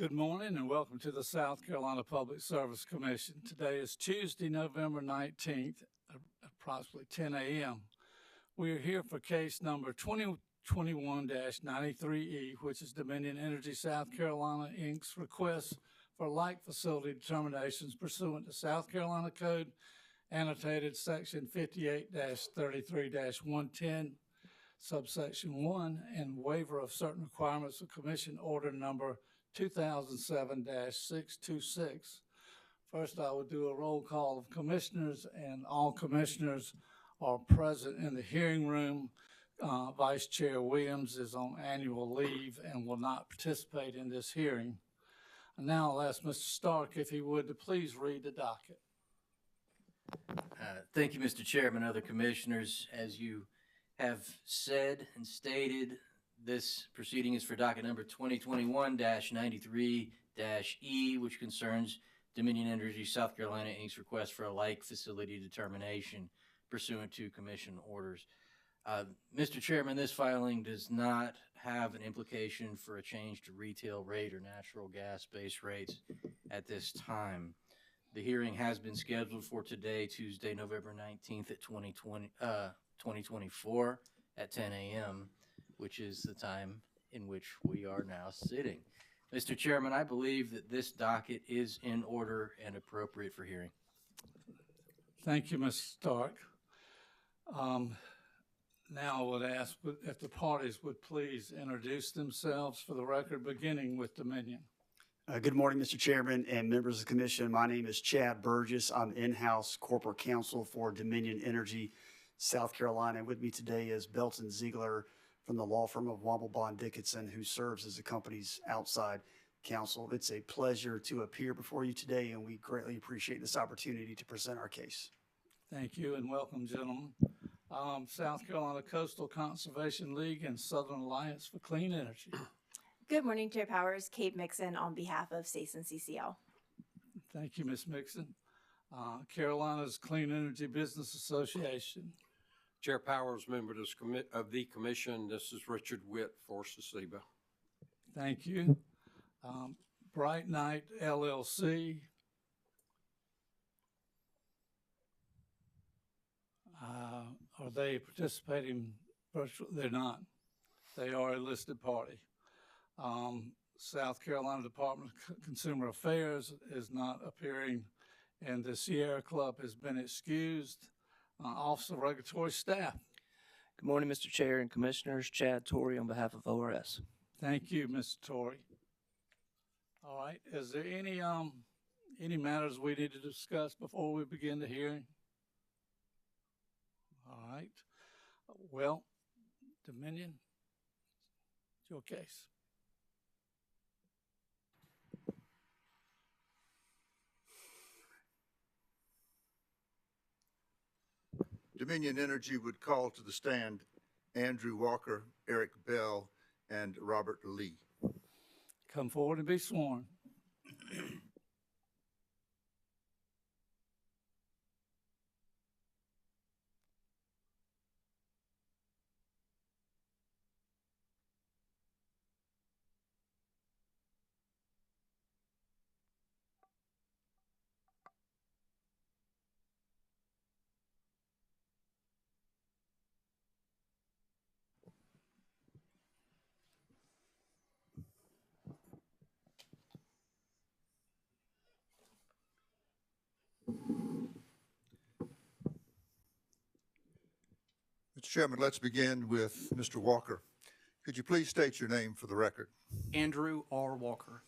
Good morning and welcome to the South Carolina Public Service Commission. Today is Tuesday, November 19th, approximately 10 a.m. We are here for case number 2021-93E, which is Dominion Energy South Carolina, Inc.'s request for like facility determinations pursuant to South Carolina Code, annotated section 58-33-110, subsection 1, and waiver of certain requirements of Commission Order Number 2007-626. First, I will do a roll call of commissioners, and all commissioners are present in the hearing room. Vice Chair Williams is on annual leave and will not participate in this hearing. And now I'll ask Mr. Stark, if he would, to please read the docket. Thank you, Mr. Chairman, other commissioners. As you have said and stated, this proceeding is for docket number 2021-93-E, which concerns Dominion Energy South Carolina, Inc.'s request for a like facility determination pursuant to commission orders. Mr. Chairman, this filing does not have an implication for a change to retail rate or natural gas base rates at this time. The hearing has been scheduled for today, Tuesday, November 19th at 2024 at 10 a.m., which is the time in which we are now sitting. Mr. Chairman, I believe that this docket is in order and appropriate for hearing. Thank you, Mr. Stark. Now I would ask if the parties would please introduce themselves for the record, beginning with Dominion. Good morning, Mr. Chairman and members of the Commission. My name is Chad Burgess. I'm in-house corporate counsel for Dominion Energy South Carolina. And with me today is Belton Ziegler from the law firm of Womble Bond Dickinson, who serves as the company's outside counsel. It's a pleasure to appear before you today, and we greatly appreciate this opportunity to present our case. Thank you and welcome, gentlemen. South Carolina Coastal Conservation League and Southern Alliance for Clean Energy. Good morning, Chair Powers. Kate Mixon on behalf of SACE and CCL. Thank you, Ms. Mixon. Carolina's Clean Energy Business Association. Chair Powers, member of the commission, this is Richard Witt for SECEBA. Thank you. Bright Night LLC. Are they participating virtually? They're not. They are a listed party. South Carolina Department of Consumer Affairs is not appearing, and the Sierra Club has been excused. Office of Regulatory Staff. Good morning, Mr. Chair and Commissioners. Chad Torrey on behalf of ORS. Thank you, Mr. Torrey. All right. Is there any matters we need to discuss before we begin the hearing? All right. Well, Dominion, it's your case. Dominion Energy would call to the stand Andrew Walker, Eric Bell, and Robert Lee. Come forward and be sworn. Mr. Chairman, let's begin with Mr. Walker. Could you please state your name for the record? Andrew R. Walker.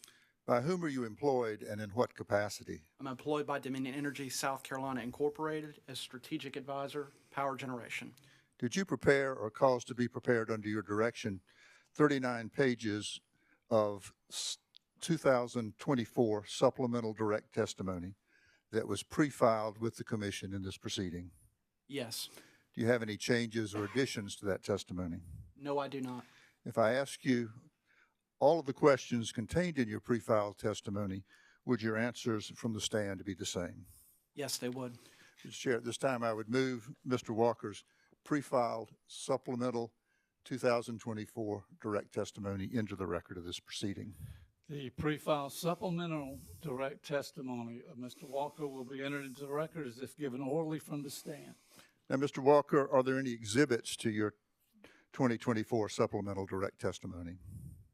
By whom are you employed and in what capacity? I'm employed by Dominion Energy South Carolina Incorporated as Strategic Advisor, Power Generation. Did you prepare or cause to be prepared under your direction 39 pages of 2024 supplemental direct testimony that was pre-filed with the Commission in this proceeding? Yes. Do you have any changes or additions to that testimony? No, I do not. If I ask you all of the questions contained in your pre-filed testimony, would your answers from the stand be the same? Yes, they would. Mr. Chair, at this time I would move Mr. Walker's pre-filed supplemental 2024 direct testimony into the record of this proceeding. The pre-filed supplemental direct testimony of Mr. Walker will be entered into the record as if given orally from the stand. Now, Mr. Walker, are there any exhibits to your 2024 supplemental direct testimony?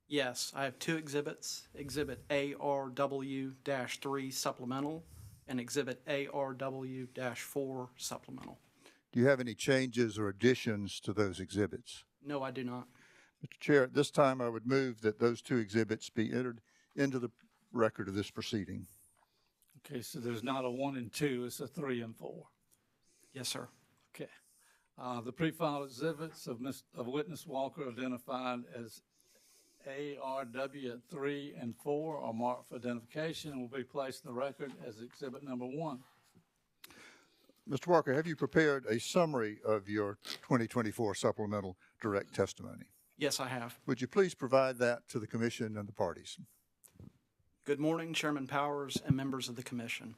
Yes, I have two exhibits, Exhibit ARW-3 supplemental and Exhibit ARW-4 supplemental. Do you have any changes or additions to those exhibits? No, I do not. Mr. Chair, at this time, I would move that those two exhibits be entered into the record of this proceeding. Okay, so there's not a 1 and 2, it's a 3 and 4. Yes, sir. Okay. The pre-filed exhibits of witness Walker identified as ARW 3 and 4 are marked for identification and will be placed in the record as exhibit number 1. Mr. Walker, have you prepared a summary of your 2024 supplemental direct testimony? Yes, I have. Would you please provide that to the commission and the parties? Good morning, Chairman Powers and members of the Commission.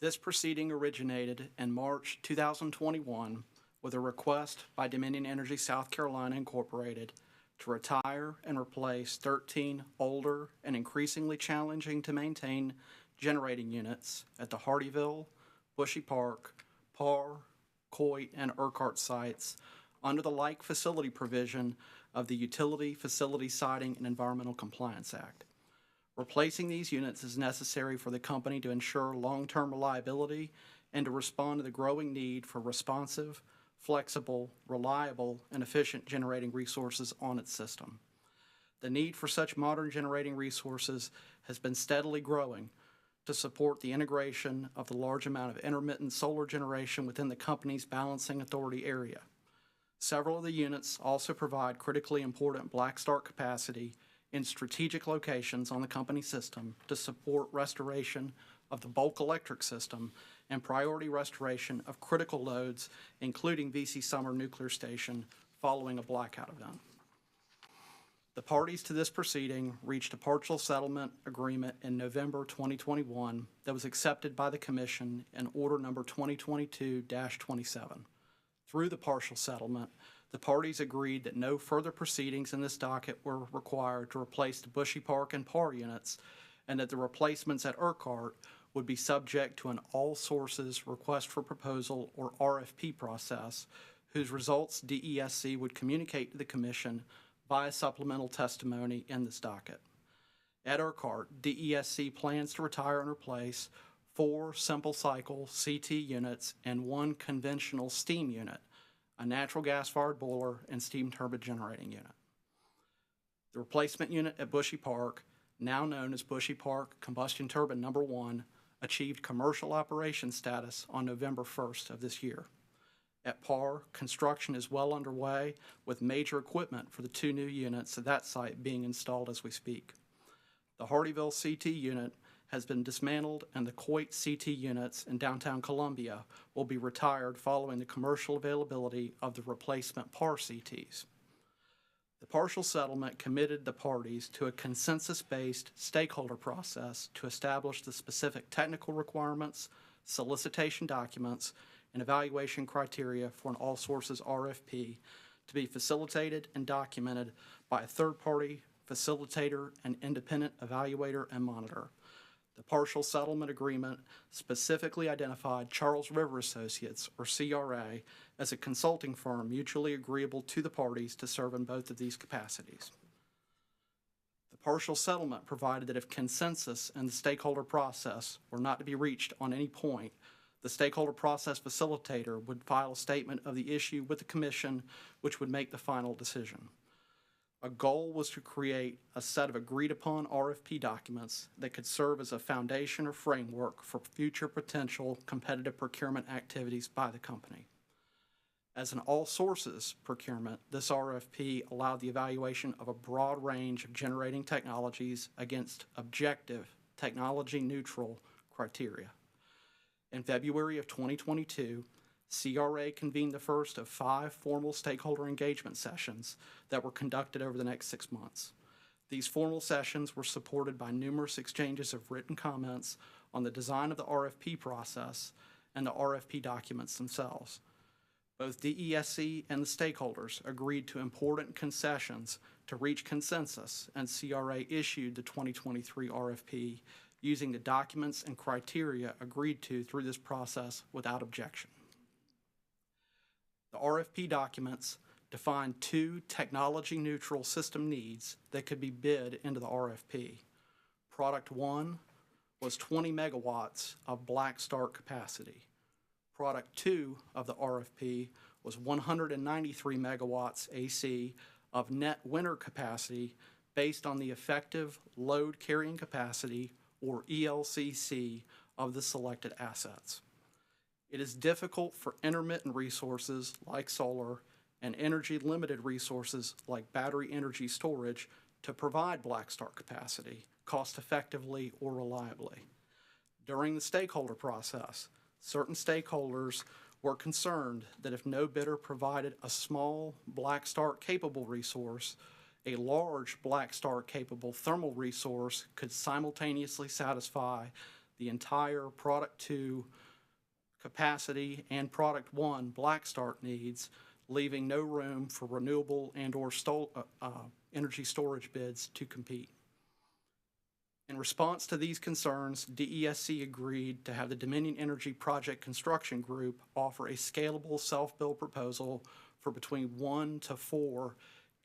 This proceeding originated in March 2021 with a request by Dominion Energy South Carolina Incorporated to retire and replace 13 older and increasingly challenging to maintain generating units at the Hardyville, Bushy Park, Parr, Coit, and Urquhart sites under the like facility provision of the Utility Facility Siting and Environmental Compliance Act. Replacing these units is necessary for the company to ensure long-term reliability and to respond to the growing need for responsive, flexible, reliable, and efficient generating resources on its system. The need for such modern generating resources has been steadily growing to support the integration of the large amount of intermittent solar generation within the company's balancing authority area. Several of the units also provide critically important black start capacity in strategic locations on the company system to support restoration of the bulk electric system and priority restoration of critical loads, including VC Summer Nuclear Station, following a blackout event. The parties to this proceeding reached a partial settlement agreement in November 2021 that was accepted by the Commission in Order Number 2022-27. Through the partial settlement, the parties agreed that no further proceedings in this docket were required to replace the Bushy Park and Parr units, and that the replacements at Urquhart would be subject to an all sources request for proposal or RFP process, whose results DESC would communicate to the Commission via supplemental testimony in this docket. At Urquhart, DESC plans to retire and replace 4 simple cycle CT units and 1 conventional steam unit, a natural gas-fired boiler, and steam turbine generating unit. The replacement unit at Bushy Park, now known as Bushy Park Combustion Turbine Number 1, achieved commercial operation status on November 1st of this year. At Parr, construction is well underway with major equipment for the 2 new units at that site being installed as we speak. The Hardyville CT unit has been dismantled, and the Coit CT units in downtown Columbia will be retired following the commercial availability of the replacement Parr CTs. The partial settlement committed the parties to a consensus-based stakeholder process to establish the specific technical requirements, solicitation documents, and evaluation criteria for an all-sources RFP to be facilitated and documented by a third-party facilitator and independent evaluator and monitor. The partial settlement agreement specifically identified Charles River Associates, or CRA, as a consulting firm mutually agreeable to the parties to serve in both of these capacities. The partial settlement provided that if consensus and the stakeholder process were not to be reached on any point, the stakeholder process facilitator would file a statement of the issue with the Commission, which would make the final decision. A goal was to create a set of agreed-upon RFP documents that could serve as a foundation or framework for future potential competitive procurement activities by the company. As an all-sources procurement, this RFP allowed the evaluation of a broad range of generating technologies against objective, technology-neutral criteria. In February of 2022, CRA convened the first of 5 formal stakeholder engagement sessions that were conducted over the next 6 months. These formal sessions were supported by numerous exchanges of written comments on the design of the RFP process and the RFP documents themselves. Both DESC and the stakeholders agreed to important concessions to reach consensus, and CRA issued the 2023 RFP using the documents and criteria agreed to through this process without objection. The RFP documents define two technology-neutral system needs that could be bid into the RFP. Product 1 was 20 megawatts of black start capacity. Product 2 of the RFP was 193 megawatts AC of net winter capacity based on the effective load carrying capacity, or ELCC, of the selected assets. It is difficult for intermittent resources like solar and energy-limited resources like battery energy storage to provide black start capacity cost-effectively or reliably. During the stakeholder process, certain stakeholders were concerned that if no bidder provided a small black start capable resource, a large black start capable thermal resource could simultaneously satisfy the entire Product 2 capacity and Product 1 black start needs, leaving no room for renewable and or energy storage bids to compete. In response to these concerns, DESC agreed to have the Dominion Energy Project Construction Group offer a scalable self-build proposal for between 1 to 4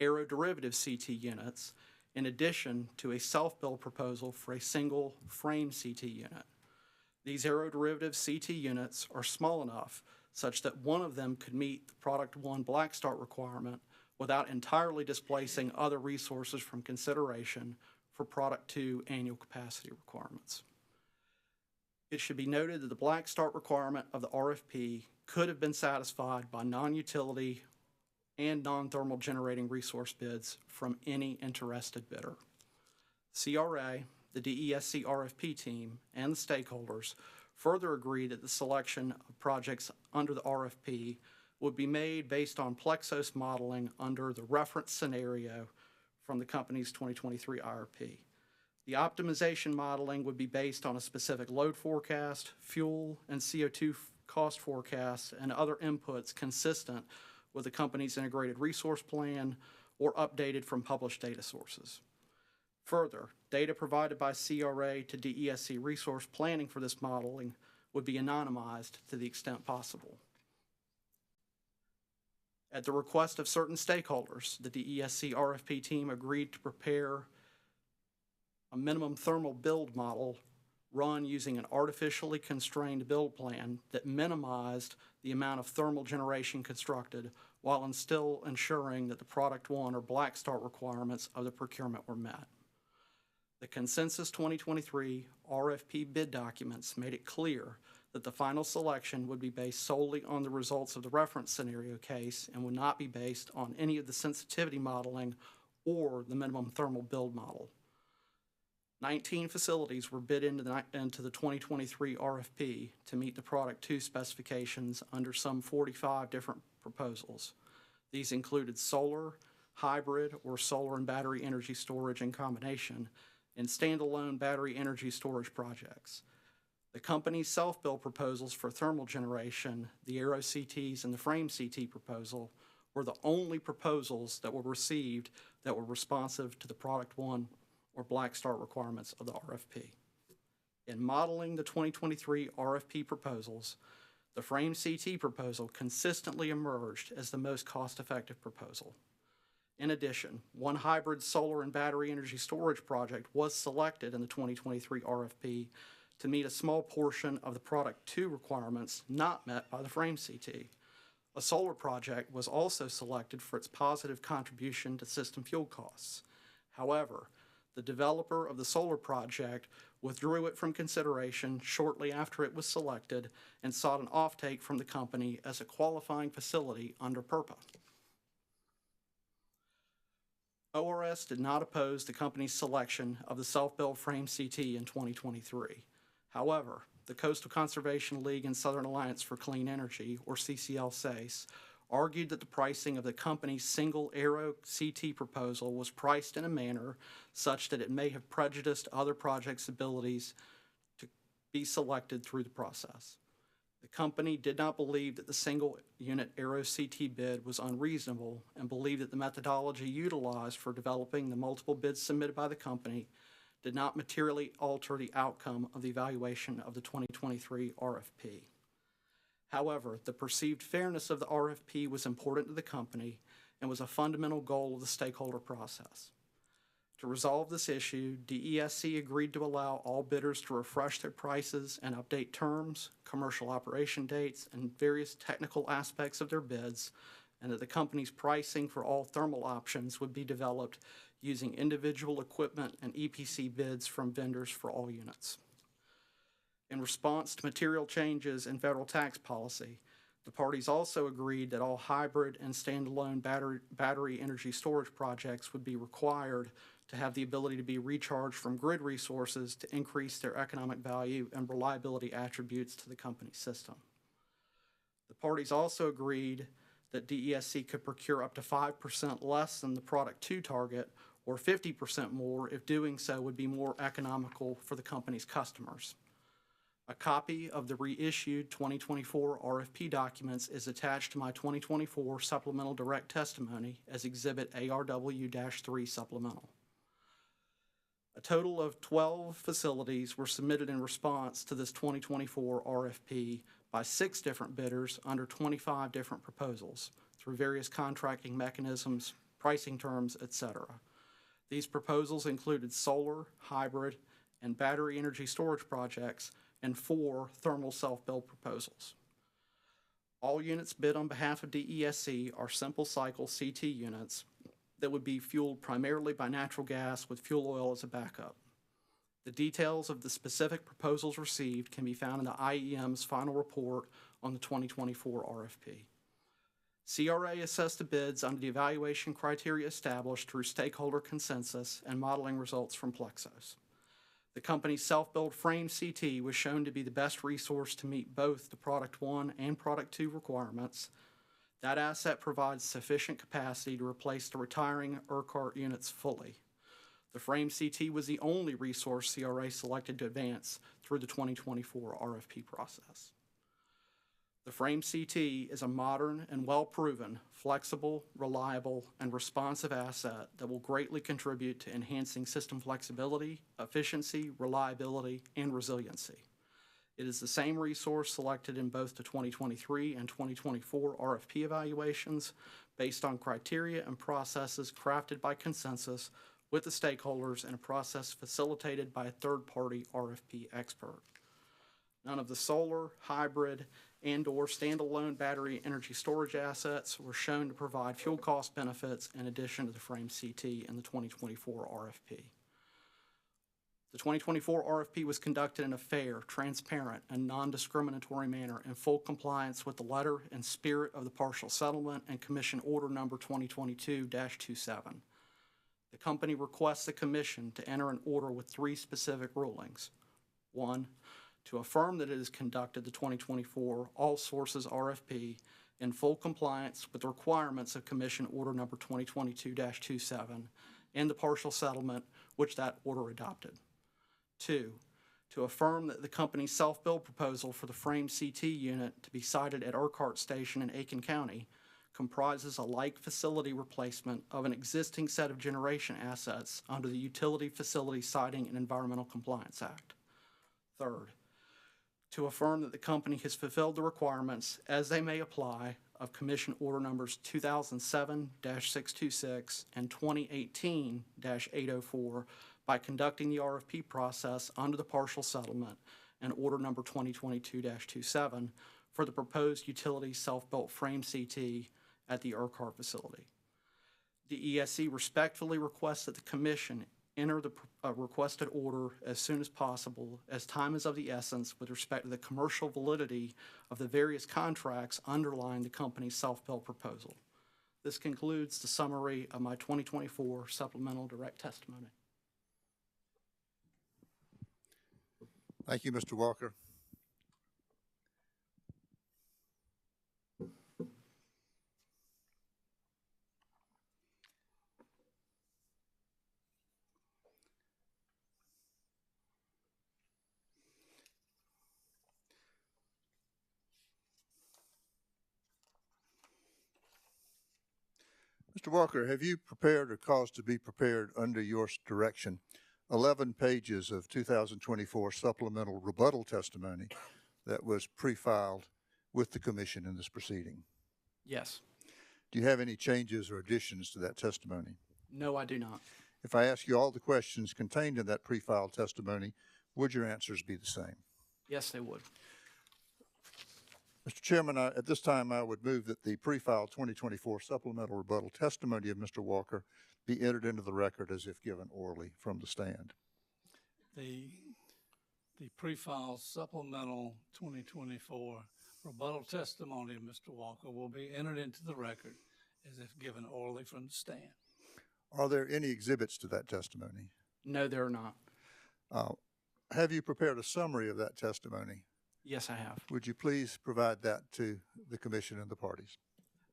aeroderivative CT units, in addition to a self-build proposal for a single frame CT unit. These aeroderivative CT units are small enough such that one of them could meet the Product 1 black start requirement without entirely displacing other resources from consideration for Product 2 annual capacity requirements. It should be noted that the black start requirement of the RFP could have been satisfied by non-utility and non-thermal generating resource bids from any interested bidder. CRA, the DESC RFP team, and the stakeholders further agreed that the selection of projects under the RFP would be made based on Plexos modeling under the reference scenario from the company's 2023 IRP. The optimization modeling would be based on a specific load forecast, fuel and CO2 cost forecasts, and other inputs consistent with the company's integrated resource plan or updated from published data sources. Further, data provided by CRA to DESC resource planning for this modeling would be anonymized to the extent possible. At the request of certain stakeholders, the DESC RFP team agreed to prepare a minimum thermal build model run using an artificially constrained build plan that minimized the amount of thermal generation constructed while still ensuring that the Product 1 or black start requirements of the procurement were met. The Consensus 2023 RFP bid documents made it clear that the final selection would be based solely on the results of the reference scenario case and would not be based on any of the sensitivity modeling or the minimum thermal build model. 19 facilities were bid into the 2023 RFP to meet the Product 2 specifications under some 45 different proposals. These included solar, hybrid, or solar and battery energy storage in combination, and standalone battery energy storage projects. The company's self-build proposals for thermal generation, the Aero CTs and the Frame CT proposal, were the only proposals that were received that were responsive to the Product 1 or black start requirements of the RFP. In modeling the 2023 RFP proposals, the Frame CT proposal consistently emerged as the most cost-effective proposal. In addition, one hybrid solar and battery energy storage project was selected in the 2023 RFP to meet a small portion of the Product 2 requirements not met by the Frame CT. A solar project was also selected for its positive contribution to system fuel costs. However, the developer of the solar project withdrew it from consideration shortly after it was selected and sought an offtake from the company as a qualifying facility under PURPA. ORS did not oppose the company's selection of the self-build Frame CT in 2023. However, the Coastal Conservation League and Southern Alliance for Clean Energy, or CCL-SACE, argued that the pricing of the company's single Aero CT proposal was priced in a manner such that it may have prejudiced other projects' abilities to be selected through the process. The company did not believe that the single-unit Aero CT bid was unreasonable and believed that the methodology utilized for developing the multiple bids submitted by the company did not materially alter the outcome of the evaluation of the 2023 RFP. However, the perceived fairness of the RFP was important to the company and was a fundamental goal of the stakeholder process. To resolve this issue, DESC agreed to allow all bidders to refresh their prices and update terms, commercial operation dates, and various technical aspects of their bids, and that the company's pricing for all thermal options would be developed using individual equipment and EPC bids from vendors for all units. In response to material changes in federal tax policy, the parties also agreed that all hybrid and standalone battery energy storage projects would be required to have the ability to be recharged from grid resources to increase their economic value and reliability attributes to the company's system. The parties also agreed that DESC could procure up to 5% less than the Product 2 target, or 50% more if doing so would be more economical for the company's customers. A copy of the reissued 2024 RFP documents is attached to my 2024 supplemental direct testimony as Exhibit ARW-3 supplemental. A total of 12 facilities were submitted in response to this 2024 RFP by 6 different bidders under 25 different proposals through various contracting mechanisms, pricing terms, etc. These proposals included solar, hybrid, and battery energy storage projects and 4 thermal self-build proposals. All units bid on behalf of DESC are simple cycle CT units that would be fueled primarily by natural gas with fuel oil as a backup. The details of the specific proposals received can be found in the IEM's final report on the 2024 RFP. CRA assessed the bids under the evaluation criteria established through stakeholder consensus and modeling results from Plexos. The company's self-build frame CT was shown to be the best resource to meet both the Product 1 and Product 2 requirements. That asset provides sufficient capacity to replace the retiring Urquhart units fully. The frame CT was the only resource CRA selected to advance through the 2024 RFP process. The frame CT is a modern and well-proven, flexible, reliable, and responsive asset that will greatly contribute to enhancing system flexibility, efficiency, reliability, and resiliency. It is the same resource selected in both the 2023 and 2024 RFP evaluations based on criteria and processes crafted by consensus with the stakeholders in a process facilitated by a third-party RFP expert. None of the solar, hybrid, and/or standalone battery energy storage assets were shown to provide fuel cost benefits in addition to the frame CT in the 2024 RFP. The 2024 RFP was conducted in a fair, transparent, and non-discriminatory manner in full compliance with the letter and spirit of the partial settlement and Commission Order Number 2022-27. The company requests the Commission to enter an order with 3 specific rulings. 1, to affirm that it has conducted the 2024 All Sources RFP in full compliance with the requirements of Commission Order Number 2022-27 and the partial settlement which that order adopted. 2, to affirm that the company's self-build proposal for the frame CT unit to be sited at Urquhart Station in Aiken County comprises a like facility replacement of an existing set of generation assets under the Utility Facility Siting and Environmental Compliance Act. 3rd, to affirm that the company has fulfilled the requirements as they may apply of Commission Order Numbers 2007-626 and 2018-804 by conducting the RFP process under the partial settlement and Order Number 2022-27 for the proposed utility self-built frame CT at the Urquhart facility. The ESC respectfully requests that the Commission enter the requested order as soon as possible, as time is of the essence with respect to the commercial validity of the various contracts underlying the company's self-built proposal. This concludes the summary of my 2024 supplemental direct testimony. Thank you, Mr. Walker. Mr. Walker, have you prepared or caused to be prepared under your direction 11 pages of 2024 supplemental rebuttal testimony that was pre-filed with the commission in this proceeding? Yes. Do you have any changes or additions to that testimony? No, I do not. If I ask you all the questions contained in that pre-filed testimony, would your answers be the same? Yes, they would. Mr. Chairman, at this time, I would move that the pre-filed 2024 supplemental rebuttal testimony of Mr. Walker be entered into the record as if given orally from the stand. The pre-filed supplemental 2024 rebuttal testimony of Mr. Walker will be entered into the record as if given orally from the stand. Are there any exhibits to that testimony? No, there are not. Have you prepared a summary of that testimony? Yes, I have. Would you please provide that to the commission and the parties?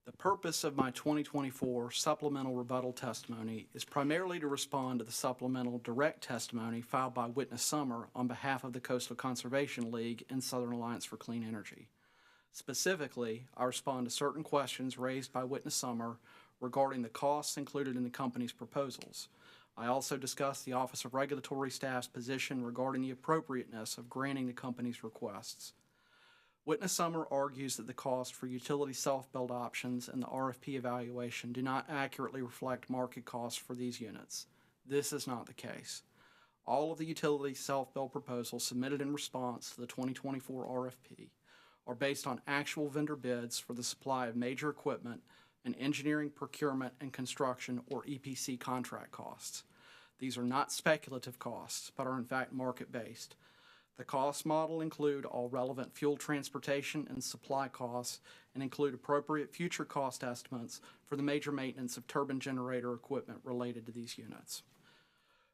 The purpose of my 2024 supplemental rebuttal testimony is primarily to respond to the supplemental direct testimony filed by Witness Summer on behalf of the Coastal Conservation League and Southern Alliance for Clean Energy. Specifically, I respond to certain questions raised by Witness Summer regarding the costs included in the company's proposals. I also discuss the Office of Regulatory Staff's position regarding the appropriateness of granting the company's requests. Witness Summer argues that the cost for utility self-build options and the RFP evaluation do not accurately reflect market costs for these units. This is not the case. All of the utility self-build proposals submitted in response to the 2024 RFP are based on actual vendor bids for the supply of major equipment and engineering, procurement, and construction, or EPC contract costs. These are not speculative costs, but are in fact market-based. The cost model include all relevant fuel transportation and supply costs and include appropriate future cost estimates for the major maintenance of turbine generator equipment related to these units.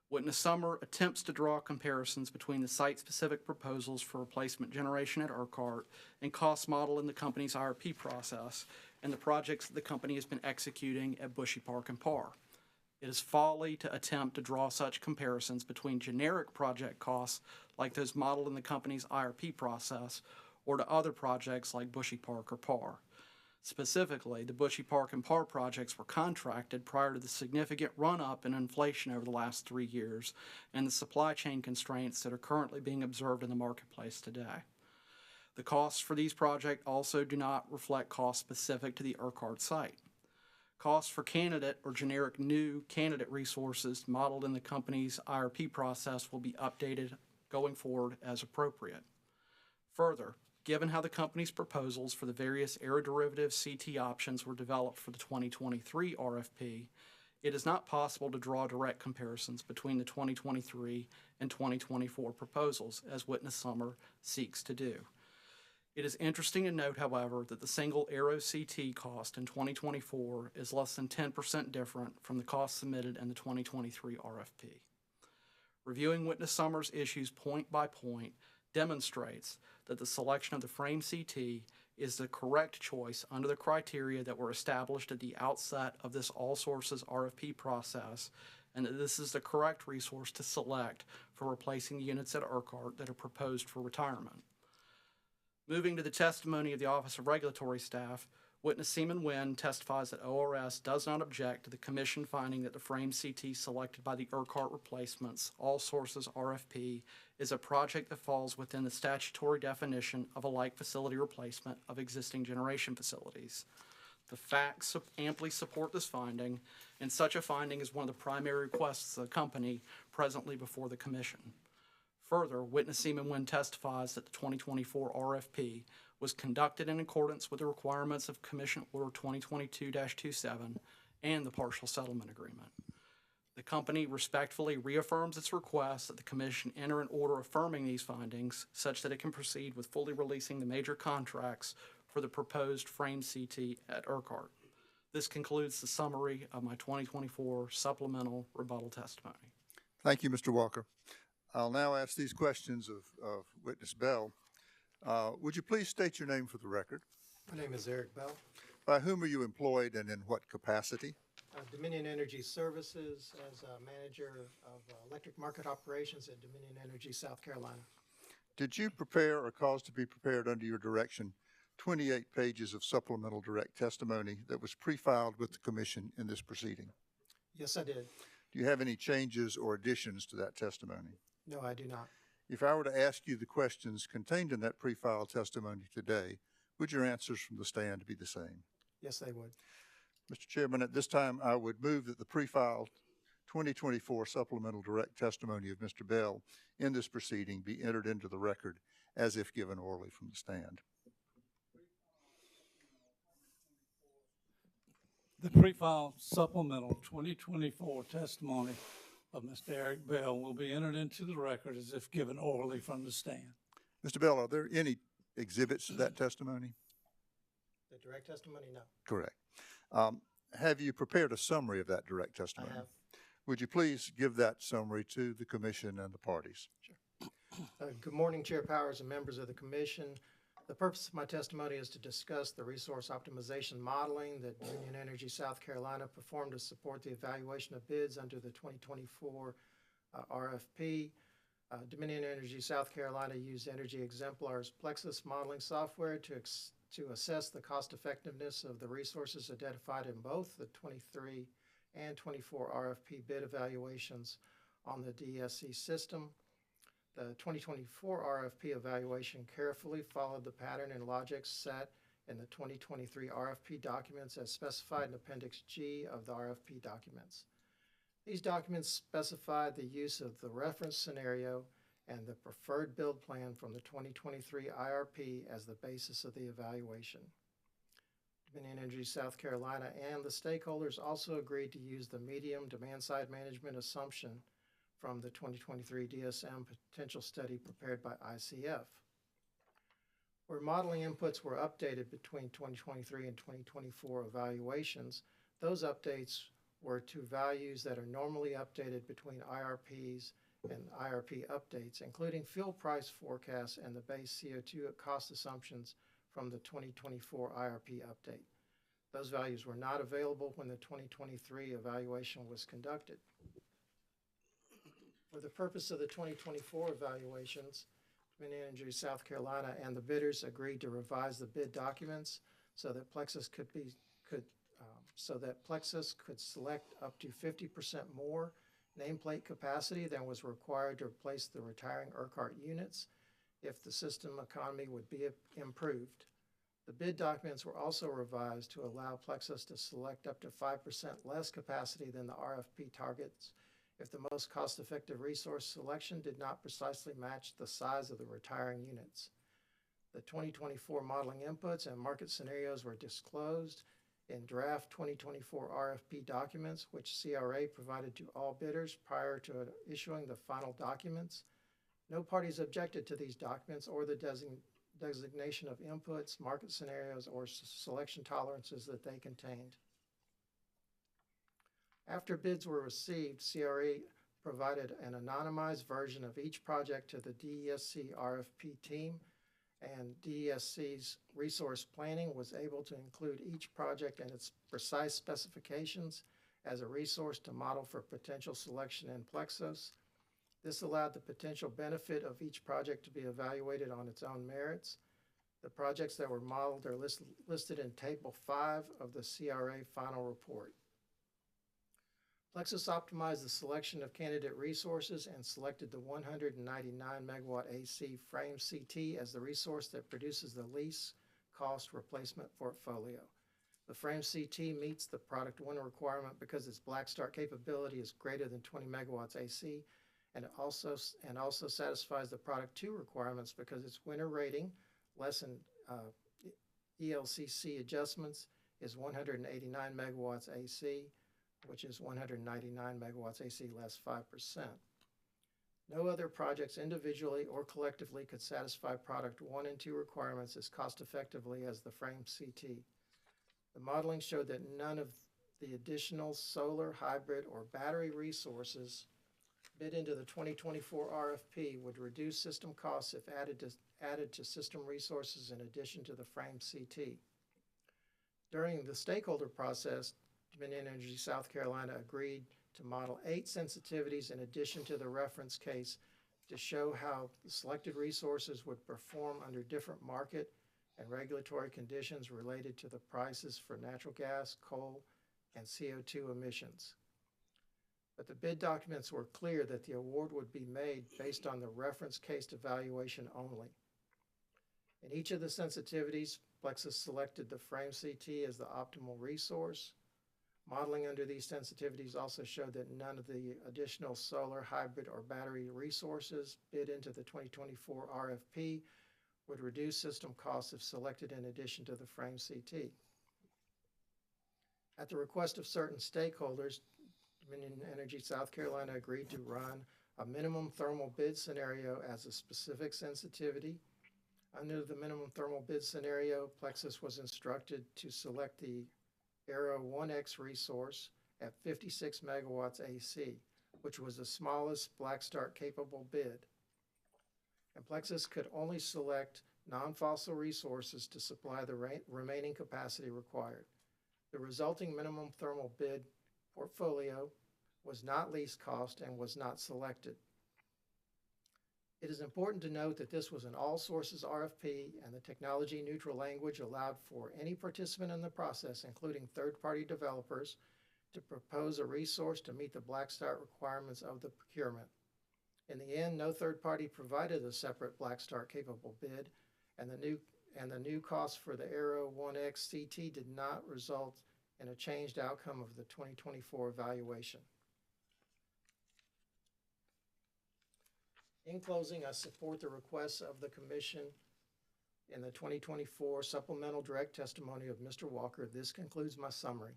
Witness Summer attempts to draw comparisons between the site-specific proposals for replacement generation at ERCOT and cost model in the company's IRP process and the projects that the company has been executing at Bushy Park and Parr. It is folly to attempt to draw such comparisons between generic project costs like those modeled in the company's IRP process or to other projects like Bushy Park or Parr. Specifically, the Bushy Park and Parr projects were contracted prior to the significant run-up in inflation over the last 3 years and the supply chain constraints that are currently being observed in the marketplace today. The costs for these projects also do not reflect costs specific to the ERCOT site. Costs for candidate or generic new candidate resources modeled in the company's IRP process will be updated going forward as appropriate. Further, given how the company's proposals for the various aeroderivative CT options were developed for the 2023 RFP, it is not possible to draw direct comparisons between the 2023 and 2024 proposals, as Witness Summer seeks to do. It is interesting to note, however, that the single Aero CT cost in 2024 is less than 10% different from the cost submitted in the 2023 RFP. Reviewing Witness Summer's issues point by point demonstrates that the selection of the frame CT is the correct choice under the criteria that were established at the outset of this all sources RFP process, and that this is the correct resource to select for replacing the units at ERCOT that are proposed for retirement. Moving to the testimony of the Office of Regulatory Staff, Witness Seaman Wynn testifies that ORS does not object to the Commission finding that the frame CT selected by the ERCOT replacements, all sources RFP, is a project that falls within the statutory definition of a like facility replacement of existing generation facilities. The facts amply support this finding, and such a finding is one of the primary requests of the company presently before the Commission. Further, Witness Seaman Wynn testifies that the 2024 RFP was conducted in accordance with the requirements of Commission Order 2022-27 and the Partial Settlement Agreement. The company respectfully reaffirms its request that the Commission enter an order affirming these findings such that it can proceed with fully releasing the major contracts for the proposed frame CT at ERCOT. This concludes the summary of my 2024 supplemental rebuttal testimony. Thank you, Mr. Walker. I'll now ask these questions of Witness Bell. Would you please state your name for the record? My name is Eric Bell, By whom are you employed and in what capacity? Dominion Energy Services as a manager of electric market operations at Dominion Energy, South Carolina. Did you prepare or cause to be prepared under your direction 28 pages of supplemental direct testimony that was pre-filed with the commission in this proceeding. Yes, I did. Do you have any changes or additions to that testimony? No, I do not. If I were to ask you the questions contained in that pre-filed testimony today, would your answers from the stand be the same? Yes, they would. Mr. Chairman, at this time, I would move that the pre-filed 2024 supplemental direct testimony of Mr. Bell in this proceeding be entered into the record as if given orally from the stand. The pre-filed supplemental 2024 testimony of Mr. Eric Bell will be entered into the record as if given orally from the stand. Mr. Bell, are there any exhibits to that testimony? The direct testimony, no. Correct. Have you prepared a summary of that direct testimony? I have. Would you please give that summary to the commission and the parties? Good morning, Chair Powers and members of the commission. The purpose of my testimony is to discuss the resource optimization modeling that Dominion Energy South Carolina performed to support the evaluation of bids under the 2024 RFP. Dominion Energy South Carolina used Energy Exemplar's Plexus modeling software to assess the cost effectiveness of the resources identified in both the 23 and 24 RFP bid evaluations on the DSC system. The 2024 RFP evaluation carefully followed the pattern and logic set in the 2023 RFP documents as specified in Appendix G of the RFP documents. These documents specified the use of the reference scenario and the preferred build plan from the 2023 IRP as the basis of the evaluation. Dominion Energy South Carolina and the stakeholders also agreed to use the medium demand-side management assumption from the 2023 DSM potential study prepared by ICF. Where modeling inputs were updated between 2023 and 2024 evaluations, those updates were to values that are normally updated between IRPs and IRP updates, including fuel price forecasts and the base CO2 cost assumptions from the 2024 IRP update. Those values were not available when the 2023 evaluation was conducted. For the purpose of the 2024 evaluations, Dominion Energy South Carolina and the bidders agreed to revise the bid documents so that Plexus could select up to 50% more nameplate capacity than was required to replace the retiring Urquhart units if the system economy would be improved. The bid documents were also revised to allow Plexus to select up to 5% less capacity than the RFP targets if the most cost-effective resource selection did not precisely match the size of the retiring units. The 2024 modeling inputs and market scenarios were disclosed in draft 2024 RFP documents, which CRA provided to all bidders prior to issuing the final documents. No parties objected to these documents or the designation of inputs, market scenarios, or selection tolerances that they contained. After bids were received, CRA provided an anonymized version of each project to the DESC RFP team, and DESC's resource planning was able to include each project and its precise specifications as a resource to model for potential selection in Plexus. This allowed the potential benefit of each project to be evaluated on its own merits. The projects that were modeled are listed in Table 5 of the CRA final report. Plexus optimized the selection of candidate resources and selected the 199 megawatt AC frame CT as the resource that produces the least cost replacement portfolio. The frame CT meets the product 1 requirement because its black start capability is greater than 20 megawatts AC, and it also satisfies the product 2 requirements because its winter rating, less than ELCC adjustments, is 189 megawatts AC, which is 199 megawatts AC less 5%. No other projects individually or collectively could satisfy product 1 and 2 requirements as cost effectively as the frame CT. The modeling showed that none of the additional solar, hybrid, or battery resources bid into the 2024 RFP would reduce system costs if added to system resources in addition to the frame CT. During the stakeholder process, Dominion Energy South Carolina agreed to model 8 sensitivities in addition to the reference case to show how the selected resources would perform under different market and regulatory conditions related to the prices for natural gas, coal, and CO2 emissions. But the bid documents were clear that the award would be made based on the reference case evaluation only. In each of the sensitivities, Plexus selected the frame CT as the optimal resource. Modeling under these sensitivities also showed that none of the additional solar, hybrid, or battery resources bid into the 2024 RFP would reduce system costs if selected in addition to the frame CT. At the request of certain stakeholders, Dominion Energy South Carolina agreed to run a minimum thermal bid scenario as a specific sensitivity. Under the minimum thermal bid scenario, Plexus was instructed to select the Aero 1X resource at 56 megawatts AC, which was the smallest black start capable bid. And Plexus could only select non-fossil resources to supply the remaining capacity required. The resulting minimum thermal bid portfolio was not least cost and was not selected. It is important to note that this was an all sources RFP, and the technology neutral language allowed for any participant in the process, including third-party developers, to propose a resource to meet the black start requirements of the procurement. In the end, no third party provided a separate black start capable bid, and the new cost for the Aero 1X CT did not result in a changed outcome of the 2024 evaluation. In closing, I support the requests of the Commission in the 2024 supplemental direct testimony of Mr. Walker. This concludes my summary.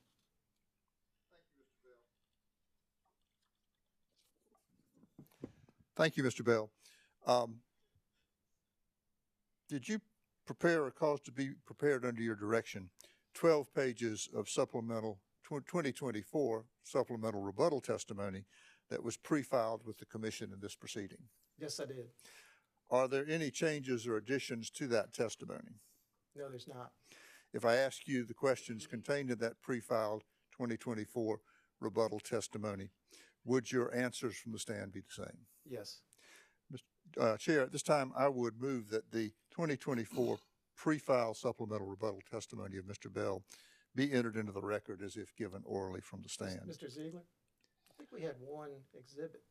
Thank you, Mr. Bell. Did you prepare or cause to be prepared under your direction 12 pages of supplemental 2024 supplemental rebuttal testimony that was pre-filed with the Commission in this proceeding? Yes, I did. Are there any changes or additions to that testimony? No, there's not. If I ask you the questions contained in that pre-filed 2024 rebuttal testimony, would your answers from the stand be the same? Yes. Chair, at this time, I would move that the 2024 pre-file supplemental rebuttal testimony of Mr. Bell be entered into the record as if given orally from the stand. Mr. Ziegler, I think we had one exhibit.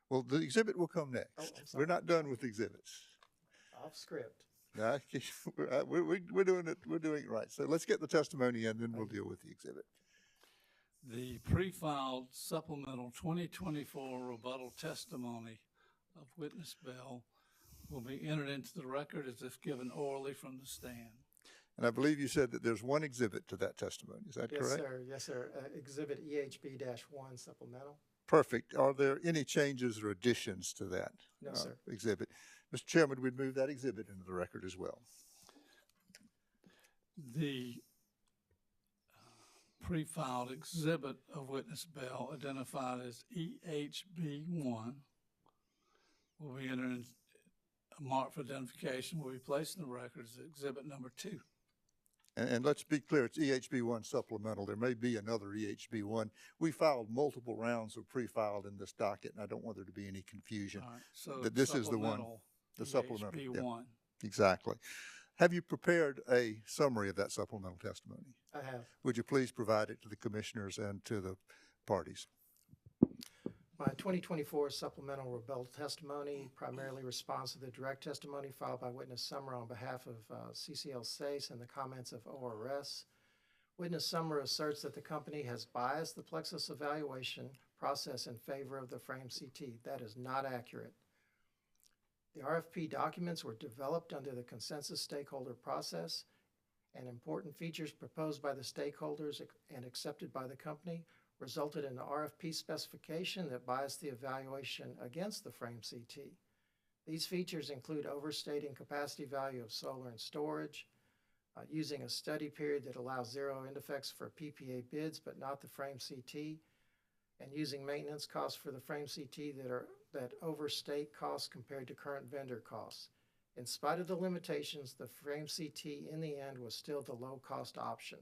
Well, the exhibit will come next. Oh, I'm sorry. We're not done with exhibits. Off script. No, we're doing it. We're doing it right. So let's get the testimony in, then we'll deal with the exhibit. The pre-filed supplemental 2024 rebuttal testimony of witness Bell will be entered into the record as if given orally from the stand. And I believe you said that there's one exhibit to that testimony. Is that correct? Sir. Yes, sir. Exhibit EHB-1 supplemental. Perfect. Are there any changes or additions to that No, sir. exhibit? Mr. Chairman, we'd move that exhibit into the record as well. The pre-filed exhibit of witness Bell, identified as EHB1, will be entered in, a mark for identification will be placed in the record as exhibit number 2. And let's be clear, it's EHB1 supplemental. There may be another EHB1. We filed multiple rounds of pre-filed in this docket, and I don't want there to be any confusion. All right, so that this is the one, the supplemental. EHB1. Yeah, exactly. Have you prepared a summary of that supplemental testimony? I have. Would you please provide it to the commissioners and to the parties? My 2024 supplemental rebuttal testimony primarily responds to the direct testimony filed by witness Summer on behalf of CCL SACE and the comments of ORS. Witness Summer asserts that the company has biased the Plexus evaluation process in favor of the frame CT. That is not accurate. The RFP documents were developed under the consensus stakeholder process, and important features proposed by the stakeholders and accepted by the company resulted in an RFP specification that biased the evaluation against the frame CT. These features include overstating capacity value of solar and storage, using a study period that allows zero end effects for PPA bids but not the frame CT, and using maintenance costs for the frame CT that overstate costs compared to current vendor costs. In spite of the limitations, the frame CT in the end was still the low-cost option.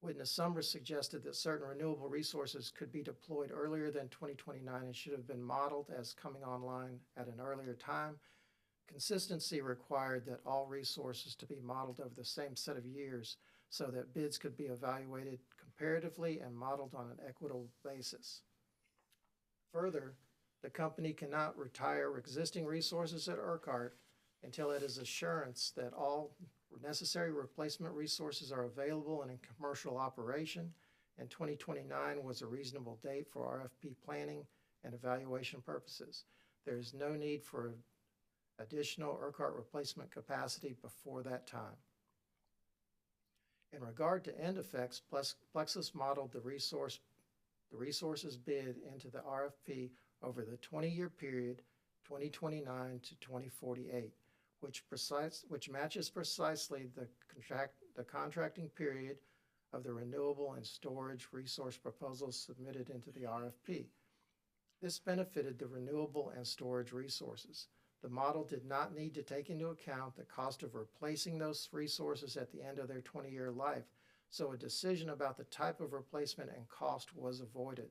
Witness Summers suggested that certain renewable resources could be deployed earlier than 2029 and should have been modeled as coming online at an earlier time. Consistency required that all resources to be modeled over the same set of years so that bids could be evaluated comparatively and modeled on an equitable basis. Further, the company cannot retire existing resources at Urquhart until it has assurance that all necessary replacement resources are available and in commercial operation, and 2029 was a reasonable date for RFP planning and evaluation purposes. There is no need for additional Urquhart replacement capacity before that time. In regard to end effects, Plexus modeled the resources bid into the RFP over the 20-year period, 2029 to 2048, which matches precisely the contracting period of the renewable and storage resource proposals submitted into the RFP. This benefited the renewable and storage resources. The model did not need to take into account the cost of replacing those resources at the end of their 20-year life, so a decision about the type of replacement and cost was avoided.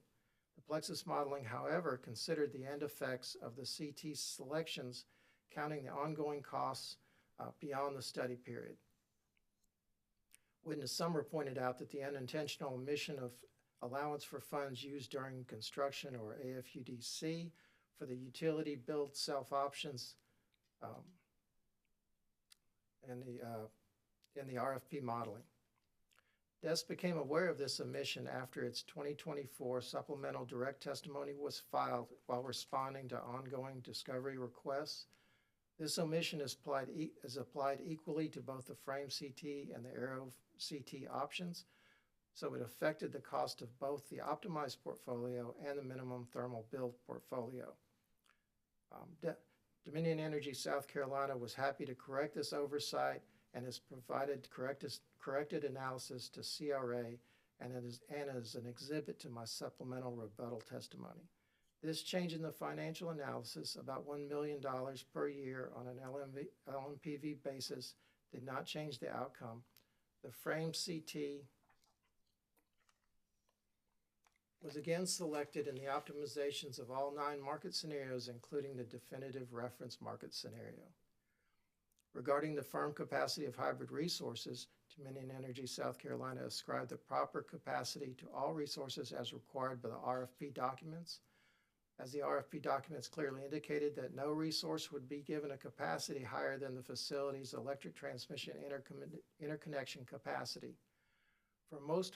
The Plexus modeling, however, considered the end effects of the CT selections, counting the ongoing costs beyond the study period. Witness Summer pointed out that the unintentional omission of allowance for funds used during construction, or AFUDC, for the utility build self-options in the RFP modeling. DES became aware of this omission after its 2024 supplemental direct testimony was filed while responding to ongoing discovery requests. This omission is applied equally to both the frame CT and the Aero CT options, so it affected the cost of both the optimized portfolio and the minimum thermal build portfolio. Dominion Energy South Carolina was happy to correct this oversight and has provided corrected analysis to CRA and as an exhibit to my supplemental rebuttal testimony. This change in the financial analysis, about $1 million per year on an LMPV basis, did not change the outcome. The frame CT was again selected in the optimizations of all 9 market scenarios, including the definitive reference market scenario. Regarding the firm capacity of hybrid resources, Dominion Energy South Carolina ascribed the proper capacity to all resources as required by the RFP documents, as the RFP documents clearly indicated that no resource would be given a capacity higher than the facility's electric transmission interconnection capacity. For most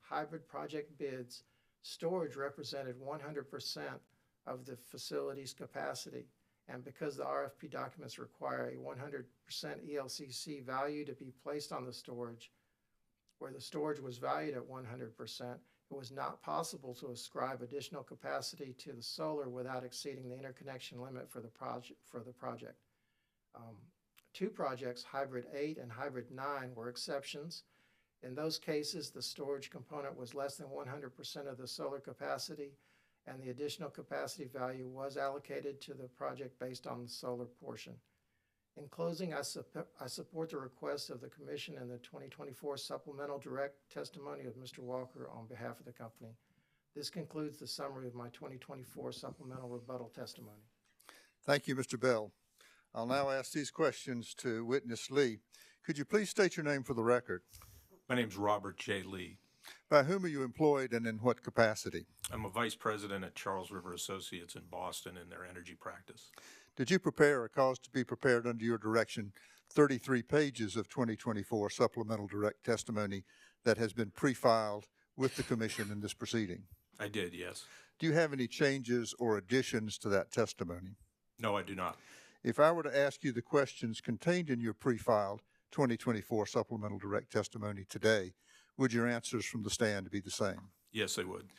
hybrid project bids, storage represented 100% of the facility's capacity. And because the RFP documents require a 100% ELCC value to be placed on the storage, where the storage was valued at 100%, it was not possible to ascribe additional capacity to the solar without exceeding the interconnection limit for the project. 2 projects, Hybrid 8 and Hybrid 9, were exceptions. In those cases, the storage component was less than 100% of the solar capacity, and the additional capacity value was allocated to the project based on the solar portion. In closing, I support the request of the Commission and the 2024 supplemental direct testimony of Mr. Walker on behalf of the company. This concludes the summary of my 2024 supplemental rebuttal testimony. Thank you, Mr. Bell. I'll now ask these questions to Witness Lee. Could you please state your name for the record? My name's Robert J. Lee. By whom are you employed and in what capacity? I'm a vice president at Charles River Associates in Boston in their energy practice. Did you prepare or cause to be prepared under your direction 33 pages of 2024 supplemental direct testimony that has been pre-filed with the Commission in this proceeding? I did, yes. Do you have any changes or additions to that testimony? No, I do not. If I were to ask you the questions contained in your pre-filed 2024 supplemental direct testimony today, would your answers from the stand be the same? Yes, they would.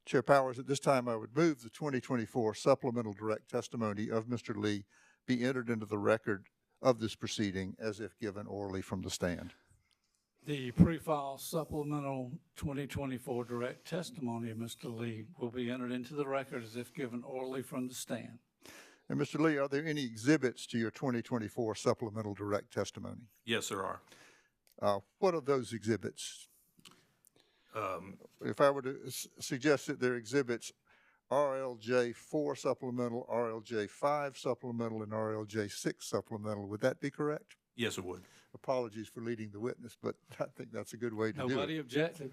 Chair Powers, at this time I would move the 2024 supplemental direct testimony of Mr. Lee be entered into the record of this proceeding as if given orally from the stand. The pre-file supplemental 2024 direct testimony of Mr. Lee will be entered into the record as if given orally from the stand. And Mr. Lee, are there any exhibits to your 2024 supplemental direct testimony? Yes, there are. What are those exhibits? If I were to suggest that they're exhibits, RLJ 4 supplemental, RLJ 5 supplemental, and RLJ 6 supplemental. Would that be correct? Yes, it would. Apologies for leading the witness, but I think that's a good way to do Nobody it. objected.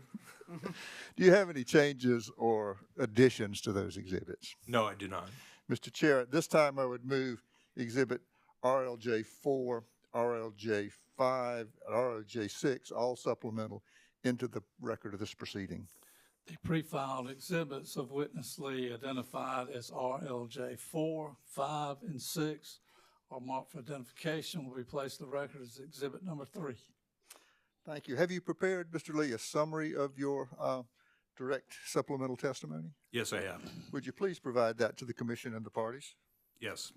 Do you have any changes or additions to those exhibits? No, I do not. Mr. Chair, at this time I would move exhibit RLJ 4, RLJ 5, and RLJ 6, all supplemental, into the record of this proceeding. The pre-filed exhibits of witness Lee identified as RLJ 4, 5, and 6 are marked for identification will be placed in the record as exhibit number 3. Thank you. Have you prepared, Mr. Lee, a summary of your direct supplemental testimony? Yes, I have. Would you please provide that to the commission and the parties? Yes.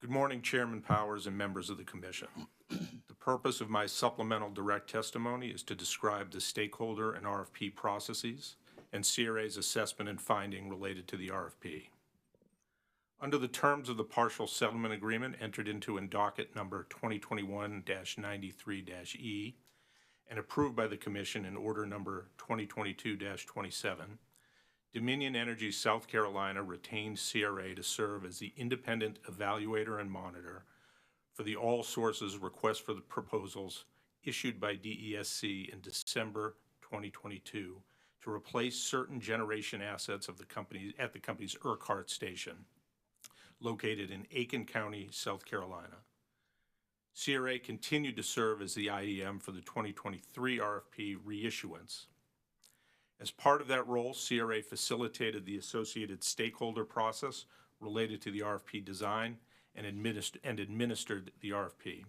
Good morning, Chairman Powers and members of the commission. The purpose of my supplemental direct testimony is to describe the stakeholder and RFP processes and CRA's assessment and finding related to the RFP. Under the terms of the partial settlement agreement entered into in docket number 2021-93-E and approved by the Commission in order number 2022-27, Dominion Energy South Carolina retained CRA to serve as the independent evaluator and monitor for the all sources request for the proposals issued by DESC in December 2022 to replace certain generation assets of the company at the company's Urquhart station, located in Aiken County, South Carolina. CRA continued to serve as the IEM for the 2023 RFP reissuance. As part of that role, CRA facilitated the associated stakeholder process related to the RFP design and administered the RFP.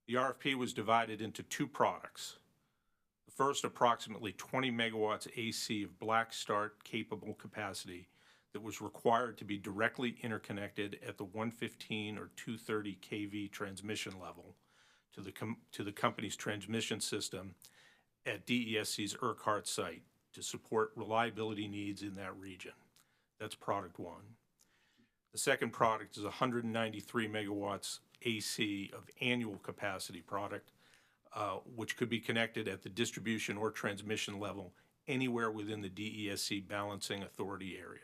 The RFP was divided into 2 products. The first, approximately 20 megawatts AC of black start capable capacity that was required to be directly interconnected at the 115 or 230 kV transmission level to the company's transmission system at DESC's Urquhart site to support reliability needs in that region. That's product 1. The second product is 193 megawatts AC of annual capacity product, which could be connected at the distribution or transmission level anywhere within the DESC balancing authority area.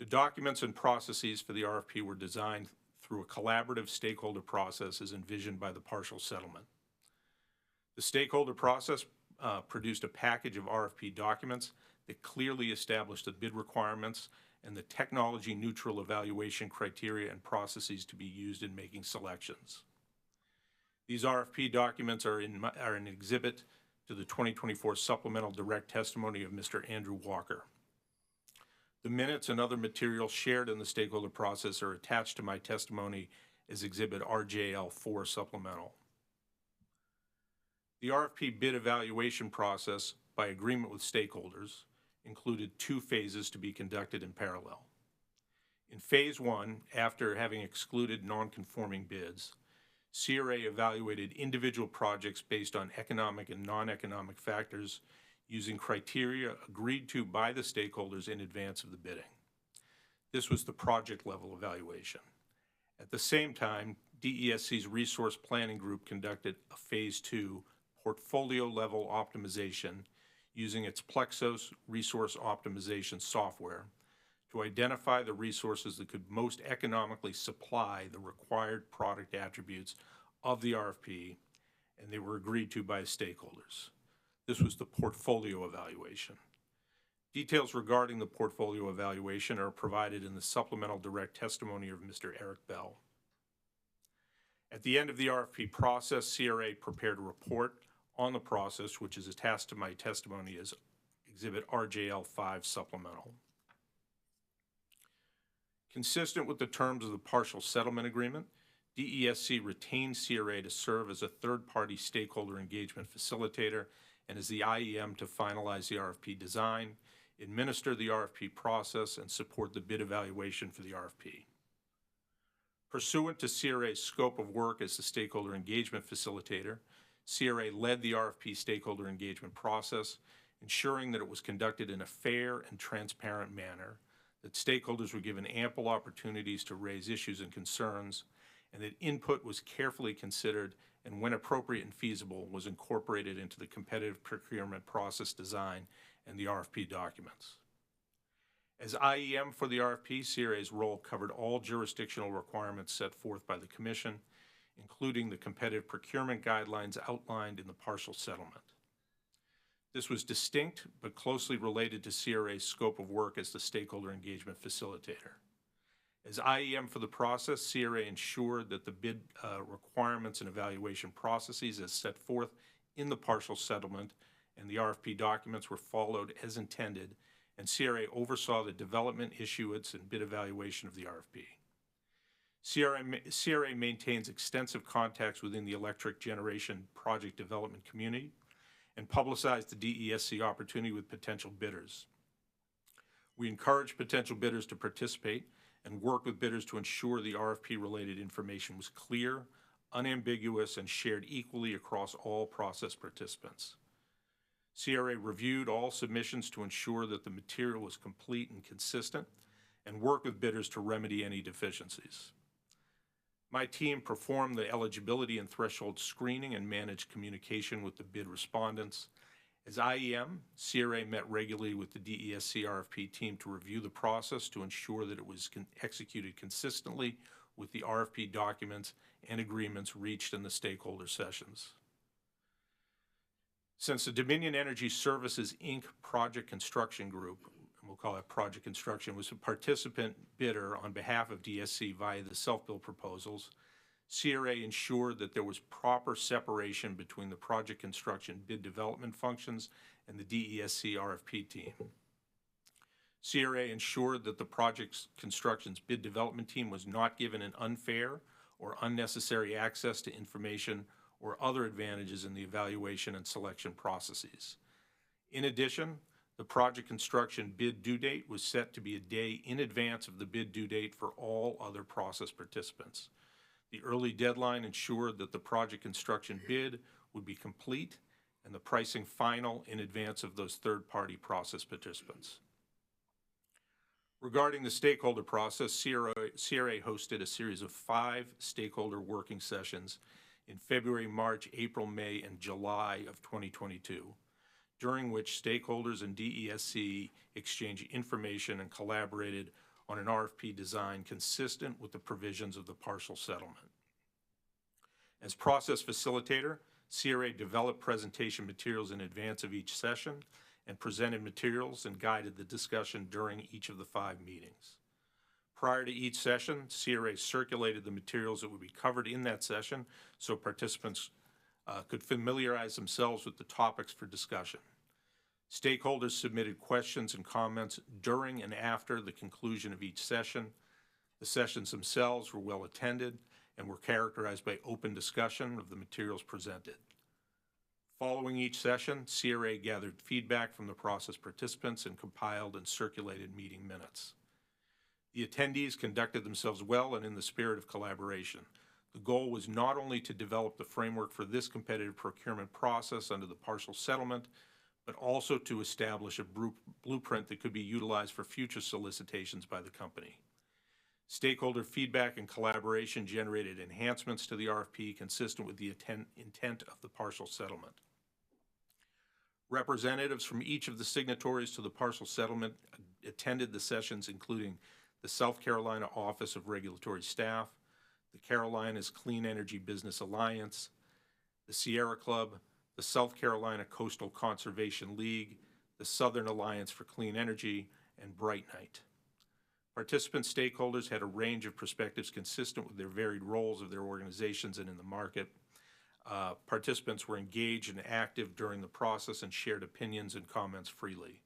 The documents and processes for the RFP were designed through a collaborative stakeholder process as envisioned by the partial settlement. The stakeholder process produced a package of RFP documents that clearly established the bid requirements and the technology-neutral evaluation criteria and processes to be used in making selections. These RFP documents are an exhibit to the 2024 supplemental direct testimony of Mr. Andrew Walker. The minutes and other materials shared in the stakeholder process are attached to my testimony as Exhibit RJL 4 supplemental. The RFP bid evaluation process, by agreement with stakeholders, included 2 phases to be conducted in parallel. In Phase 1, after having excluded non-conforming bids, CRA evaluated individual projects based on economic and non-economic factors using criteria agreed to by the stakeholders in advance of the bidding. This was the project-level evaluation. At the same time, DESC's Resource Planning Group conducted a Phase 2 portfolio-level optimization using its Plexos resource optimization software to identify the resources that could most economically supply the required product attributes of the RFP, and they were agreed to by stakeholders. This was the portfolio evaluation. Details regarding the portfolio evaluation are provided in the supplemental direct testimony of Mr. Eric Bell. At the end of the RFP process, CRA prepared a report on the process, which is attached to my testimony as Exhibit RJL 5 supplemental. Consistent with the terms of the partial settlement agreement, DESC retained CRA to serve as a third-party stakeholder engagement facilitator and as the IEM to finalize the RFP design, administer the RFP process, and support the bid evaluation for the RFP. Pursuant to CRA's scope of work as the stakeholder engagement facilitator, CRA led the RFP stakeholder engagement process, ensuring that it was conducted in a fair and transparent manner, that stakeholders were given ample opportunities to raise issues and concerns, and that input was carefully considered and when appropriate and feasible, was incorporated into the competitive procurement process design and the RFP documents. As IEM for the RFP, CRA's role covered all jurisdictional requirements set forth by the Commission, including the competitive procurement guidelines outlined in the partial settlement. This was distinct but closely related to CRA's scope of work as the stakeholder engagement facilitator. As IEM for the process, CRA ensured that the bid requirements and evaluation processes as set forth in the partial settlement and the RFP documents were followed as intended, and CRA oversaw the development, issuance, and bid evaluation of the RFP. CRA maintains extensive contacts within the electric generation project development community and publicized the DESC opportunity with potential bidders. We encourage potential bidders to participate and work with bidders to ensure the RFP-related information was clear, unambiguous, and shared equally across all process participants. CRA reviewed all submissions to ensure that the material was complete and consistent and worked with bidders to remedy any deficiencies. My team performed the eligibility and threshold screening and managed communication with the bid respondents. As IEM, CRA met regularly with the DESC RFP team to review the process to ensure that it was executed consistently with the RFP documents and agreements reached in the stakeholder sessions. Since the Dominion Energy Services, Inc. Project Construction Group, and we'll call it Project Construction, was a participant bidder on behalf of DSC via the self-bill proposals, CRA ensured that there was proper separation between the project construction bid development functions and the DESC RFP team. CRA ensured that the project construction's bid development team was not given an unfair or unnecessary access to information or other advantages in the evaluation and selection processes. In addition, the project construction bid due date was set to be a day in advance of the bid due date for all other process participants. The early deadline ensured that the project construction bid would be complete and the pricing final in advance of those third-party process participants. Regarding the stakeholder process, CRA hosted a series of 5 stakeholder working sessions in February, March, April, May, and July of 2022, during which stakeholders and DESC exchanged information and collaborated on an RFP design consistent with the provisions of the partial settlement. As process facilitator, CRA developed presentation materials in advance of each session and presented materials and guided the discussion during each of the 5 meetings. Prior to each session, CRA circulated the materials that would be covered in that session so participants could familiarize themselves with the topics for discussion. Stakeholders submitted questions and comments during and after the conclusion of each session. The sessions themselves were well attended and were characterized by open discussion of the materials presented. Following each session, CRA gathered feedback from the process participants and compiled and circulated meeting minutes. The attendees conducted themselves well and in the spirit of collaboration. The goal was not only to develop the framework for this competitive procurement process under the partial settlement, but also to establish a blueprint that could be utilized for future solicitations by the company. Stakeholder feedback and collaboration generated enhancements to the RFP consistent with the intent of the partial settlement. Representatives from each of the signatories to the partial settlement attended the sessions, including the South Carolina Office of Regulatory Staff, the Carolinas Clean Energy Business Alliance, the Sierra Club, the South Carolina Coastal Conservation League, the Southern Alliance for Clean Energy, and Bright Night. Participant stakeholders had a range of perspectives consistent with their varied roles of their organizations and in the market. Participants were engaged and active during the process and shared opinions and comments freely.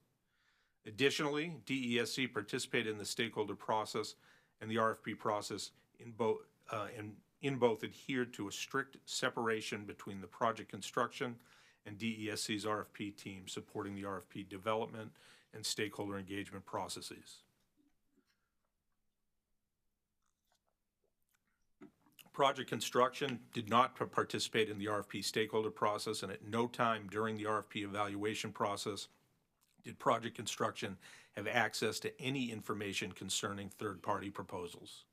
Additionally, DESC participated in the stakeholder process and the RFP process in both adhered to a strict separation between the project construction and DESC's RFP team supporting the RFP development and stakeholder engagement processes. Project construction did not participate in the RFP stakeholder process, and at no time during the RFP evaluation process did project construction have access to any information concerning third-party proposals.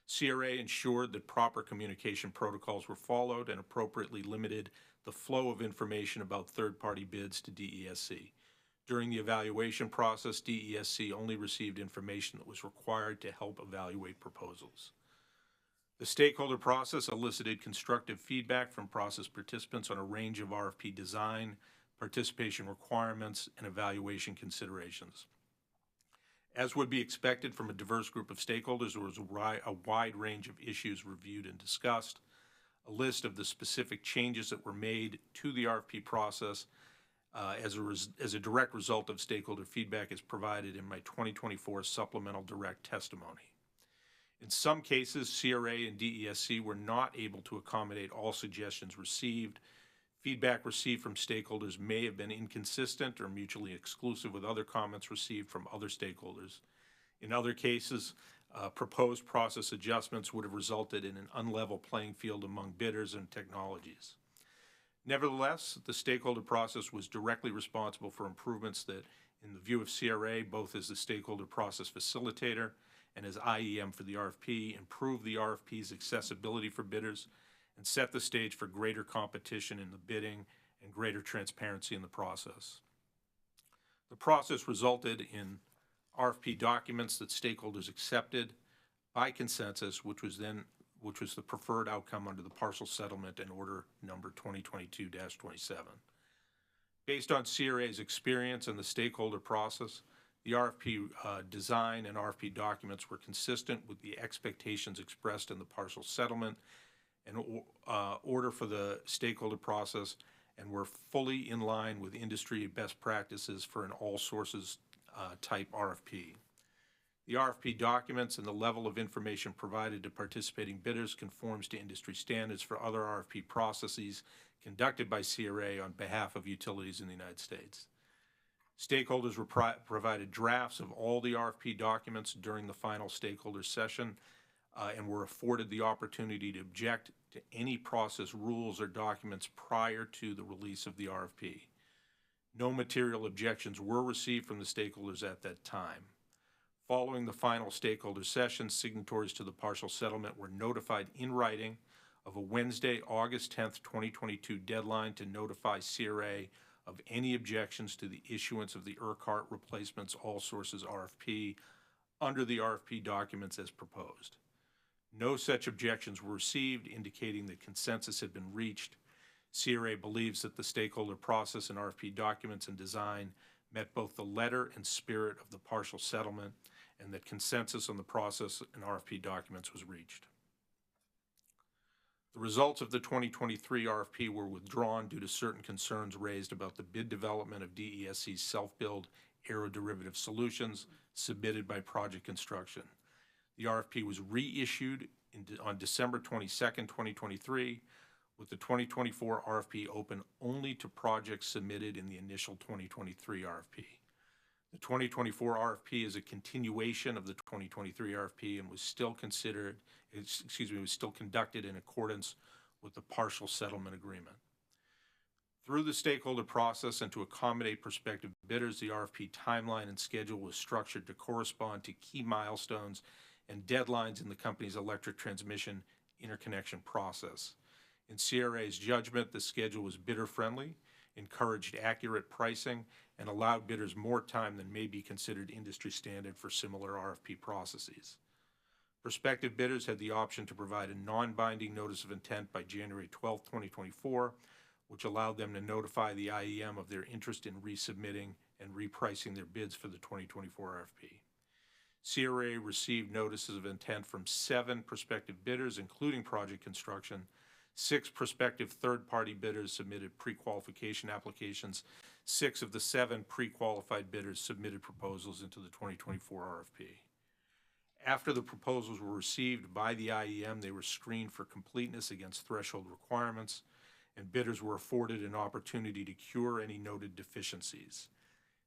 CRA ensured that proper communication protocols were followed and appropriately limited the flow of information about third-party bids to DESC. During the evaluation process, DESC only received information that was required to help evaluate proposals. The stakeholder process elicited constructive feedback from process participants on a range of RFP design, participation requirements, and evaluation considerations. As would be expected from a diverse group of stakeholders, there was a wide range of issues reviewed and discussed. A list of the specific changes that were made to the RFP process as a direct result of stakeholder feedback is provided in my 2024 supplemental direct testimony. In some cases, CRA and DESC were not able to accommodate all suggestions received. Feedback received from stakeholders may have been inconsistent or mutually exclusive with other comments received from other stakeholders. In other cases, proposed process adjustments would have resulted in an unlevel playing field among bidders and technologies. Nevertheless, the stakeholder process was directly responsible for improvements that, in the view of CRA, both as the stakeholder process facilitator and as IEM for the RFP, improved the RFP's accessibility for bidders and set the stage for greater competition in the bidding and greater transparency in the process. The process resulted in RFP documents that stakeholders accepted by consensus, which was the preferred outcome under the partial settlement and order number 2022-27. Based on CRA's experience in the stakeholder process, the RFP design and RFP documents were consistent with the expectations expressed in the partial settlement and order for the stakeholder process, and were fully in line with industry best practices for an all sources type RFP. The RFP documents and the level of information provided to participating bidders conforms to industry standards for other RFP processes conducted by CRA on behalf of utilities in the United States. Stakeholders were provided drafts of all the RFP documents during the final stakeholder session and were afforded the opportunity to object to any process rules or documents prior to the release of the RFP. No material objections were received from the stakeholders at that time. Following the final stakeholder session, signatories to the partial settlement were notified in writing of a Wednesday, August 10th, 2022 deadline to notify CRA of any objections to the issuance of the Urquhart Replacements All Sources RFP under the RFP documents as proposed. No such objections were received, indicating that consensus had been reached. CRA believes that the stakeholder process and RFP documents and design met both the letter and spirit of the partial settlement, and that consensus on the process and RFP documents was reached. The results of the 2023 RFP were withdrawn due to certain concerns raised about the bid development of DESC's self-build aeroderivative solutions submitted by Project Construction. The RFP was reissued on December 22nd, 2023, with the 2024 RFP open only to projects submitted in the initial 2023 RFP. The 2024 RFP is a continuation of the 2023 RFP and was still conducted in accordance with the partial settlement agreement. Through the stakeholder process and to accommodate prospective bidders, the RFP timeline and schedule was structured to correspond to key milestones and deadlines in the company's electric transmission interconnection process. In CRA's judgment, the schedule was bidder-friendly, encouraged accurate pricing, and allowed bidders more time than may be considered industry standard for similar RFP processes. Prospective bidders had the option to provide a non-binding notice of intent by January 12, 2024, which allowed them to notify the IEM of their interest in resubmitting and repricing their bids for the 2024 RFP. CRA received notices of intent from 7 prospective bidders, including Project Construction. 6 prospective third-party bidders submitted pre-qualification applications. 6 of the 7 pre-qualified bidders submitted proposals into the 2024 RFP. After the proposals were received by the IEM, they were screened for completeness against threshold requirements, and bidders were afforded an opportunity to cure any noted deficiencies.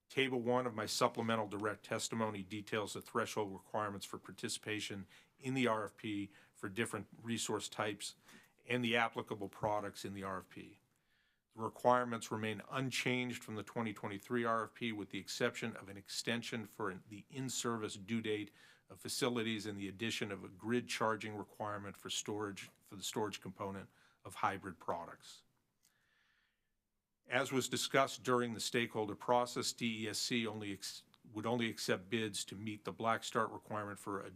Table 1 of my supplemental direct testimony details the threshold requirements for participation in the RFP for different resource types and the applicable products in the RFP. The requirements remain unchanged from the 2023 RFP with the exception of an extension for the in-service due date of facilities and the addition of a grid charging requirement for storage, for the storage component of hybrid products. As was discussed during the stakeholder process, DESC would only accept bids to meet the Black Start requirement for a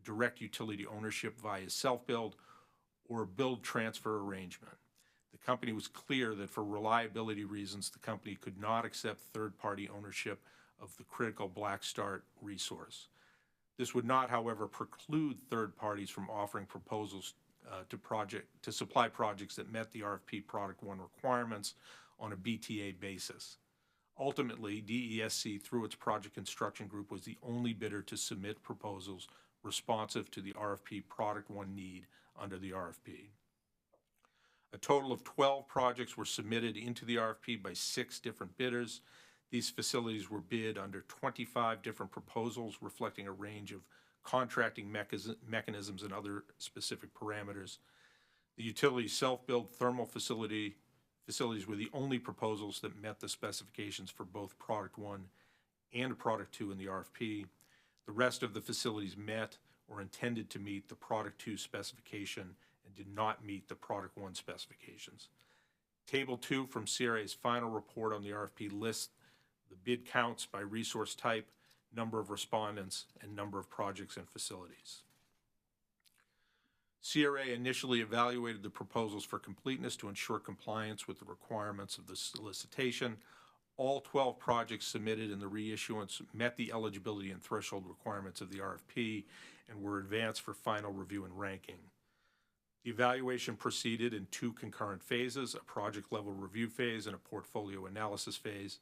direct utility ownership via self-build or build transfer arrangement. The company was clear that for reliability reasons, the company could not accept third-party ownership of the critical Black Start resource. This would not, however, preclude third parties from offering proposals to supply projects that met the RFP Product 1 requirements on a BTA basis. Ultimately, DESC, through its project construction group, was the only bidder to submit proposals responsive to the RFP Product 1 need under the RFP. A total of 12 projects were submitted into the RFP by 6 different bidders. These facilities were bid under 25 different proposals reflecting a range of contracting mechanisms and other specific parameters. The utility self-build thermal facilities were the only proposals that met the specifications for both Product 1 and Product 2 in the RFP. The rest of the facilities met or intended to meet the Product 2 specification and did not meet the Product 1 specifications. Table 2 from CRA's final report on the RFP lists the bid counts by resource type, number of respondents, and number of projects and facilities. CRA initially evaluated the proposals for completeness to ensure compliance with the requirements of the solicitation. All 12 projects submitted in the reissuance met the eligibility and threshold requirements of the RFP and were advanced for final review and ranking. The evaluation proceeded in 2 concurrent phases, a project-level review phase and a portfolio analysis phase.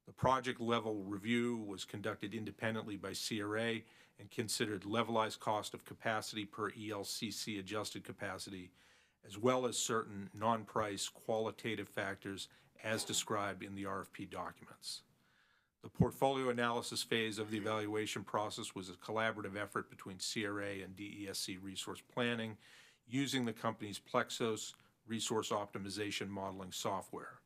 The project-level review was conducted independently by CRA and considered levelized cost of capacity per ELCC adjusted capacity, as well as certain non-price qualitative factors as described in the RFP documents. The portfolio analysis phase of the evaluation process was a collaborative effort between CRA and DESC Resource Planning using the company's Plexos resource optimization modeling software.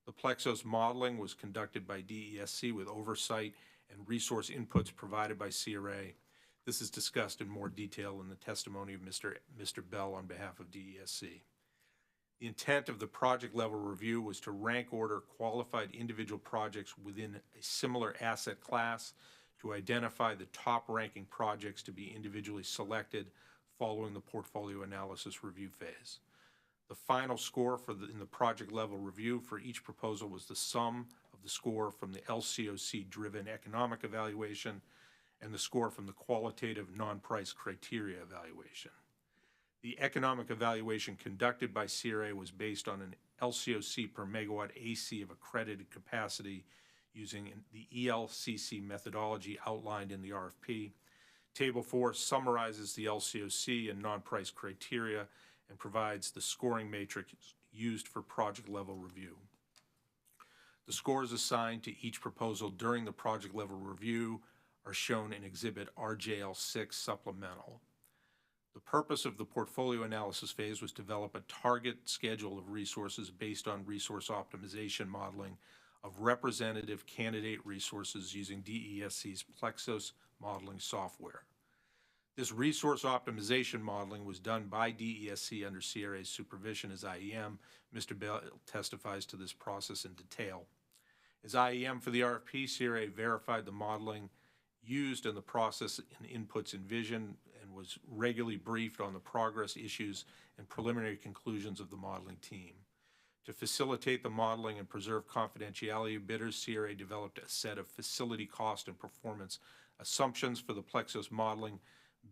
The Plexos modeling was conducted by DESC with oversight and resource inputs provided by CRA. This is discussed in more detail in the testimony of Mr. Bell on behalf of DESC. The intent of the project-level review was to rank order qualified individual projects within a similar asset class to identify the top-ranking projects to be individually selected following the portfolio analysis review phase. The final score in the project-level review for each proposal was the sum of the score from the LCOC-driven economic evaluation and the score from the qualitative non-price criteria evaluation. The economic evaluation conducted by CRA was based on an LCOC per megawatt AC of accredited capacity using the ELCC methodology outlined in the RFP. Table 4 summarizes the LCOC and non-price criteria and provides the scoring matrix used for project-level review. The scores assigned to each proposal during the project-level review are shown in Exhibit RJL6 Supplemental. The purpose of the portfolio analysis phase was to develop a target schedule of resources based on resource optimization modeling of representative candidate resources using DESC's Plexos modeling software. This resource optimization modeling was done by DESC under CRA's supervision as IEM. Mr. Bell testifies to this process in detail. As IEM for the RFP, CRA verified the modeling used in the process and inputs envisioned and was regularly briefed on the progress, issues, and preliminary conclusions of the modeling team. To facilitate the modeling and preserve confidentiality of bidders, CRA developed a set of facility cost and performance assumptions for the Plexos modeling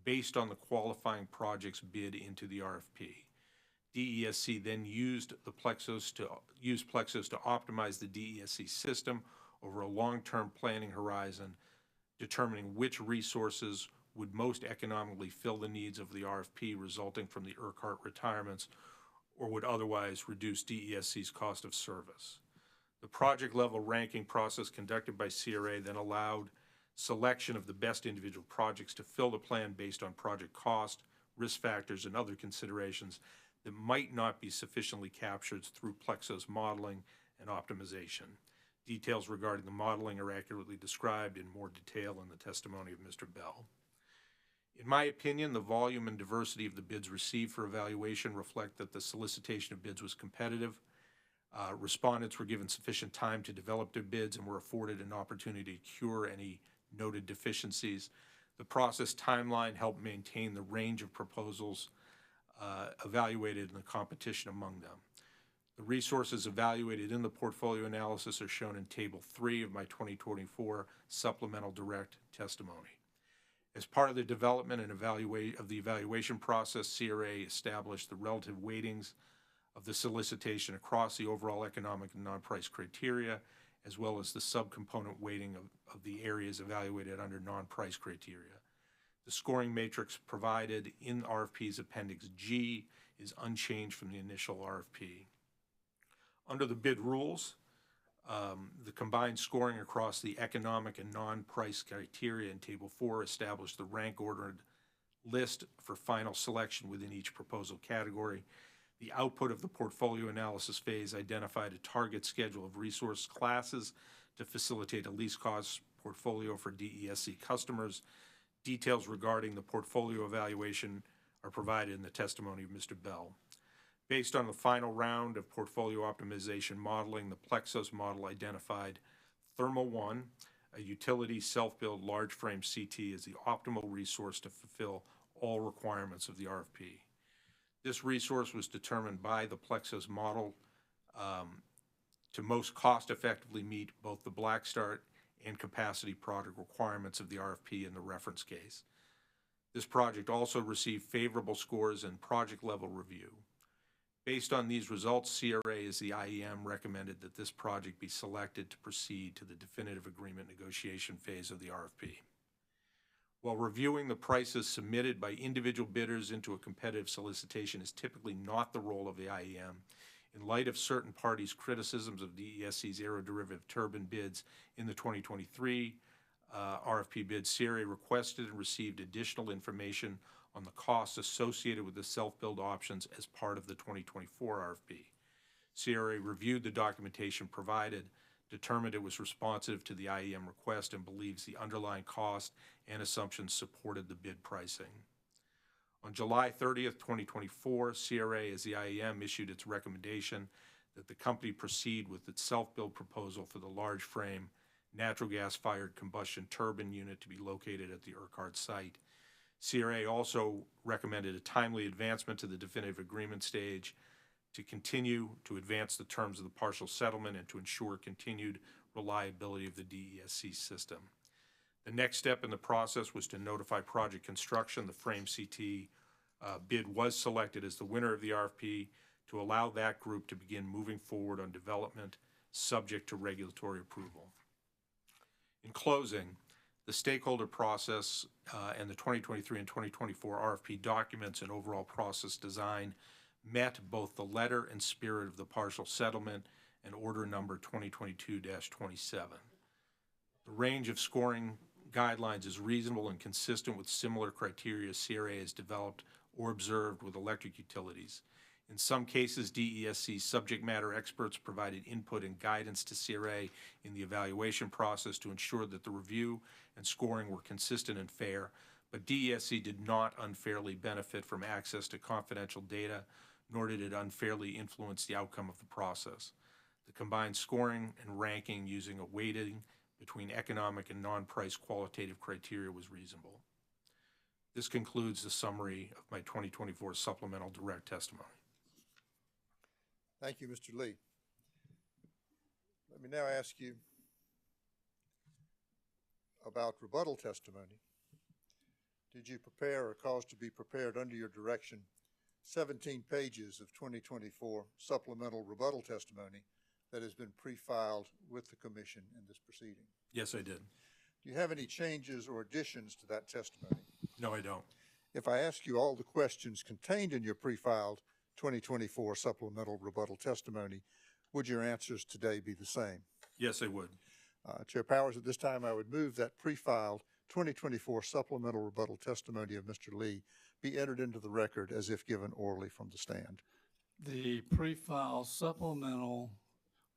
based on the qualifying projects bid into the RFP. DESC then used Plexos to optimize the DESC system over a long-term planning horizon, determining which resources would most economically fill the needs of the RFP resulting from the Urquhart retirements or would otherwise reduce DESC's cost of service. The project-level ranking process conducted by CRA then allowed selection of the best individual projects to fill the plan based on project cost, risk factors, and other considerations that might not be sufficiently captured through Plexos modeling and optimization. Details regarding the modeling are accurately described in more detail in the testimony of Mr. Bell. In my opinion, the volume and diversity of the bids received for evaluation reflect that the solicitation of bids was competitive. Respondents were given sufficient time to develop their bids and were afforded an opportunity to cure any noted deficiencies. The process timeline helped maintain the range of proposals evaluated in the competition among them. The resources evaluated in the portfolio analysis are shown in Table 3 of my 2024 supplemental direct testimony. As part of the development and evaluation process, CRA established the relative weightings of the solicitation across the overall economic and non-price criteria, as well as the subcomponent weighting of the areas evaluated under non-price criteria. The scoring matrix provided in RFP's Appendix G is unchanged from the initial RFP. Under the bid rules, the combined scoring across the economic and non-price criteria in Table 4 established the rank ordered list for final selection within each proposal category. The output of the portfolio analysis phase identified a target schedule of resource classes to facilitate a least cost portfolio for DESC customers. Details regarding the portfolio evaluation are provided in the testimony of Mr. Bell. Based on the final round of portfolio optimization modeling, the Plexos model identified Thermal 1, a utility self-build large frame CT, as the optimal resource to fulfill all requirements of the RFP. This resource was determined by the Plexos model to most cost effectively meet both the black start and capacity product requirements of the RFP in the reference case. This project also received favorable scores in project level review. Based on these results, CRA as the IEM recommended that this project be selected to proceed to the definitive agreement negotiation phase of the RFP. While reviewing the prices submitted by individual bidders into a competitive solicitation is typically not the role of the IEM, in light of certain parties' criticisms of DESC's aeroderivative turbine bids in the 2023 RFP bid, CRA requested and received additional information on the costs associated with the self-build options as part of the 2024 RFP. CRA reviewed the documentation provided, determined it was responsive to the IEM request, and believes the underlying cost and assumptions supported the bid pricing. On July 30th, 2024, CRA as the IEM issued its recommendation that the company proceed with its self-build proposal for the large frame natural gas-fired combustion turbine unit to be located at the Urquhart site. CRA also recommended a timely advancement to the definitive agreement stage to continue to advance the terms of the partial settlement and to ensure continued reliability of the DESC system. The next step in the process was to notify Project Construction. The frame CT bid was selected as the winner of the RFP to allow that group to begin moving forward on development subject to regulatory approval. In closing, the stakeholder process and the 2023 and 2024 RFP documents and overall process design met both the letter and spirit of the partial settlement and order number 2022-27. The range of scoring guidelines is reasonable and consistent with similar criteria CRA has developed or observed with electric utilities. In some cases, DESC subject matter experts provided input and guidance to CRA in the evaluation process to ensure that the review and scoring were consistent and fair, but DESC did not unfairly benefit from access to confidential data, nor did it unfairly influence the outcome of the process. The combined scoring and ranking using a weighting between economic and non-price qualitative criteria was reasonable. This concludes the summary of my 2024 supplemental direct testimony. Thank you, Mr. Lee. Let me now ask you about rebuttal testimony. Did you prepare or cause to be prepared under your direction 17 pages of 2024 supplemental rebuttal testimony that has been pre-filed with the commission in this proceeding? Yes, I did. Do you have any changes or additions to that testimony? No, I don't. If I ask you all the questions contained in your pre-filed 2024 supplemental rebuttal testimony, would your answers today be the same? Yes, they would. Chair Powers, at this time I would move that pre-filed 2024 supplemental rebuttal testimony of Mr. Lee be entered into the record as if given orally from the stand. The pre-filed supplemental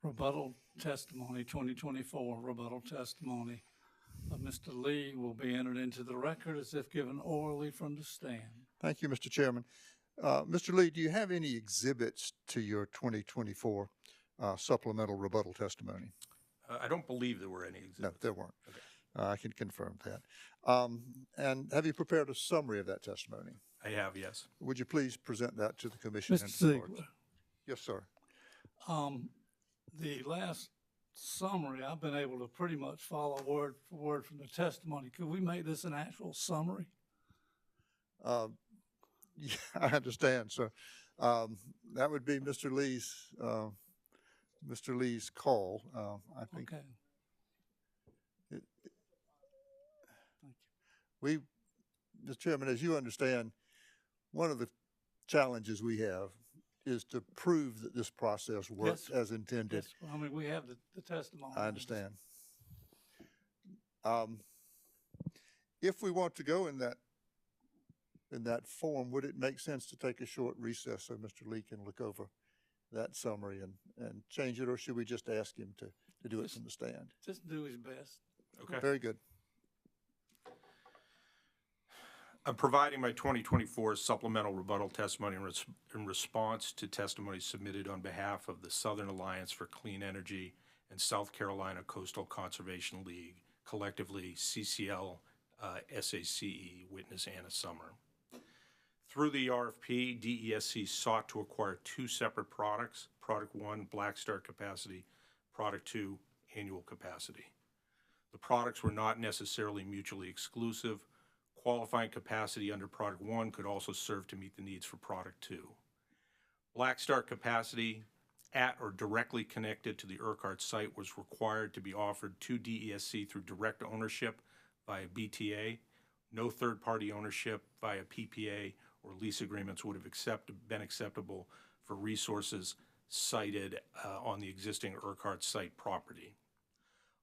rebuttal testimony, 2024 rebuttal testimony of Mr. Lee will be entered into the record as if given orally from the stand. Thank you, Mr. Chairman. Mr. Lee, do you have any exhibits to your 2024 supplemental rebuttal testimony? I don't believe there were any No, exhibits. there weren't. Okay. I can confirm that. And have you prepared a summary of that testimony? I have, yes. Would you please present that to the commission? Mr. and to the board? Ziegler, Yes, sir. the last summary, I've been able to pretty much follow word for word from the testimony. Could we make this an actual summary? Yeah, I understand, sir. That would be Mr. Lee's call. I think Okay. Mr. Chairman, as you understand, one of the challenges we have is to prove that this process worked Yes. as intended. Yes, I mean, we have the testimony. I understand. If we want to go in that form, would it make sense to take a short recess so Mr. Lee can look over that summary and change it, or should we just ask him to do it from the stand? Just do his best. Okay. Very good. I'm providing my 2024 supplemental rebuttal testimony in response to testimony submitted on behalf of the Southern Alliance for Clean Energy and South Carolina Coastal Conservation League, collectively CCL SACE, witness Anna Summer. Through the RFP, DESC sought to acquire two separate products, Product 1, Black Start capacity, Product 2, annual capacity. The products were not necessarily mutually exclusive. Qualifying capacity under Product 1 could also serve to meet the needs for Product 2. Black Start capacity at or directly connected to the Urquhart site was required to be offered to DESC through direct ownership via BTA. No third-party ownership via PPA or lease agreements would have been acceptable for resources sited on the existing Urquhart site property.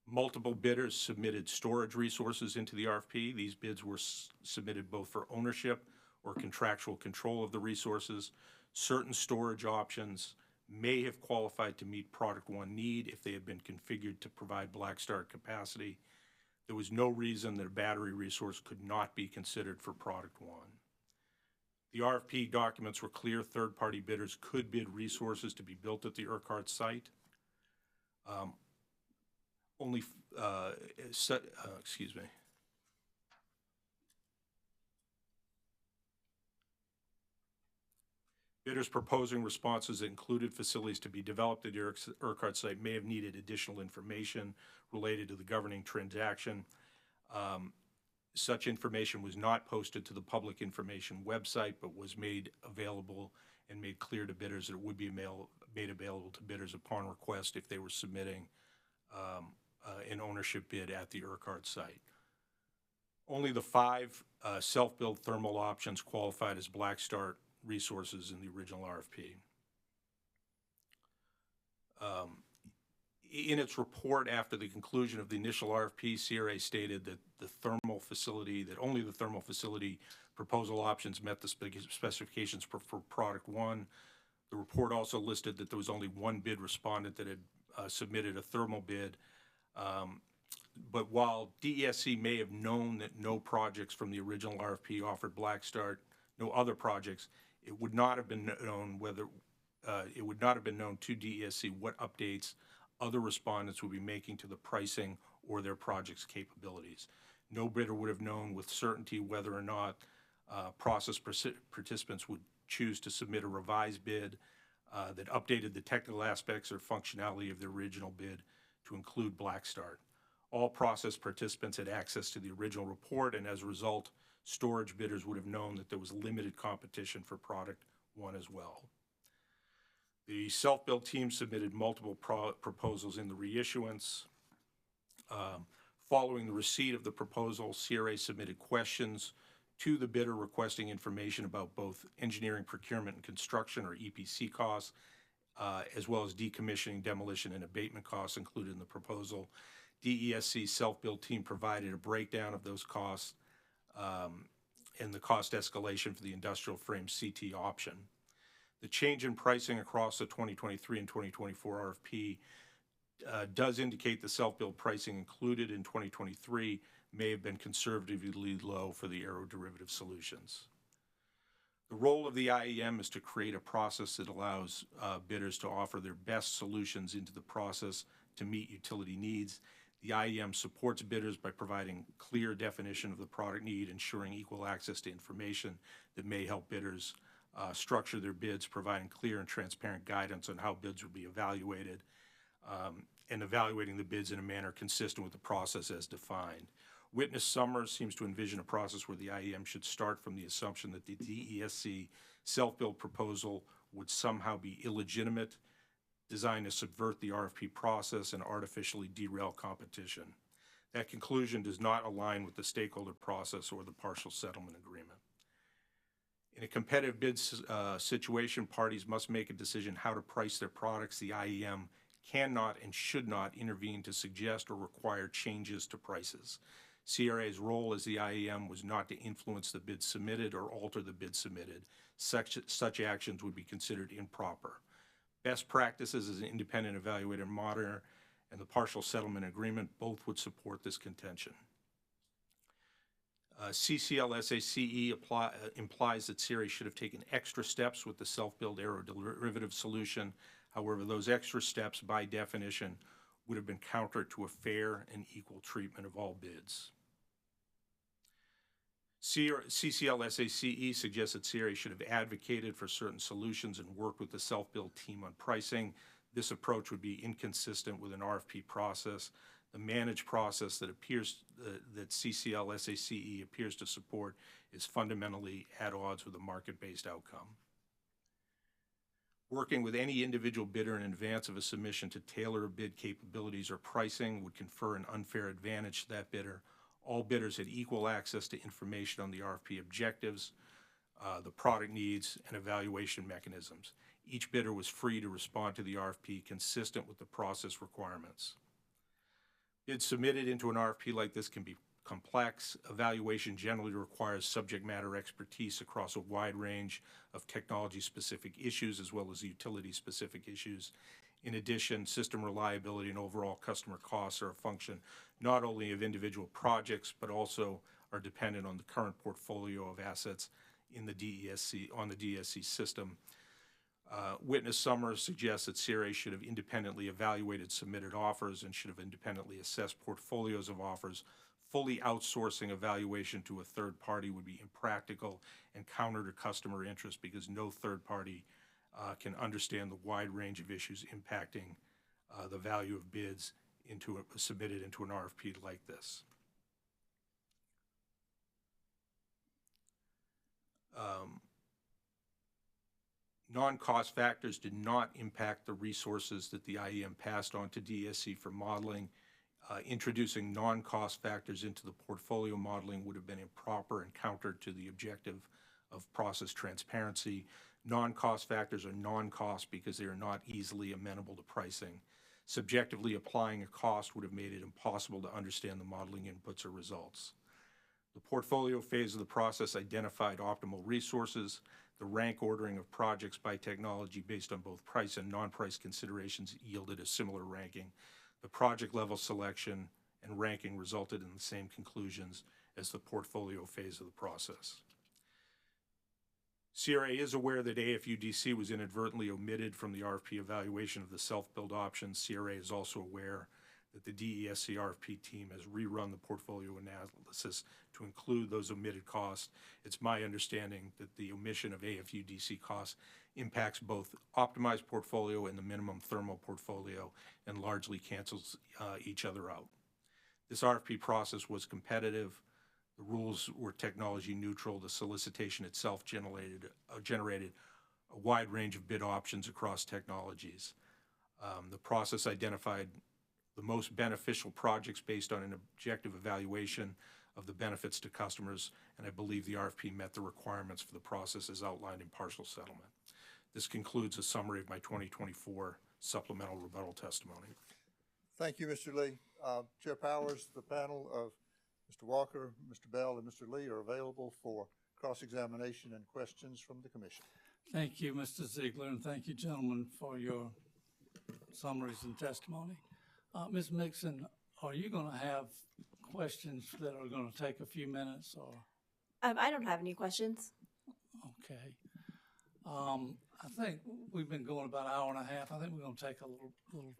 Multiple bidders submitted storage resources into the RFP. These bids were submitted both for ownership or contractual control of the resources. Certain storage options may have qualified to meet Product 1 need if they had been configured to provide Black Start capacity. There was no reason that a battery resource could not be considered for Product 1. The RFP documents were clear. Third-party bidders could bid resources to be built at the Urquhart site. Bidders proposing responses that included facilities to be developed at the Urquhart site may have needed additional information related to the governing transaction. Such information was not posted to the public information website, but was made available and made clear to bidders that it would be made available to bidders upon request if they were submitting an ownership bid at the Urquhart site. Only the 5 self-built thermal options qualified as Black Start resources in the original RFP. In its report after the conclusion of the initial RFP, CRA stated that only the thermal facility proposal options met the specifications for Product 1. The report also listed that there was only one bid respondent that had submitted a thermal bid. But while DESC may have known that no projects from the original RFP offered Black Start, no other projects, it would not have been known to DESC what updates other respondents would be making to the pricing or their project's capabilities. No bidder would have known with certainty whether or not process participants would choose to submit a revised bid that updated the technical aspects or functionality of the original bid to include Black Start. All process participants had access to the original report, and as a result, storage bidders would have known that there was limited competition for Product 1 as well. The self-built team submitted multiple proposals in the reissuance. Following the receipt of the proposal, CRA submitted questions to the bidder requesting information about both engineering, procurement, and construction, or EPC costs, as well as decommissioning, demolition, and abatement costs included in the proposal. DESC's self-built team provided a breakdown of those costs and the cost escalation for the industrial frame CT option. The change in pricing across the 2023 and 2024 RFP does indicate the self-billed pricing included in 2023 may have been conservatively low for the aeroderivative solutions. The role of the IEM is to create a process that allows bidders to offer their best solutions into the process to meet utility needs. The IEM supports bidders by providing clear definition of the product need, ensuring equal access to information that may help bidders structure their bids, providing clear and transparent guidance on how bids will be evaluated, and evaluating the bids in a manner consistent with the process as defined. Witness Summers seems to envision a process where the IEM should start from the assumption that the DESC self-billed proposal would somehow be illegitimate, designed to subvert the RFP process and artificially derail competition. That conclusion does not align with the stakeholder process or the partial settlement agreement. In a competitive bid situation, parties must make a decision how to price their products. The IEM cannot and should not intervene to suggest or require changes to prices. CRA's role as the IEM was not to influence the bid submitted or alter the bid submitted. Such actions would be considered improper. Best practices as an independent evaluator and monitor and the partial settlement agreement both would support this contention. CCL SACE implies that CRA should have taken extra steps with the self-billed aeroderivative solution. However, those extra steps, by definition, would have been counter to a fair and equal treatment of all bids. CCL SACE suggests that CRA should have advocated for certain solutions and worked with the self-billed team on pricing. This approach would be inconsistent with an RFP process. The managed process that CCL SACE appears to support is fundamentally at odds with a market-based outcome. Working with any individual bidder in advance of a submission to tailor bid capabilities or pricing would confer an unfair advantage to that bidder. All bidders had equal access to information on the RFP objectives, the product needs, and evaluation mechanisms. Each bidder was free to respond to the RFP consistent with the process requirements. Bids submitted into an RFP like this can be complex. Evaluation generally requires subject matter expertise across a wide range of technology-specific issues as well as utility-specific issues. In addition, system reliability and overall customer costs are a function not only of individual projects, but also are dependent on the current portfolio of assets in the DESC system. Witness Summers suggests that CRA should have independently evaluated submitted offers and should have independently assessed portfolios of offers. Fully outsourcing evaluation to a third party would be impractical and counter to customer interest because no third party can understand the wide range of issues impacting the value of bids submitted into an RFP like this. Non-cost factors did not impact the resources that the IEM passed on to DSC for modeling. Introducing non-cost factors into the portfolio modeling would have been improper and counter to the objective of process transparency. Non-cost factors are non-cost because they are not easily amenable to pricing. Subjectively applying a cost would have made it impossible to understand the modeling inputs or results. The portfolio phase of the process identified optimal resources. The rank ordering of projects by technology based on both price and non-price considerations yielded a similar ranking. The project level selection and ranking resulted in the same conclusions as the portfolio phase of the process. CRA is aware that AFUDC was inadvertently omitted from the RFP evaluation of the self-billed options. CRA is also aware that the DESC RFP team has rerun the portfolio analysis to include those omitted costs. It's my understanding that the omission of AFUDC costs impacts both optimized portfolio and the minimum thermal portfolio and largely cancels each other out. This RFP process was competitive. The rules were technology neutral. The solicitation itself generated a wide range of bid options across technologies. The process identified the most beneficial projects based on an objective evaluation of the benefits to customers, and I believe the RFP met the requirements for the process as outlined in partial settlement. This concludes a summary of my 2024 supplemental rebuttal testimony. Thank you, Mr. Lee. Chair Powers, the panel of Mr. Walker, Mr. Bell, and Mr. Lee are available for cross-examination and questions from the commission. Thank you, Mr. Ziegler, and thank you, gentlemen, for your summaries and testimony. Ms. Mixon, are you gonna have questions that are gonna take a few minutes or? I don't have any questions. Okay. I think we've been going about an hour and a half. I think we're gonna take a little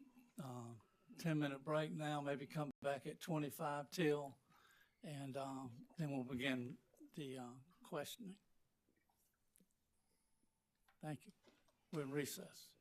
10-minute break now, maybe come back at 25 till, and, then we'll begin the, questioning. Thank you. We're in recess.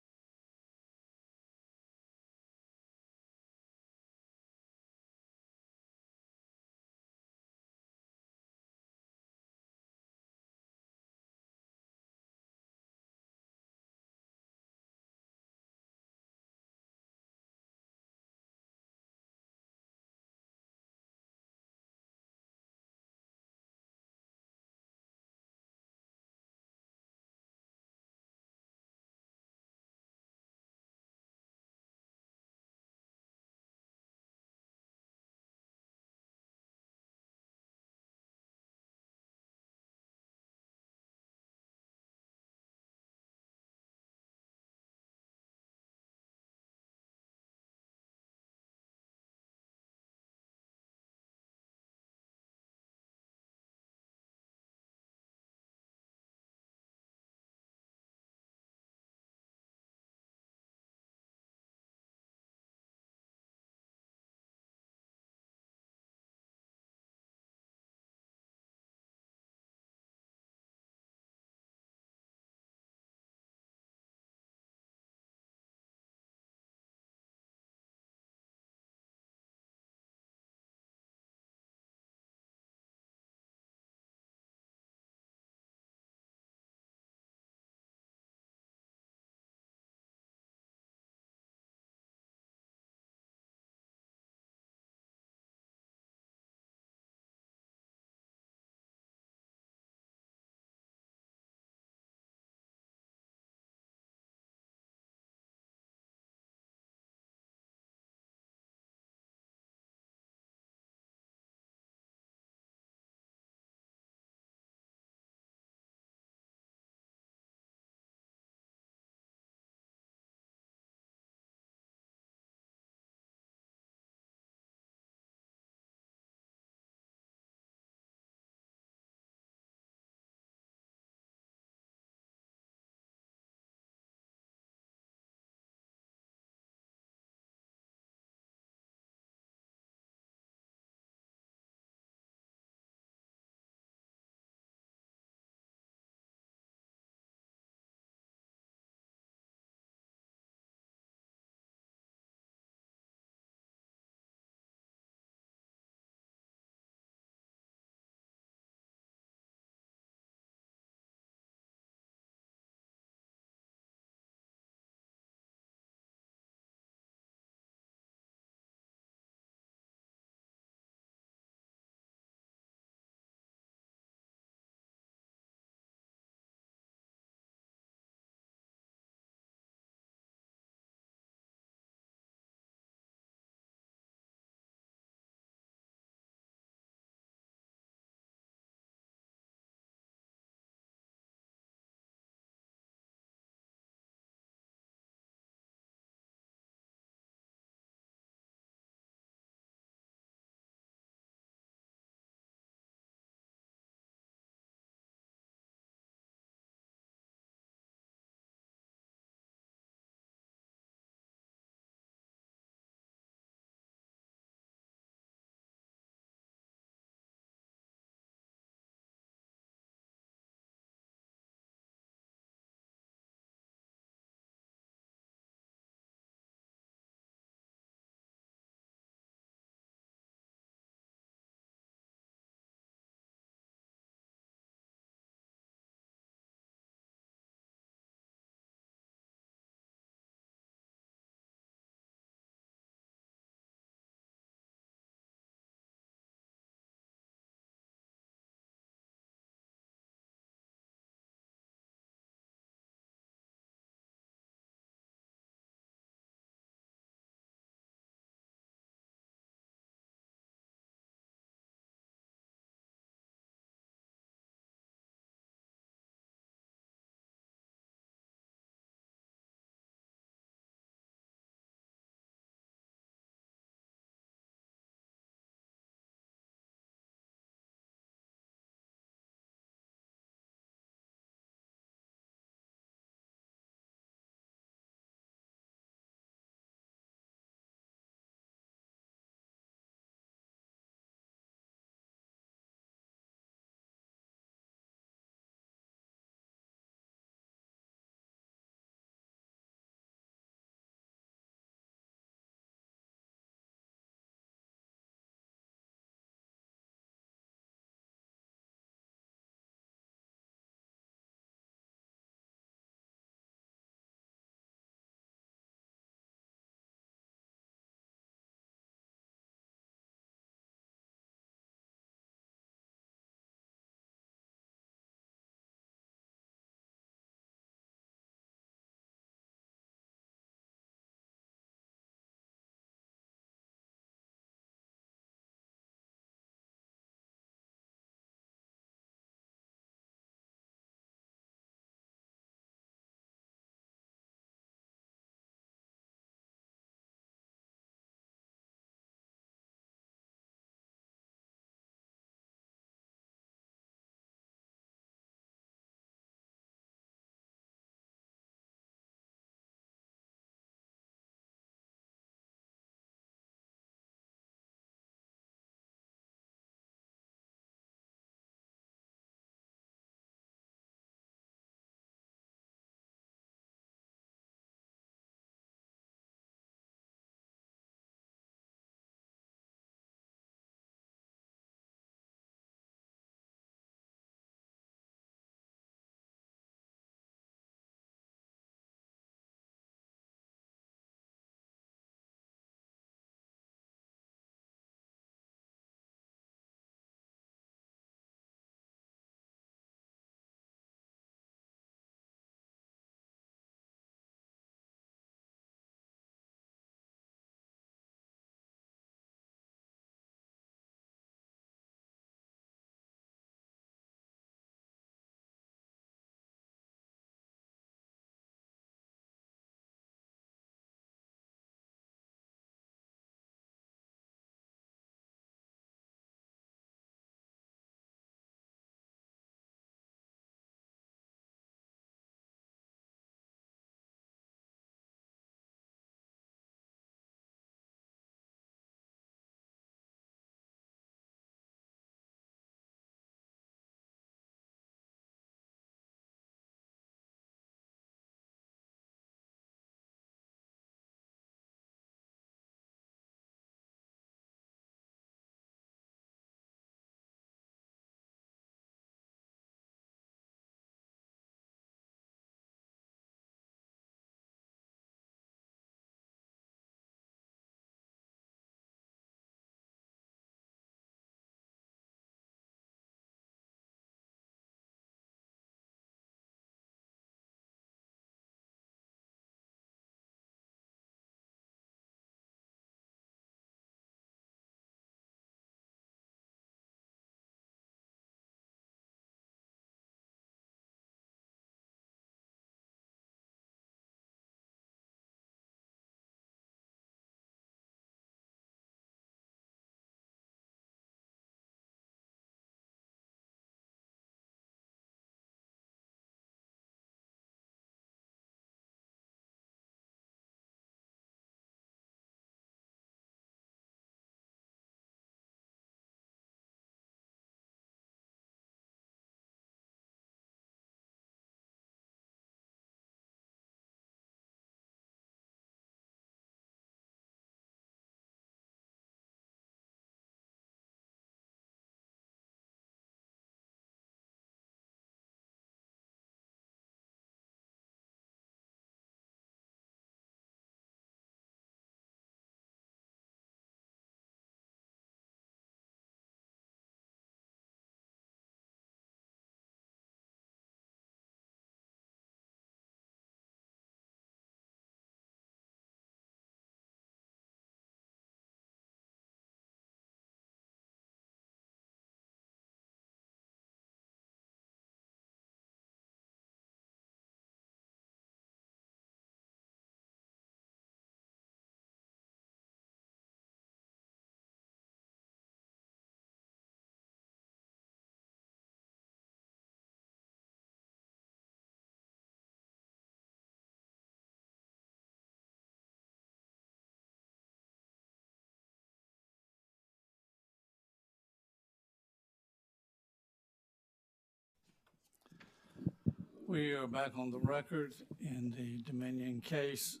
We are back on the record in the Dominion case,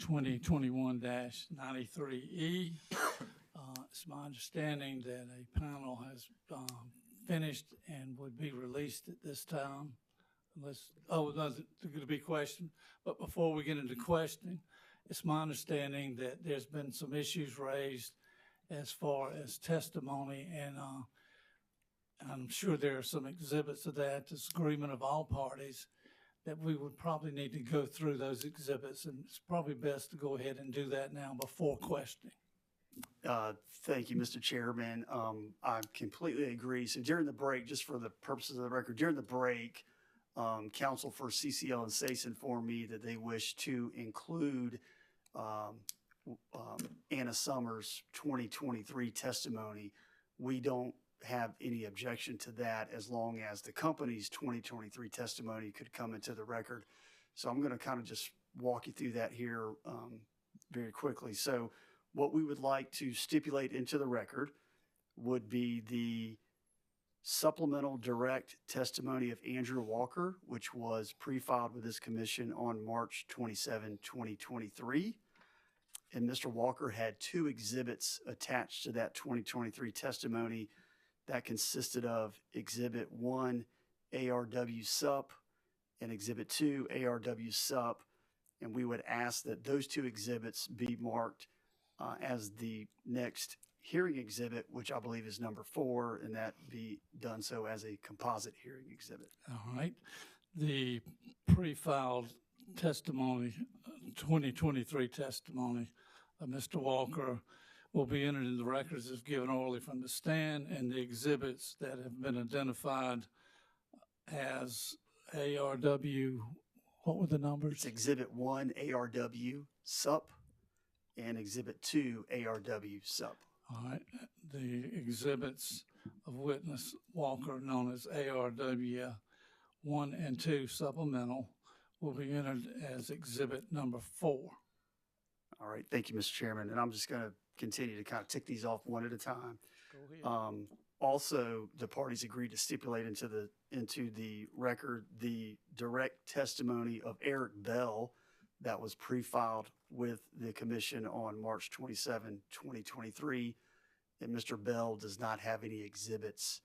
2021-93E. It's my understanding that a panel has finished and would be released at this time. Unless, there's going to be question. But before we get into questioning, it's my understanding that there's been some issues raised as far as testimony, and I'm sure there are some exhibits of that, this agreement of all parties, that we would probably need to go through those exhibits, and it's probably best to go ahead and do that now before questioning. Thank you, Mr. Chairman. I completely agree. So during the break, just for the purposes of the record, during the break, counsel for CCL and SACE informed me that they wish to include Anna Summers' 2023 testimony. We don't have any objection to that as long as the company's 2023 testimony could come into the record. So I'm going to kind of just walk you through that here very quickly. So what we would like to stipulate into the record would be the supplemental direct testimony of Andrew Walker, which was pre-filed with this commission on March 27, 2023. And Mr. Walker had two exhibits attached to that 2023 testimony that consisted of Exhibit 1, ARW SUP, and Exhibit 2, ARW SUP. And we would ask that those two exhibits be marked as the next hearing exhibit, which I believe is number 4, and that be done so as a composite hearing exhibit. All right. The pre-filed testimony, 2023 testimony of Mr. Walker will be entered in the records as given orally from the stand, and the exhibits that have been identified as ARW, what were the numbers? It's Exhibit 1, ARW SUP, and Exhibit 2, ARW SUP. All right. The exhibits of witness Walker, known as ARW 1 and 2 supplemental, will be entered as exhibit number 4. All right. Thank you, Mr. Chairman. And I'm just going to continue to kind of tick these off one at a time. Go ahead. Also, the parties agreed to stipulate into the record the direct testimony of Eric Bell that was pre-filed with the commission on March 27, 2023. And Mr. Bell does not have any exhibits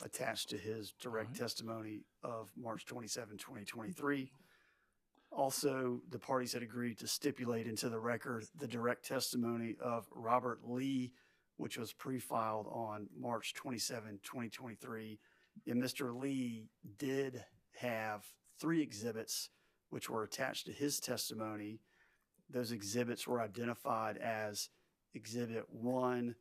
attached to his direct testimony of March 27, 2023. Also, the parties had agreed to stipulate into the record the direct testimony of Robert Lee, which was pre-filed on March 27, 2023. And Mr. Lee did have 3 exhibits which were attached to his testimony. Those exhibits were identified as Exhibit 1,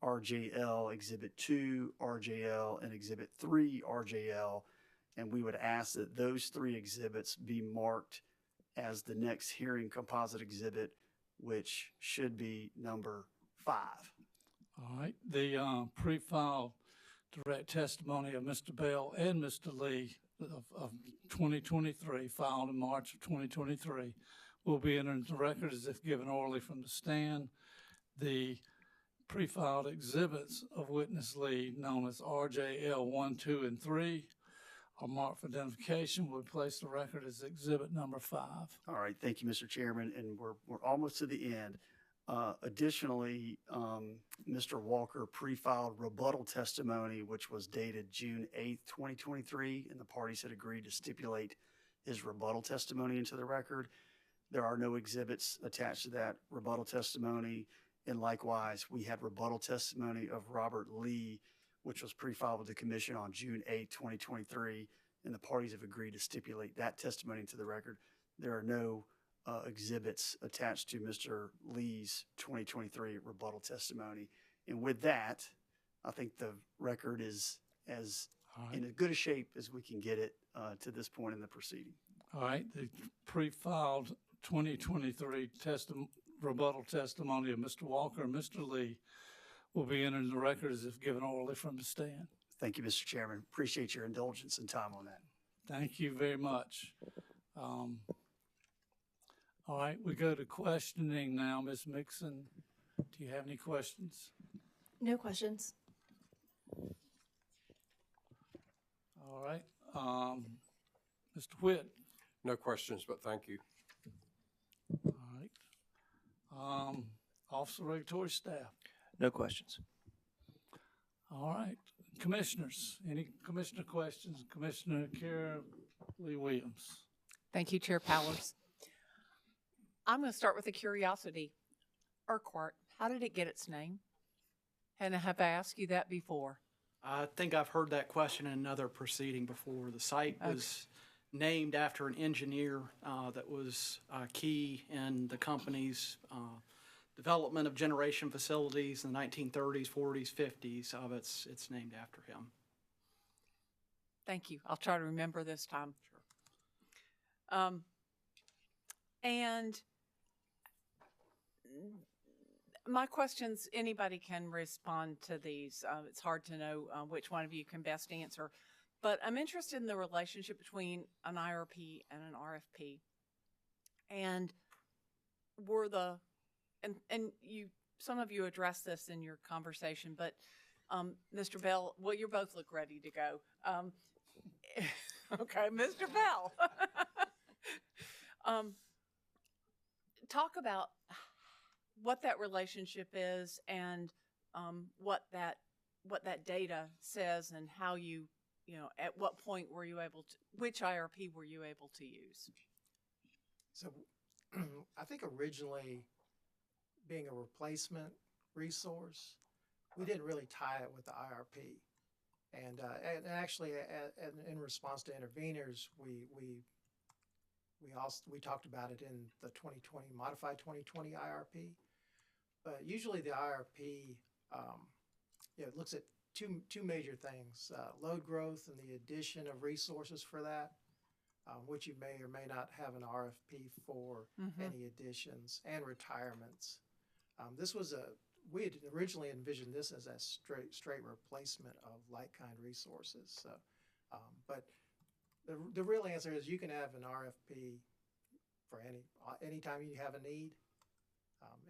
RJL, Exhibit 2, RJL, and Exhibit 3, RJL. And we would ask that those 3 exhibits be marked as the next hearing composite exhibit, which should be number 5. All right. The pre-filed direct testimony of Mr. Bell and Mr. Lee of 2023, filed in March of 2023, will be entered into the record as if given orally from the stand. The pre-filed exhibits of witness Lee, known as RJL 1, 2, and 3, are marked for identification. We'll place the record as exhibit number 5. All right. Thank you, Mr. Chairman. And we're almost to the end. Additionally, Mr. Walker pre-filed rebuttal testimony, which was dated June 8th, 2023, and the parties had agreed to stipulate his rebuttal testimony into the record. There are no exhibits attached to that rebuttal testimony, and likewise, we had rebuttal testimony of Robert Lee, which was pre-filed with the commission on June 8th, 2023, and the parties have agreed to stipulate that testimony into the record. There are no exhibits attached to Mr. Lee's 2023 rebuttal testimony. And with that, I think the record is as in as good a shape as we can get it to this point in the proceeding. All right. The pre-filed 2023 rebuttal testimony of Mr. Walker and Mr. Lee will be entered in the record as if given orally from the stand. Thank you, Mr. Chairman. Appreciate your indulgence and time on that. Thank you very much. All right, we go to questioning now. Ms. Mixon, do you have any questions? No questions. All right. Mr. Whit? No questions, but thank you. All right. Office of Regulatory Staff? No questions. All right. Commissioners, any commissioner questions? Commissioner Kara Lee Williams. Thank you, Chair Powers. I'm going to start with a curiosity. Urquhart, how did it get its name? And have I asked you that before? I think I've heard that question in another proceeding before. The site was named after an engineer that was key in the company's development of generation facilities in the 1930s, 40s, 50s. It's named after him. Thank you. I'll try to remember this time. Sure. And my questions, anybody can respond to these. It's hard to know which one of you can best answer. But I'm interested in the relationship between an IRP and an RFP. And some of you addressed this in your conversation, but Mr. Bell, well, you both look ready to go. Okay, Mr. Bell. Talk about what that relationship is and what that data says and how you at what point were you able to, which IRP were you able to use? So I think originally, being a replacement resource, we didn't really tie it with the IRP. And actually, in response to interveners, we talked about it in the 2020 modified 2020 IRP. But usually the IRP it looks at two major things: load growth and the addition of resources for that, which you may or may not have an RFP for any additions, and retirements. We had originally envisioned this as a straight replacement of like-kind resources. So, but the real answer is you can have an RFP for any time you have a need,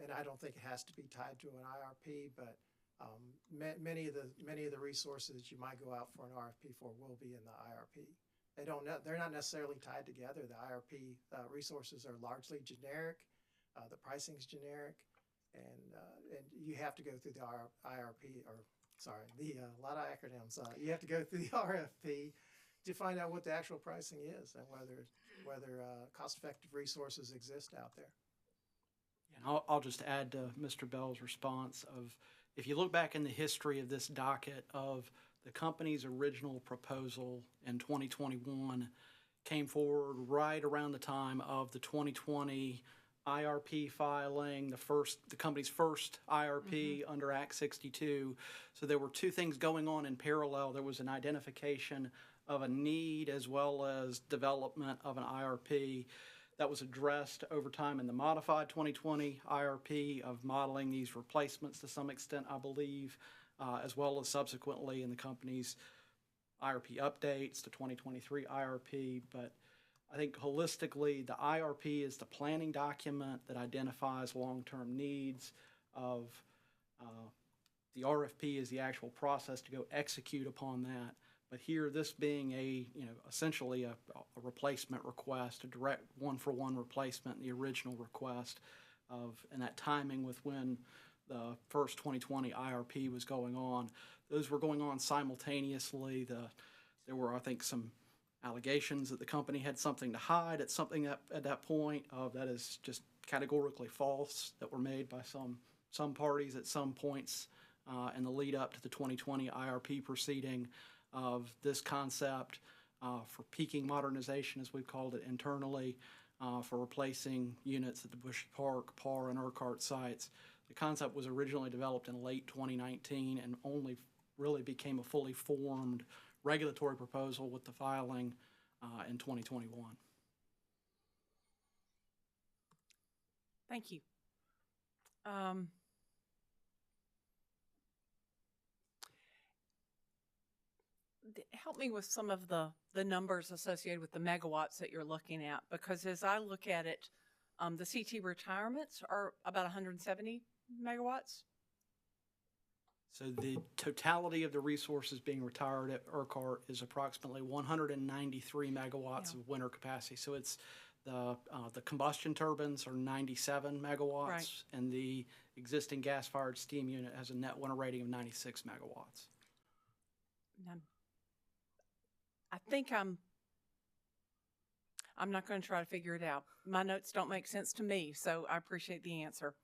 and I don't think it has to be tied to an IRP. But many of the resources you might go out for an RFP for will be in the IRP. They're not necessarily tied together. The IRP resources are largely generic. The pricing's generic. And you have to go through the IRP, a lot of acronyms. You have to go through the RFP to find out what the actual pricing is and whether cost-effective resources exist out there. And I'll just add to Mr. Bell's response of, if you look back in the history of this docket of the company's original proposal in 2021 came forward right around the time of the 2020 IRP filing, the company's first IRP under Act 62. So there were two things going on in parallel. There was an identification of a need as well as development of an IRP that was addressed over time in the modified 2020 IRP of modeling these replacements to some extent, I believe, as well as subsequently in the company's IRP updates to 2023 IRP. But I think holistically, the IRP is the planning document that identifies long-term needs of the RFP is the actual process to go execute upon that. But here, this being essentially a replacement request, a direct one-for-one replacement in the original request and that timing with when the first 2020 IRP was going on, those were going on simultaneously. There were, I think, some allegations that the company had something to hide at that point that is just categorically false, that were made by some parties at some points in the lead up to the 2020 IRP proceeding of this concept for peaking modernization, as we've called it internally, for replacing units at the Bush Park, Parr, and Urquhart sites. The concept was originally developed in late 2019 and only really became a fully formed regulatory proposal with the filing in 2021. Thank you. Help me with some of the numbers associated with the megawatts that you're looking at, because as I look at it, the CT retirements are about 170 megawatts. So the totality of the resources being retired at ERCOT is approximately 193 megawatts Yeah. of winter capacity. So it's the combustion turbines are 97 megawatts, Right. and the existing gas-fired steam unit has a net winter rating of 96 megawatts. I think I'm not going to try to figure it out. My notes don't make sense to me, so I appreciate the answer.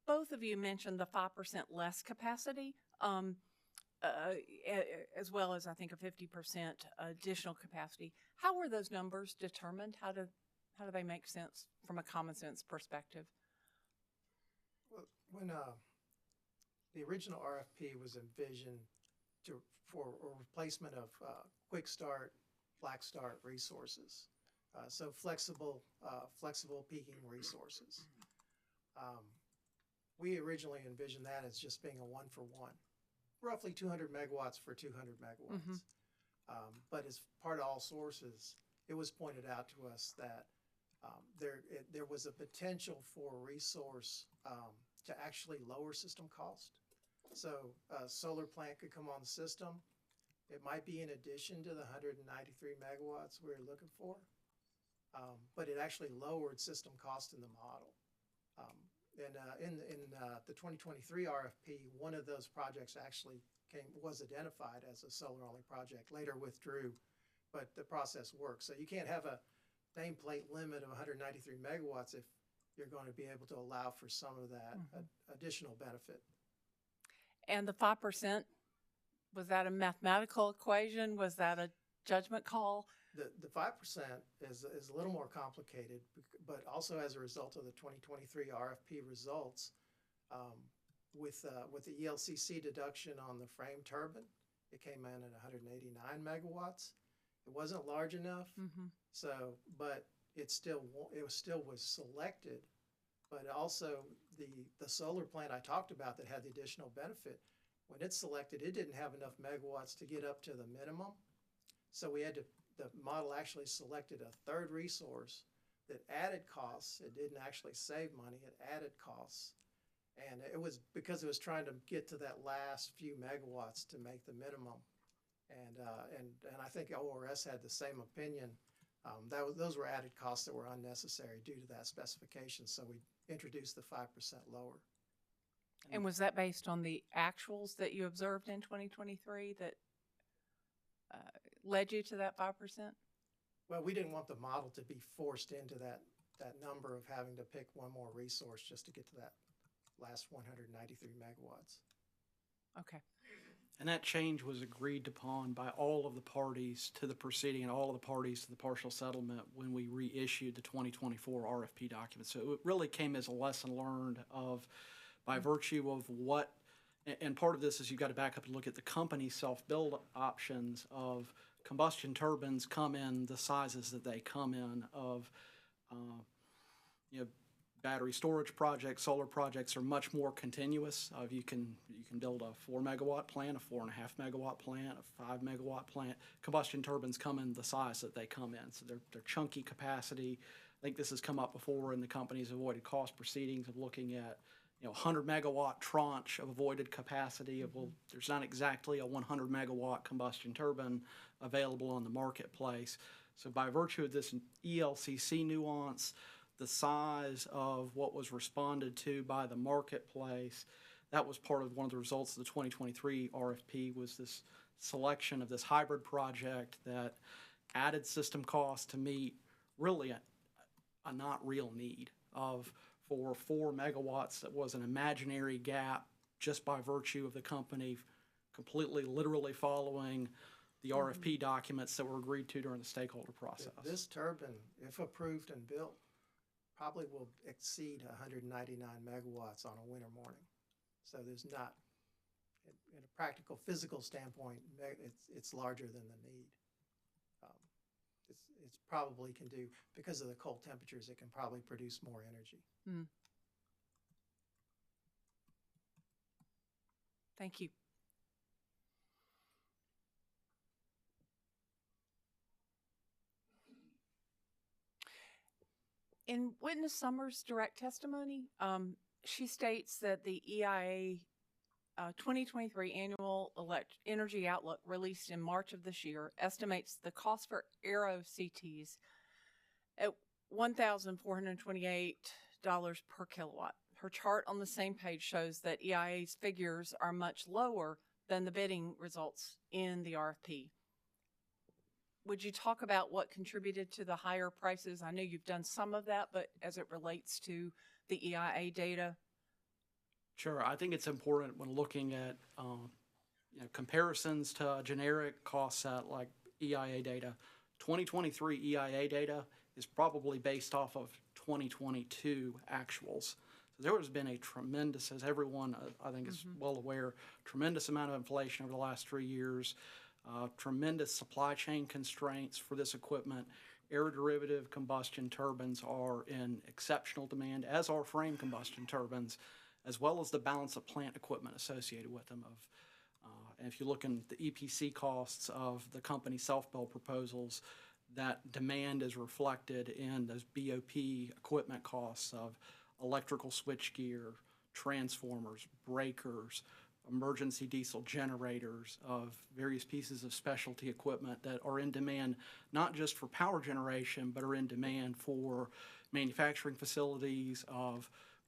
Both of you mentioned the 5% less capacity, as well as I think a 50% additional capacity. How were those numbers determined? How do they make sense from a common sense perspective? Well, when the original RFP was envisioned for a replacement of quick start, black start resources, so flexible peaking resources. We originally envisioned that as just being a one-for-one, roughly 200 megawatts for 200 megawatts. But as part of all sources, it was pointed out to us that there was a potential for a resource to actually lower system cost. So a solar plant could come on the system. It might be in addition to the 193 megawatts we were looking for, but it actually lowered system cost in the model. In the 2023 RFP, one of those projects actually was identified as a solar-only project, later withdrew, but the process works. So you can't have a nameplate limit of 193 megawatts if you're going to be able to allow for some of that additional benefit. And the 5%, was that a mathematical equation? Was that a judgment call? The 5% is a little more complicated, but also as a result of the 2023 RFP results, with the ELCC deduction on the frame turbine, it came in at 189 megawatts. It wasn't large enough, so but it still was selected. But also the solar plant I talked about that had the additional benefit, when it's selected, it didn't have enough megawatts to get up to the minimum. So the model actually selected a third resource that added costs. It didn't actually save money, it added costs. And it was because it was trying to get to that last few megawatts to make the minimum. And I think ORS had the same opinion. Those were added costs that were unnecessary due to that specification. So we introduced the 5% lower. And was that based on the actuals that you observed in 2023 that led you to that 5%? Well, we didn't want the model to be forced into that number of having to pick one more resource just to get to that last 193 megawatts. Okay. And that change was agreed upon by all of the parties to the proceeding and all of the parties to the partial settlement when we reissued the 2024 RFP document. So it really came as a lesson learned of, by virtue of what, and part of this is you've got to back up and look at the company self-build options of combustion turbines come in the sizes that they come in of, battery storage projects, solar projects are much more continuous. You can build a 4 megawatt plant, a 4.5 megawatt plant, a 5 megawatt plant. Combustion turbines come in the size that they come in, so they're chunky capacity. I think this has come up before in the company's avoided cost proceedings of looking at 100 megawatt tranche of avoided capacity of, well, there's not exactly a 100 megawatt combustion turbine available on the marketplace. So by virtue of this ELCC nuance, the size of what was responded to by the marketplace, that was part of one of the results of the 2023 RFP, was this selection of this hybrid project that added system costs to meet really a not real need of, for 4 megawatts that was an imaginary gap just by virtue of the company completely literally following the RFP documents that were agreed to during the stakeholder process. This turbine, if approved and built, probably will exceed 199 megawatts on a winter morning. So there's not, in a practical physical standpoint, it's larger than the need. It's probably can do, because of the cold temperatures, it can probably produce more energy. Thank you. In Witness Summers' direct testimony, she states that the EIA 2023 annual energy outlook released in March of this year estimates the cost for Aero CTs at $1,428 per kilowatt. Her chart on the same page shows that EIA's figures are much lower than the bidding results in the RFP. Would you talk about what contributed to the higher prices? I know you've done some of that, but as it relates to the EIA data? Sure. I think it's important when looking at comparisons to generic cost set like EIA data. 2023 EIA data is probably based off of 2022 actuals. So there has been a tremendous, as everyone I think is well aware, tremendous amount of inflation over the last 3 years, tremendous supply chain constraints for this equipment. Aeroderivative combustion turbines are in exceptional demand, as are frame combustion turbines, as well as the balance of plant equipment associated with them. And if you look in the EPC costs of the company self-build proposals, that demand is reflected in those BOP equipment costs of electrical switchgear, transformers, breakers, emergency diesel generators, of various pieces of specialty equipment that are in demand not just for power generation, but are in demand for manufacturing facilities,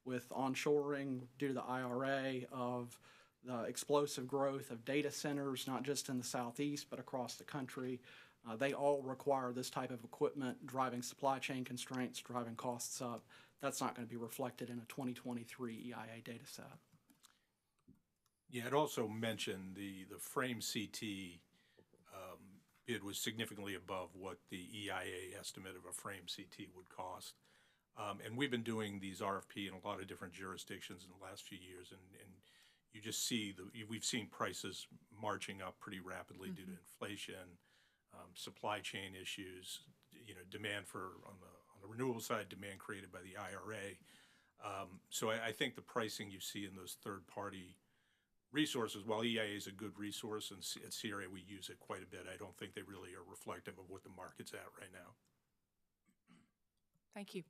with onshoring due to the IRA, of the explosive growth of data centers, not just in the Southeast, but across the country. They all require this type of equipment, driving supply chain constraints, driving costs up. That's not going to be reflected in a 2023 EIA data set. Yeah, I'd also mention the frame CT bid was significantly above what the EIA estimate of a frame CT would cost. And we've been doing these RFP in a lot of different jurisdictions in the last few years, and you just see we've seen prices marching up pretty rapidly due to inflation, supply chain issues, demand on the renewable side, demand created by the IRA. So I think the pricing you see in those third-party resources, while EIA is a good resource, and at CRA we use it quite a bit, I don't think they really are reflective of what the market's at right now. Thank you.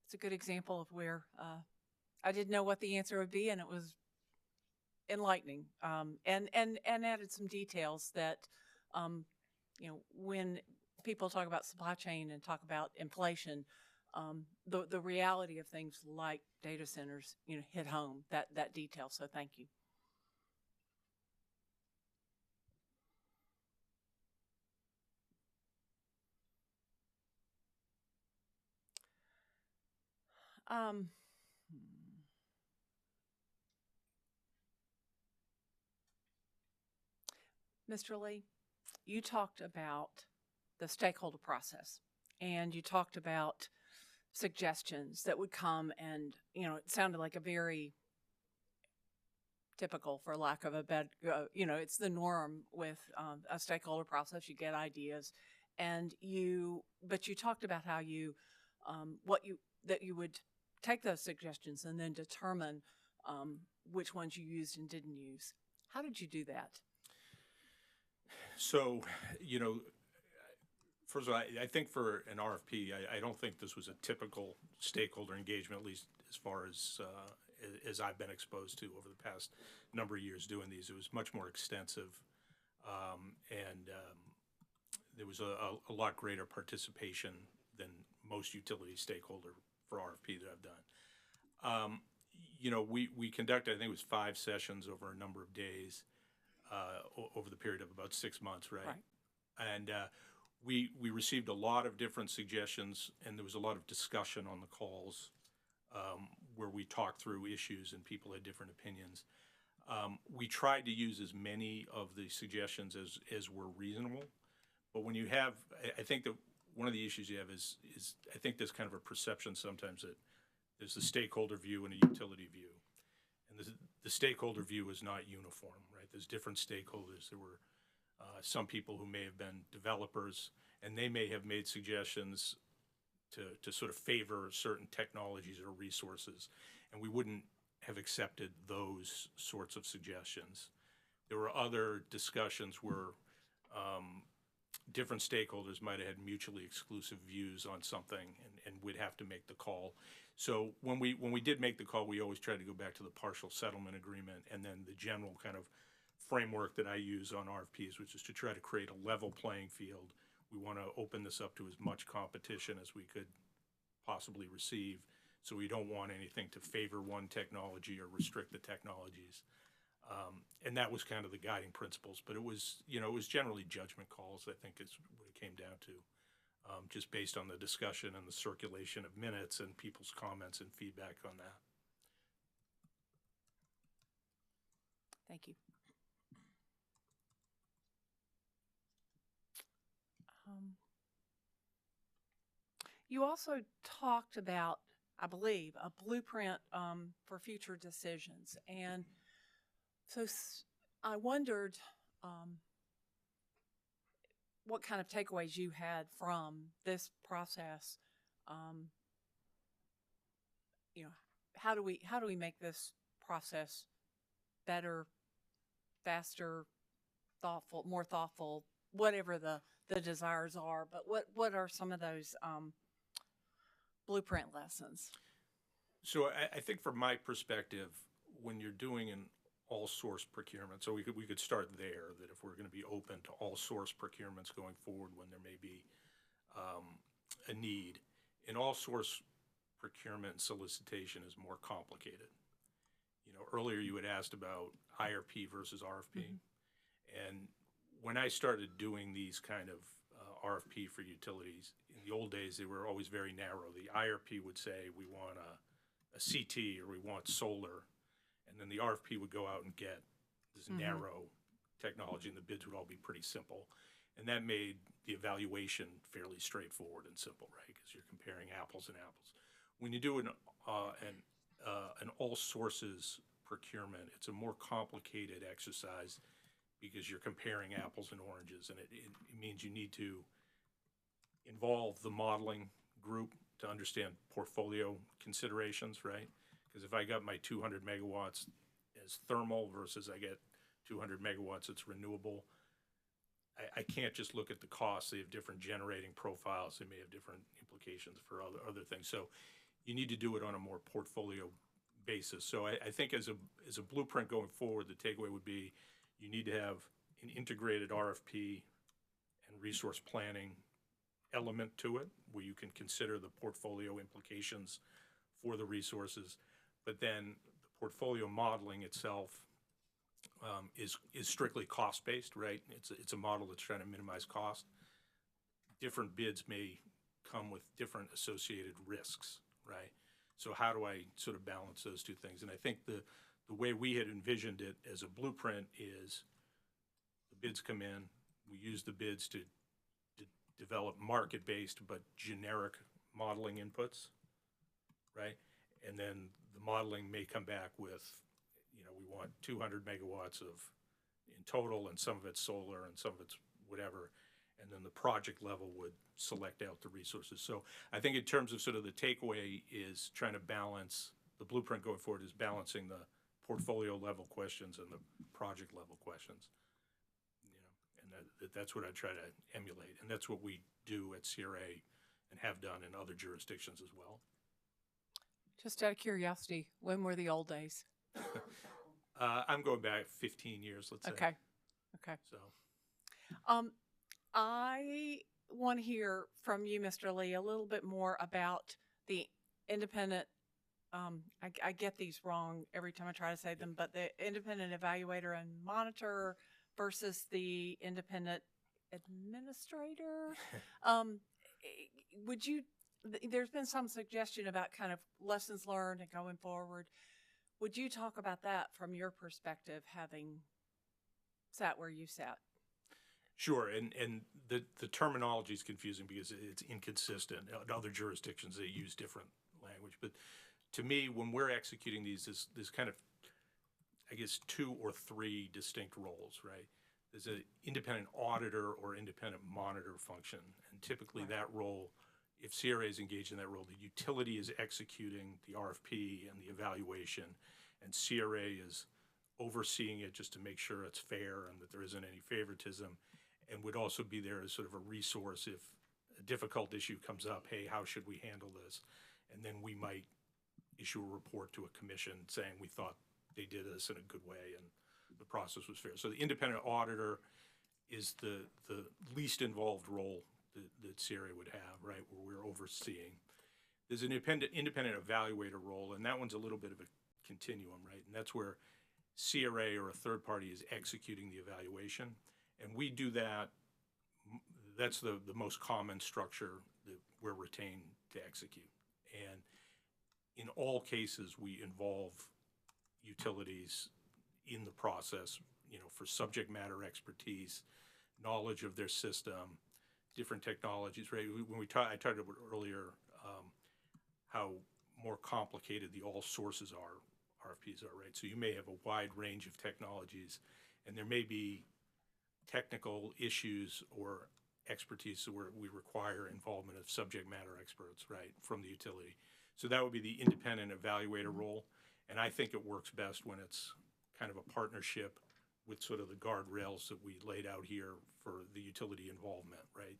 It's a good example of where I didn't know what the answer would be, and it was enlightening, and added some details that, when people talk about supply chain and talk about inflation, the reality of things like data centers, hit home that detail. So thank you. Mr. Lee, you talked about the stakeholder process, and you talked about suggestions that would come, and it sounded like a very typical, for lack of a better, it's the norm with a stakeholder process. You get ideas, but you talked about how you would take those suggestions and then determine which ones you used and didn't use. How did you do that? So, first of all, I think for an RFP, I don't think this was a typical stakeholder engagement, at least as far as I've been exposed to over the past number of years doing these. It was much more extensive, and there was a lot greater participation than most utility stakeholder for RFP that I've done. We conducted, I think it was 5 sessions over a number of days, over the period of about 6 months, right? And we received a lot of different suggestions, and there was a lot of discussion on the calls where we talked through issues and people had different opinions. We tried to use as many of the suggestions as were reasonable, but when you have, I think that one of the issues you have is I think there's kind of a perception sometimes that there's a stakeholder view and a utility view. And the stakeholder view is not uniform, right? There's different stakeholders. There were some people who may have been developers, and they may have made suggestions to sort of favor certain technologies or resources, and we wouldn't have accepted those sorts of suggestions. There were other discussions where different stakeholders might have had mutually exclusive views on something, and we'd have to make the call. So when we did make the call, we always tried to go back to the partial settlement agreement and then the general kind of framework that I use on RFPs, which is to try to create a level playing field. We want to open this up to as much competition as we could possibly receive. So we don't want anything to favor one technology or restrict the technologies. And that was kind of the guiding principles, but it was generally judgment calls, I think is what it came down to, just based on the discussion and the circulation of minutes and people's comments and feedback on that. Thank you. You also talked about, I believe, a blueprint for future decisions. And so I wondered what kind of takeaways you had from this process. How do we make this process better, faster, thoughtful, more thoughtful, whatever the desires are? But what are some of those blueprint lessons? So I think from my perspective, when you're doing an all source procurement, so we could start there, that if we're going to be open to all source procurements going forward when there may be a need, an all source procurement solicitation is more complicated. Earlier you had asked about IRP versus RFP. Mm-hmm. And when I started doing these kind of RFP for utilities, in the old days, they were always very narrow. The IRP would say, we want a CT or we want solar. And then the RFP would go out and get this mm-hmm. narrow technology, and the bids would all be pretty simple. And that made the evaluation fairly straightforward and simple, right? Because you're comparing apples and apples. When you do an all sources procurement, it's a more complicated exercise because you're comparing apples and oranges, and it means you need to involve the modeling group to understand portfolio considerations, right? Because if I got my 200 megawatts as thermal versus I get 200 megawatts that's renewable, I can't just look at the costs. They have different generating profiles. They may have different implications for other things. So you need to do it on a more portfolio basis. So I think as a blueprint going forward, the takeaway would be you need to have an integrated RFP and resource planning element to it, where you can consider the portfolio implications for the resources. But then the portfolio modeling itself is strictly cost-based, right? It's a model that's trying to minimize cost. Different bids may come with different associated risks, right? So how do I sort of balance those two things? And I think the way we had envisioned it as a blueprint is the bids come in, we use the bids to develop market-based but generic modeling inputs, right? And then the modeling may come back with, we want 200 megawatts in total, and some of it's solar and some of it's whatever. And then the project level would select out the resources. So I think in terms of sort of the takeaway is trying to balance, the blueprint going forward is balancing the portfolio level questions and the project level questions. And that's what I try to emulate. And that's what we do at CRA and have done in other jurisdictions as well. Just out of curiosity, when were the old days? I'm going back 15 years, let's say. Okay. So, I want to hear from you, Mr. Lee, a little bit more about the independent, I get these wrong every time I try to say them, but the independent evaluator and monitor versus the independent administrator. There's been some suggestion about kind of lessons learned and going forward. Would you talk about that from your perspective, having sat where you sat? Sure, and the terminology is confusing because it's inconsistent. In other jurisdictions, they use different language. But to me, when we're executing these, there's kind of, I guess, 2 or 3 distinct roles, right? There's an independent auditor or independent monitor function. And typically that role, if CRA is engaged in that role, the utility is executing the RFP and the evaluation, and CRA is overseeing it just to make sure it's fair and that there isn't any favoritism. and would also be there as sort of a resource if a difficult issue comes up. Hey, how should we handle this? And then we might issue a report to a commission saying we thought they did this in a good way and the process was fair. So the independent auditor is the least involved role that CRA would have, right, where we're overseeing. There's an independent evaluator role, and that one's a little bit of a continuum, right? And that's where CRA or a third party is executing the evaluation. And we do that, that's the most common structure that we're retained to execute. And in all cases, we involve utilities in the process, you know, for subject matter expertise, knowledge of their system, different technologies, right? When I talked about earlier how more complicated the all sources RFPs are, right? So you may have a wide range of technologies, and there may be technical issues or expertise where we require involvement of subject matter experts, right, from the utility. So that would be the independent evaluator role, and I think it works best when it's kind of a partnership with sort of the guardrails that we laid out here for the utility involvement, right?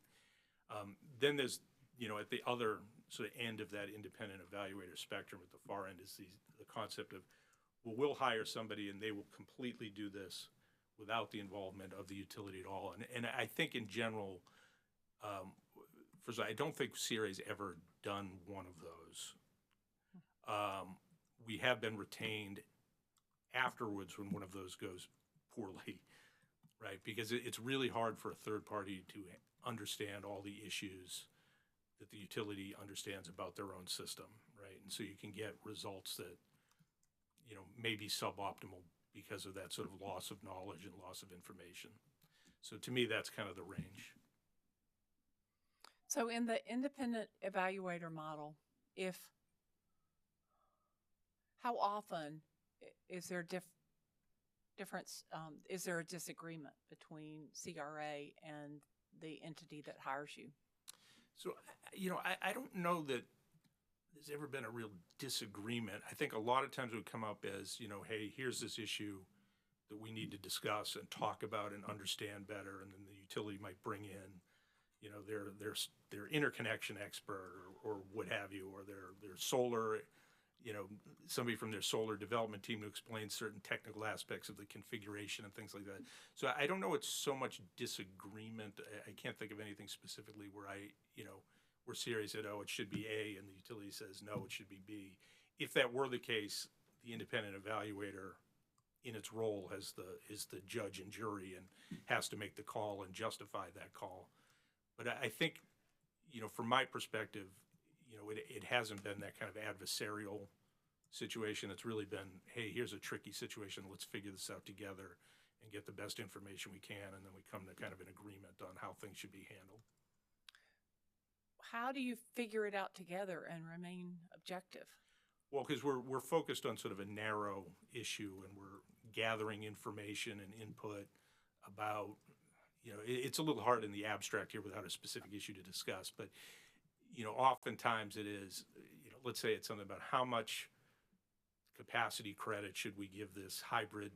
Then there's, you know, at the other sort of end of that independent evaluator spectrum at the far end is the concept of, well, we'll hire somebody and they will completely do this without the involvement of the utility at all. And I think in general, first of all, I don't think CRA's ever done one of those. We have been retained afterwards when one of those goes poorly, right? Because it's really hard for a third party to understand all the issues that the utility understands about their own system, right? And so you can get results that, you know, may be suboptimal because of that sort of loss of knowledge and loss of information. So to me, that's kind of the range. So in the independent evaluator model, how often is there difference? Is there a disagreement between CRA and the entity that hires you? So, you know, I don't know that there's ever been a real disagreement. I think a lot of times it would come up as, you know, hey, here's this issue that we need to discuss and talk about and understand better, and then the utility might bring in, you know, their interconnection expert or what have you, or their solar, you know, somebody from their solar development team to explain certain technical aspects of the configuration and things like that. So I don't know it's so much disagreement. I can't think of anything specifically where where CRA said, oh, it should be A, and the utility says, no, it should be B. If that were the case, the independent evaluator in its role is the judge and jury and has to make the call and justify that call. But I think, you know, from my perspective, you know, it hasn't been that kind of adversarial situation. It's really been, hey, here's a tricky situation. Let's figure this out together and get the best information we can, and then we come to kind of an agreement on how things should be handled. How do you figure it out together and remain objective? Well, because we're focused on sort of a narrow issue, and we're gathering information and input about, you know, it's a little hard in the abstract here without a specific issue to discuss, but, you know, oftentimes it is, you know, let's say it's something about how much capacity credit should we give this hybrid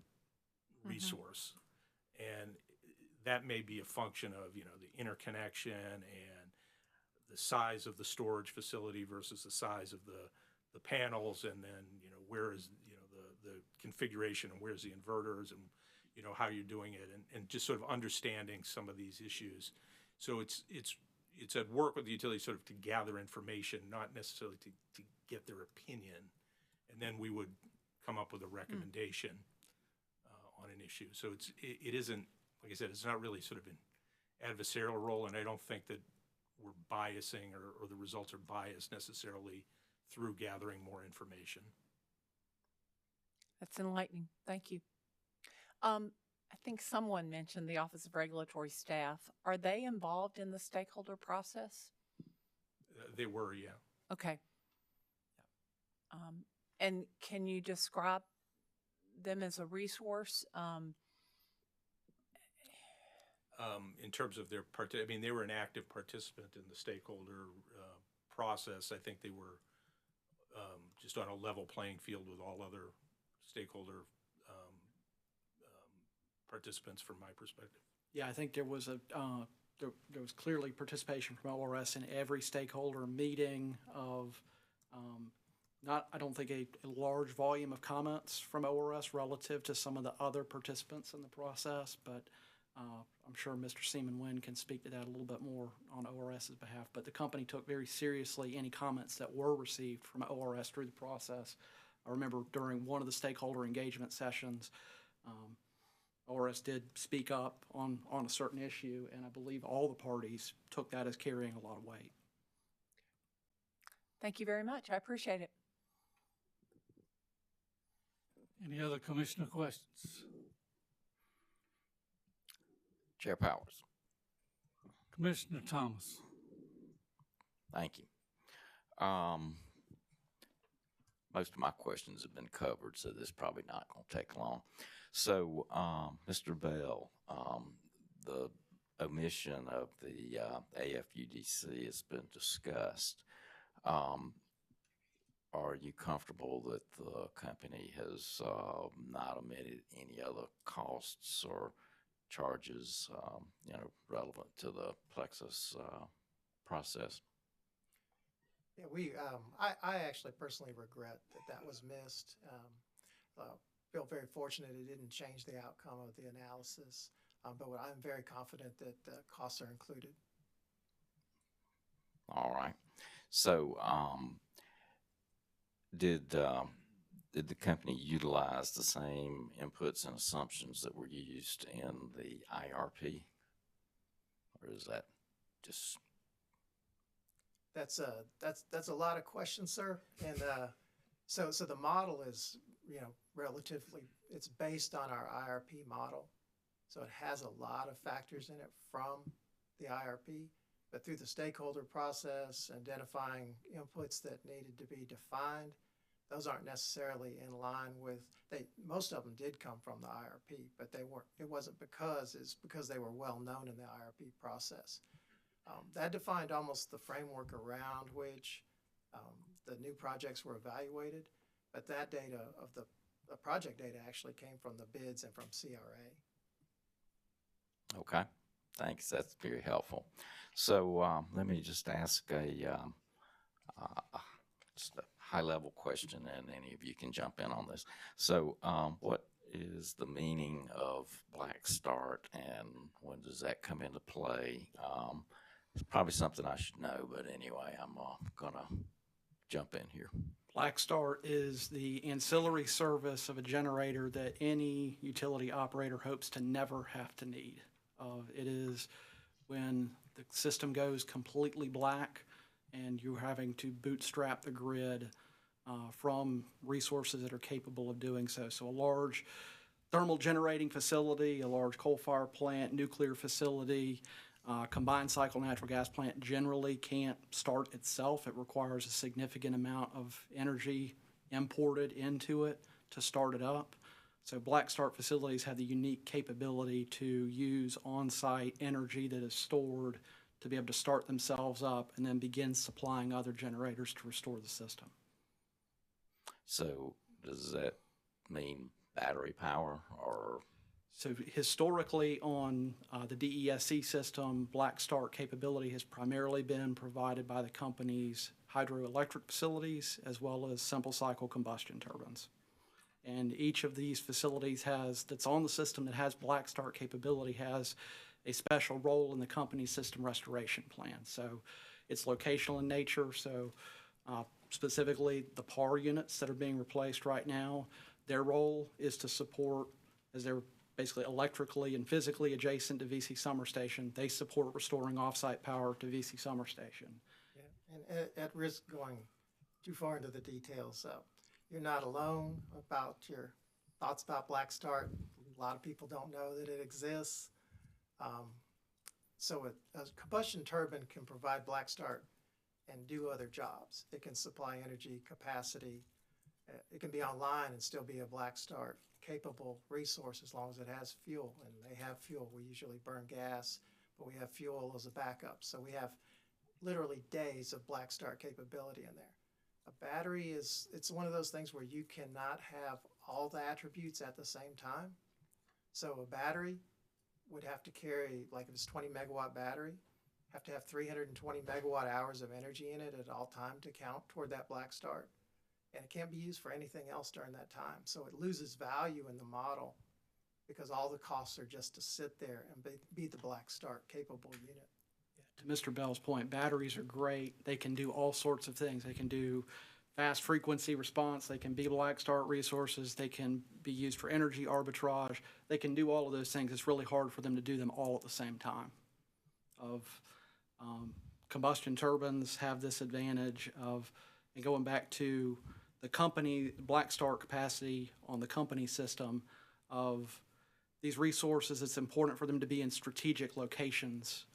resource. And that may be a function of, you know, the interconnection and the size of the storage facility versus the size of the panels, and then, you know, where is, you know, the configuration and where's the inverters, and, you know, how you're doing it, and just sort of understanding some of these issues. So it's at work with the utility sort of to gather information, not necessarily to get their opinion, and then we would come up with a recommendation on an issue. So it isn't, like I said, it's not really sort of an adversarial role, and I don't think that we're biasing or the results are biased necessarily through gathering more information. That's enlightening. Thank you. I think someone mentioned the Office of Regulatory Staff. Are they involved in the stakeholder process? They were, yeah. Okay. And can you describe them as a resource? In terms of their I mean, they were an active participant in the stakeholder process. I think they were just on a level playing field with all other stakeholder participants from my perspective. Yeah, I think there was there was clearly participation from ORS in every stakeholder meeting of, I don't think a large volume of comments from ORS relative to some of the other participants in the process, but I'm sure Mr. Seaman Wynn can speak to that a little bit more on ORS's behalf. But the company took very seriously any comments that were received from ORS through the process. I remember during one of the stakeholder engagement sessions, ORS did speak up on a certain issue, and I believe all the parties took that as carrying a lot of weight. Thank you very much. I appreciate it. Any other commissioner questions? Chair Powers. Commissioner Thomas. Thank you. Most of my questions have been covered, so this is probably not going to take long. So, Mr. Bell, the omission of the AFUDC has been discussed. Are you comfortable that the company has not omitted any other costs or charges, relevant to the Plexus process? Yeah, I actually personally regret that was missed. Feel very fortunate it didn't change the outcome of the analysis, but I'm very confident that the costs are included. All right. So, did the company utilize the same inputs and assumptions that were used in the IRP, or is that just? That's a lot of questions, sir. And so the model is, relatively, it's based on our IRP model. So it has a lot of factors in it from the IRP, but through the stakeholder process, identifying inputs that needed to be defined, those aren't necessarily in line with, most of them did come from the IRP, but it wasn't it's because they were well known in the IRP process. That defined almost the framework around which the new projects were evaluated, but that data of the project data actually came from the bids and from CRA. Okay, thanks. That's very helpful. So let me just ask just a high-level question, and any of you can jump in on this. So what is the meaning of Black Start, and when does that come into play? It's probably something I should know, but anyway, I'm going to jump in here. Black Start is the ancillary service of a generator that any utility operator hopes to never have to need. It is when the system goes completely black and you're having to bootstrap the grid from resources that are capable of doing so. So a large thermal generating facility, a large coal-fired plant, nuclear facility, combined cycle natural gas plant generally can't start itself. It requires a significant amount of energy imported into it to start it up. So Black Start facilities have the unique capability to use on-site energy that is stored to be able to start themselves up and then begin supplying other generators to restore the system. So does that mean battery power, or? So historically on the DESC system, Black Start capability has primarily been provided by the company's hydroelectric facilities as well as simple cycle combustion turbines. And each of these facilities that's on the system that has Black Start capability has a special role in the company's system restoration plan. So it's locational in nature. So specifically the PAR units that are being replaced right now, their role is to support, as they're basically electrically and physically adjacent to VC Summer Station, they support restoring offsite power to VC Summer Station. Yeah, and at risk going too far into the details, you're not alone about your thoughts about Black Start. A lot of people don't know that it exists. So a combustion turbine can provide Black Start and do other jobs. It can supply energy capacity. It can be online and still be a Black Start capable resource as long as it has fuel, and they have fuel. We usually burn gas, but we have fuel as a backup. So we have literally days of Black Start capability in there. A battery it's one of those things where you cannot have all the attributes at the same time. So a battery would have to carry, like if it's 20 megawatt battery, have to have 320 megawatt hours of energy in it at all time to count toward that black start. And it can't be used for anything else during that time. So it loses value in the model because all the costs are just to sit there and be the black start capable unit. To Mr. Bell's point, batteries are great. They can do all sorts of things. They can do fast frequency response. They can be black start resources. They can be used for energy arbitrage. They can do all of those things. It's really hard for them to do them all at the same time. Combustion turbines have this advantage of, and going back to the company, black start capacity on the company system of these resources, it's important for them to be in strategic locations.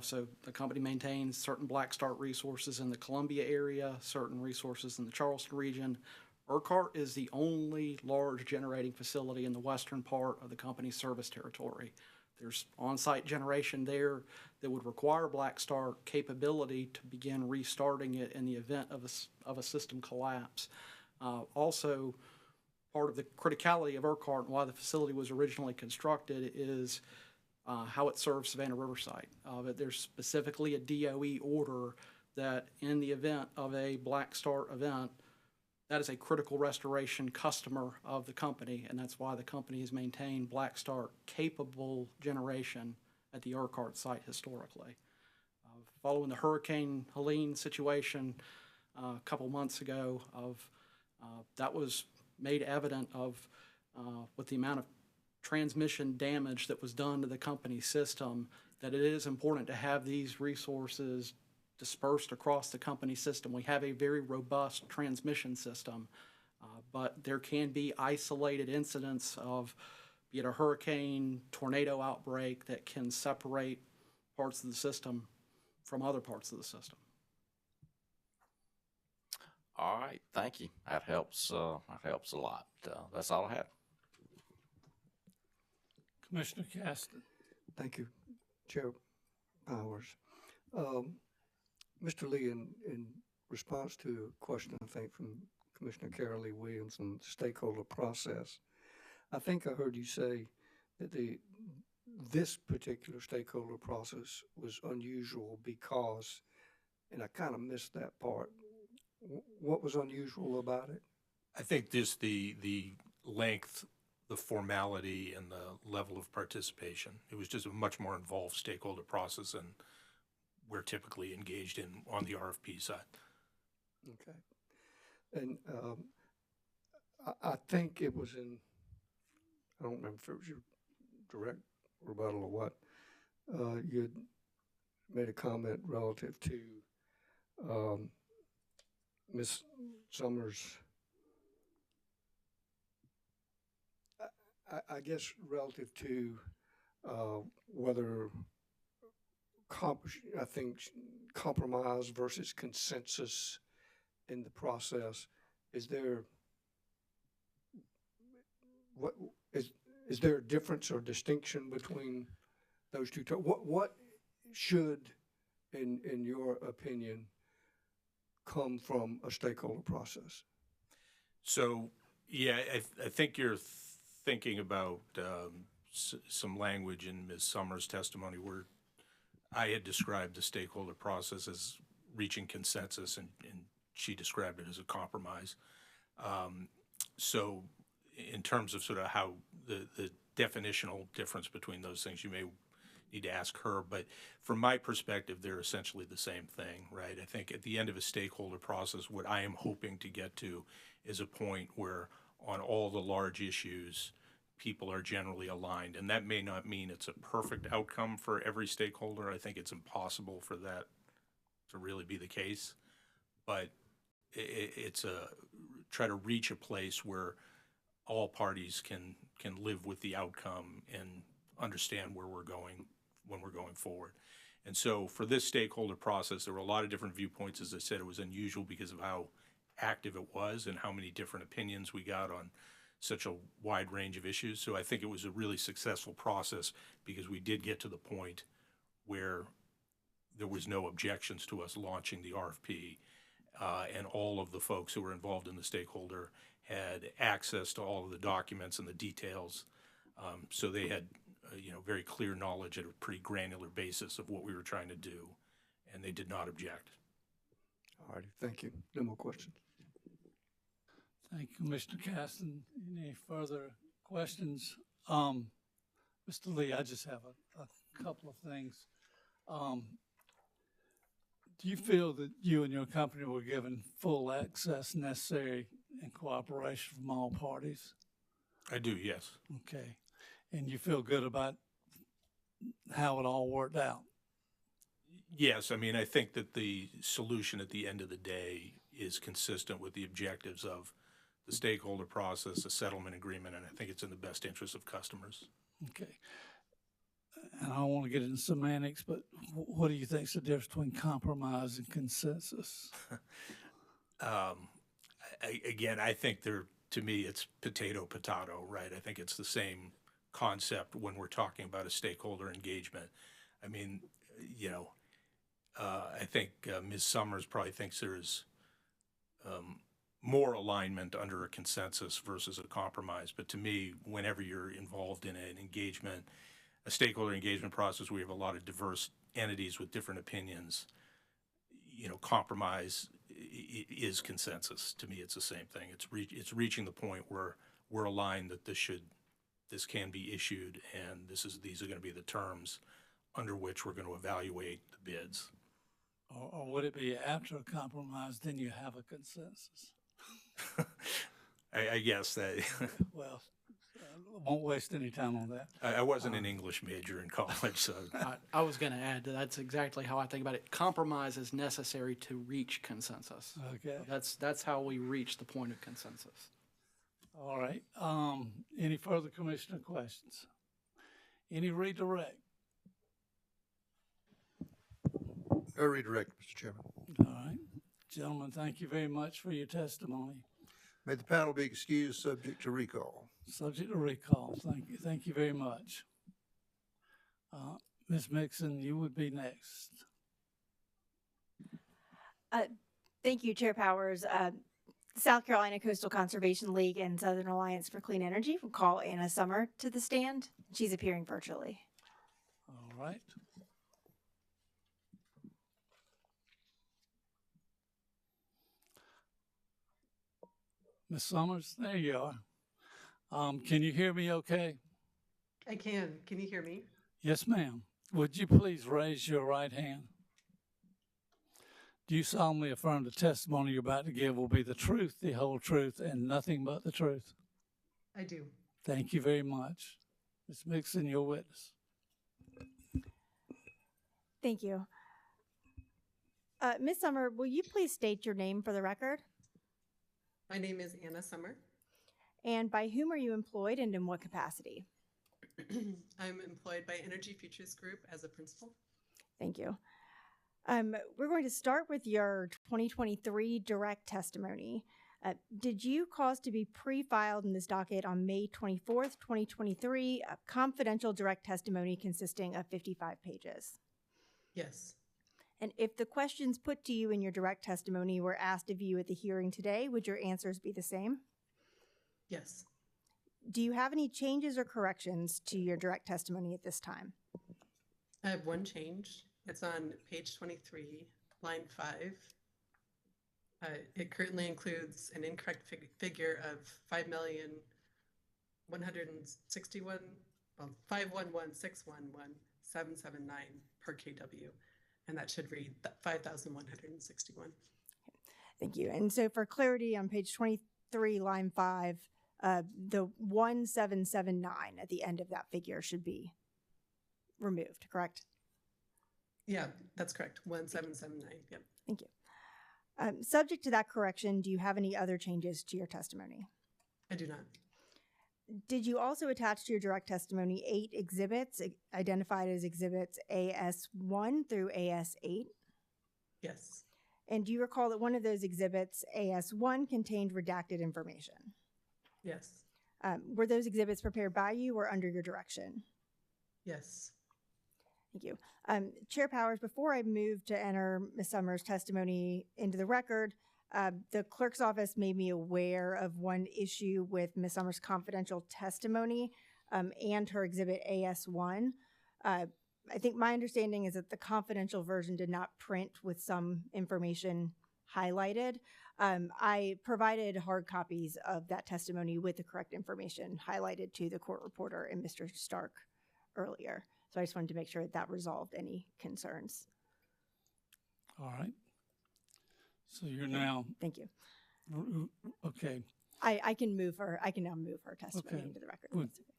So the company maintains certain black start resources in the Columbia area, certain resources in the Charleston region. ERCOT is the only large generating facility in the western part of the company's service territory. There's on-site generation there that would require black start capability to begin restarting it in the event of a system collapse. Also, part of the criticality of ERCOT and why the facility was originally constructed is how it serves Savannah Riverside. There's specifically a DOE order that in the event of a black start event, that is a critical restoration customer of the company, and that's why the company has maintained black start capable generation at the ERCOT site historically. Following the Hurricane Helene situation a couple months ago, that was made evident with the amount of transmission damage that was done to the company's system, that it is important to have these resources dispersed across the company system. We have a very robust transmission system, but there can be isolated incidents of, be it a hurricane, tornado outbreak, that can separate parts of the system from other parts of the system. All right, thank you. That helps a lot. That's all I have. Commissioner Caston. Thank you, Chair Powers. Mr. Lee, in response to a question, I think, from Commissioner Carol Lee Williams on the stakeholder process, I think I heard you say that this particular stakeholder process was unusual because, and I kind of missed that part. What was unusual about it? I think just the length, the formality, and the level of participation. It was just a much more involved stakeholder process than we're typically engaged in on the RFP side. Okay. And I think it was I don't remember if it was your direct rebuttal or what, you had made a comment relative to Ms. Summers, I guess relative to whether I think compromise versus consensus in the process. Is there a difference or distinction between those two? What should, in your opinion, come from a stakeholder process? So, yeah, I think you're thinking about some language in Ms. Summers' testimony where I had described the stakeholder process as reaching consensus, and she described it as a compromise. So in terms of sort of how the definitional difference between those things, you may need to ask her. But from my perspective, they're essentially the same thing, right? I think at the end of a stakeholder process, what I am hoping to get to is a point where on all the large issues, people are generally aligned. And that may not mean it's a perfect outcome for every stakeholder. I think it's impossible for that to really be the case. But it's try to reach a place where all parties can live with the outcome and understand where we're going when we're going forward. And so for this stakeholder process, there were a lot of different viewpoints. As I said, it was unusual because of how active it was and how many different opinions we got on such a wide range of issues. So I think it was a really successful process because we did get to the point where there was no objections to us launching the RFP, and all of the folks who were involved in the stakeholder had access to all of the documents and the details. So they had very clear knowledge at a pretty granular basis of what we were trying to do, and they did not object. All righty, thank you. No more questions. Thank you, Commissioner Caston. Any further questions? Mr. Lee, I just have a couple of things. Do you feel that you and your company were given full access necessary and cooperation from all parties? I do, yes. Okay. And you feel good about how it all worked out? Yes, I mean, I think that the solution at the end of the day is consistent with the objectives of the stakeholder process, the settlement agreement, and I think it's in the best interest of customers. Okay. And I don't want to get into semantics, but what do you think is the difference between compromise and consensus? Again, I think to me, it's potato, right? I think it's the same concept when we're talking about a stakeholder engagement. I mean, I think Ms. Summers probably thinks there's more alignment under a consensus versus a compromise. But to me, whenever you're involved in an engagement, a stakeholder engagement process where you have a lot of diverse entities with different opinions, compromise is consensus. To me, it's the same thing. It's reaching the point where we're aligned that this can be issued, and these are going to be the terms under which we're going to evaluate the bids. Or would it be after a compromise, then you have a consensus? I guess that. Well, won't waste any time on that. I wasn't an English major in college, so. I was going to add that's exactly how I think about it. Compromise is necessary to reach consensus. Okay. That's how we reach the point of consensus. All right. Any further commissioner questions? Any redirect? No redirect, Mr. Chairman. All right. Gentlemen, thank you very much for your testimony. May the panel be excused, subject to recall. Subject to recall. Thank you. Thank you very much. Ms. Mixon, you would be next. Thank you, Chair Powers. South Carolina Coastal Conservation League and Southern Alliance for Clean Energy will call Anna Summer to the stand. She's appearing virtually. All right. Ms. Summers, there you are. Can you hear me okay? I can. Can you hear me? Yes, ma'am. Would you please raise your right hand? Do you solemnly affirm the testimony you're about to give will be the truth, the whole truth, and nothing but the truth? I do. Thank you very much. Ms. Mixon, your witness. Thank you. Ms. Summer, will you please state your name for the record? My name is Anna Summer. And by whom are you employed and in what capacity? I'm employed by Energy Futures Group as a principal. Thank you. We're going to start with your 2023 direct testimony. Did you cause to be pre-filed in this docket on May 24th, 2023, a confidential direct testimony consisting of 55 pages? Yes. And if the questions put to you in your direct testimony were asked of you at the hearing today, would your answers be the same? Yes. Do you have any changes or corrections to your direct testimony at this time? I have one change. It's on page 23, line 5. It currently includes an incorrect figure of 5,161,511,611,779 per kW. And that should read 5,161. Thank you. And so for clarity, on page 23, line 5, the 1779 at the end of that figure should be removed, correct? Yeah, that's correct. 1779. Yep. Thank you. Subject to that correction, do you have any other changes to your testimony? I do not. Did you also attach to your direct testimony 8 exhibits identified as exhibits AS1 through AS8? Yes. And do you recall that one of those exhibits, AS1, contained redacted information? Yes. Were those exhibits prepared by you or under your direction? Yes. Thank you. Chair Powers, before I move to enter Ms. Summers' testimony into the record, the clerk's office made me aware of one issue with Ms. Summers' confidential testimony. and her exhibit AS1. I think my understanding is that the confidential version did not print with some information highlighted. I provided hard copies of that testimony with the correct information highlighted to the court reporter and Mr. Stark earlier. So I just wanted to make sure that that resolved any concerns. All right. So you're now, Thank you. okay, I can move her. I can now move her testimony Okay. into the record. Good. That's okay.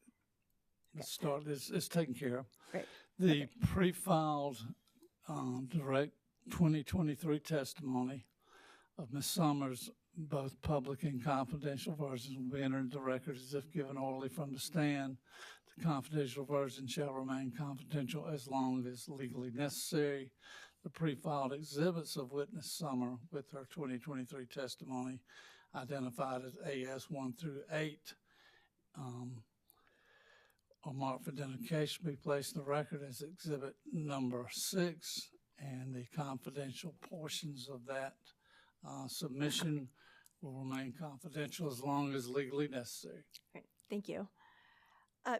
let's start. It's taken care of. Great. The pre-filed direct 2023 testimony of Ms. Summers, both public and confidential versions will be entered into the record as if given orally from the stand. The confidential version shall remain confidential as long as legally necessary. The pre-filed exhibits of witness Summer with her 2023 testimony identified as AS 1 through 8 are marked for identification, be placed in the record as exhibit number 6, and the confidential portions of that submission will remain confidential as long as legally necessary. Great. Thank you.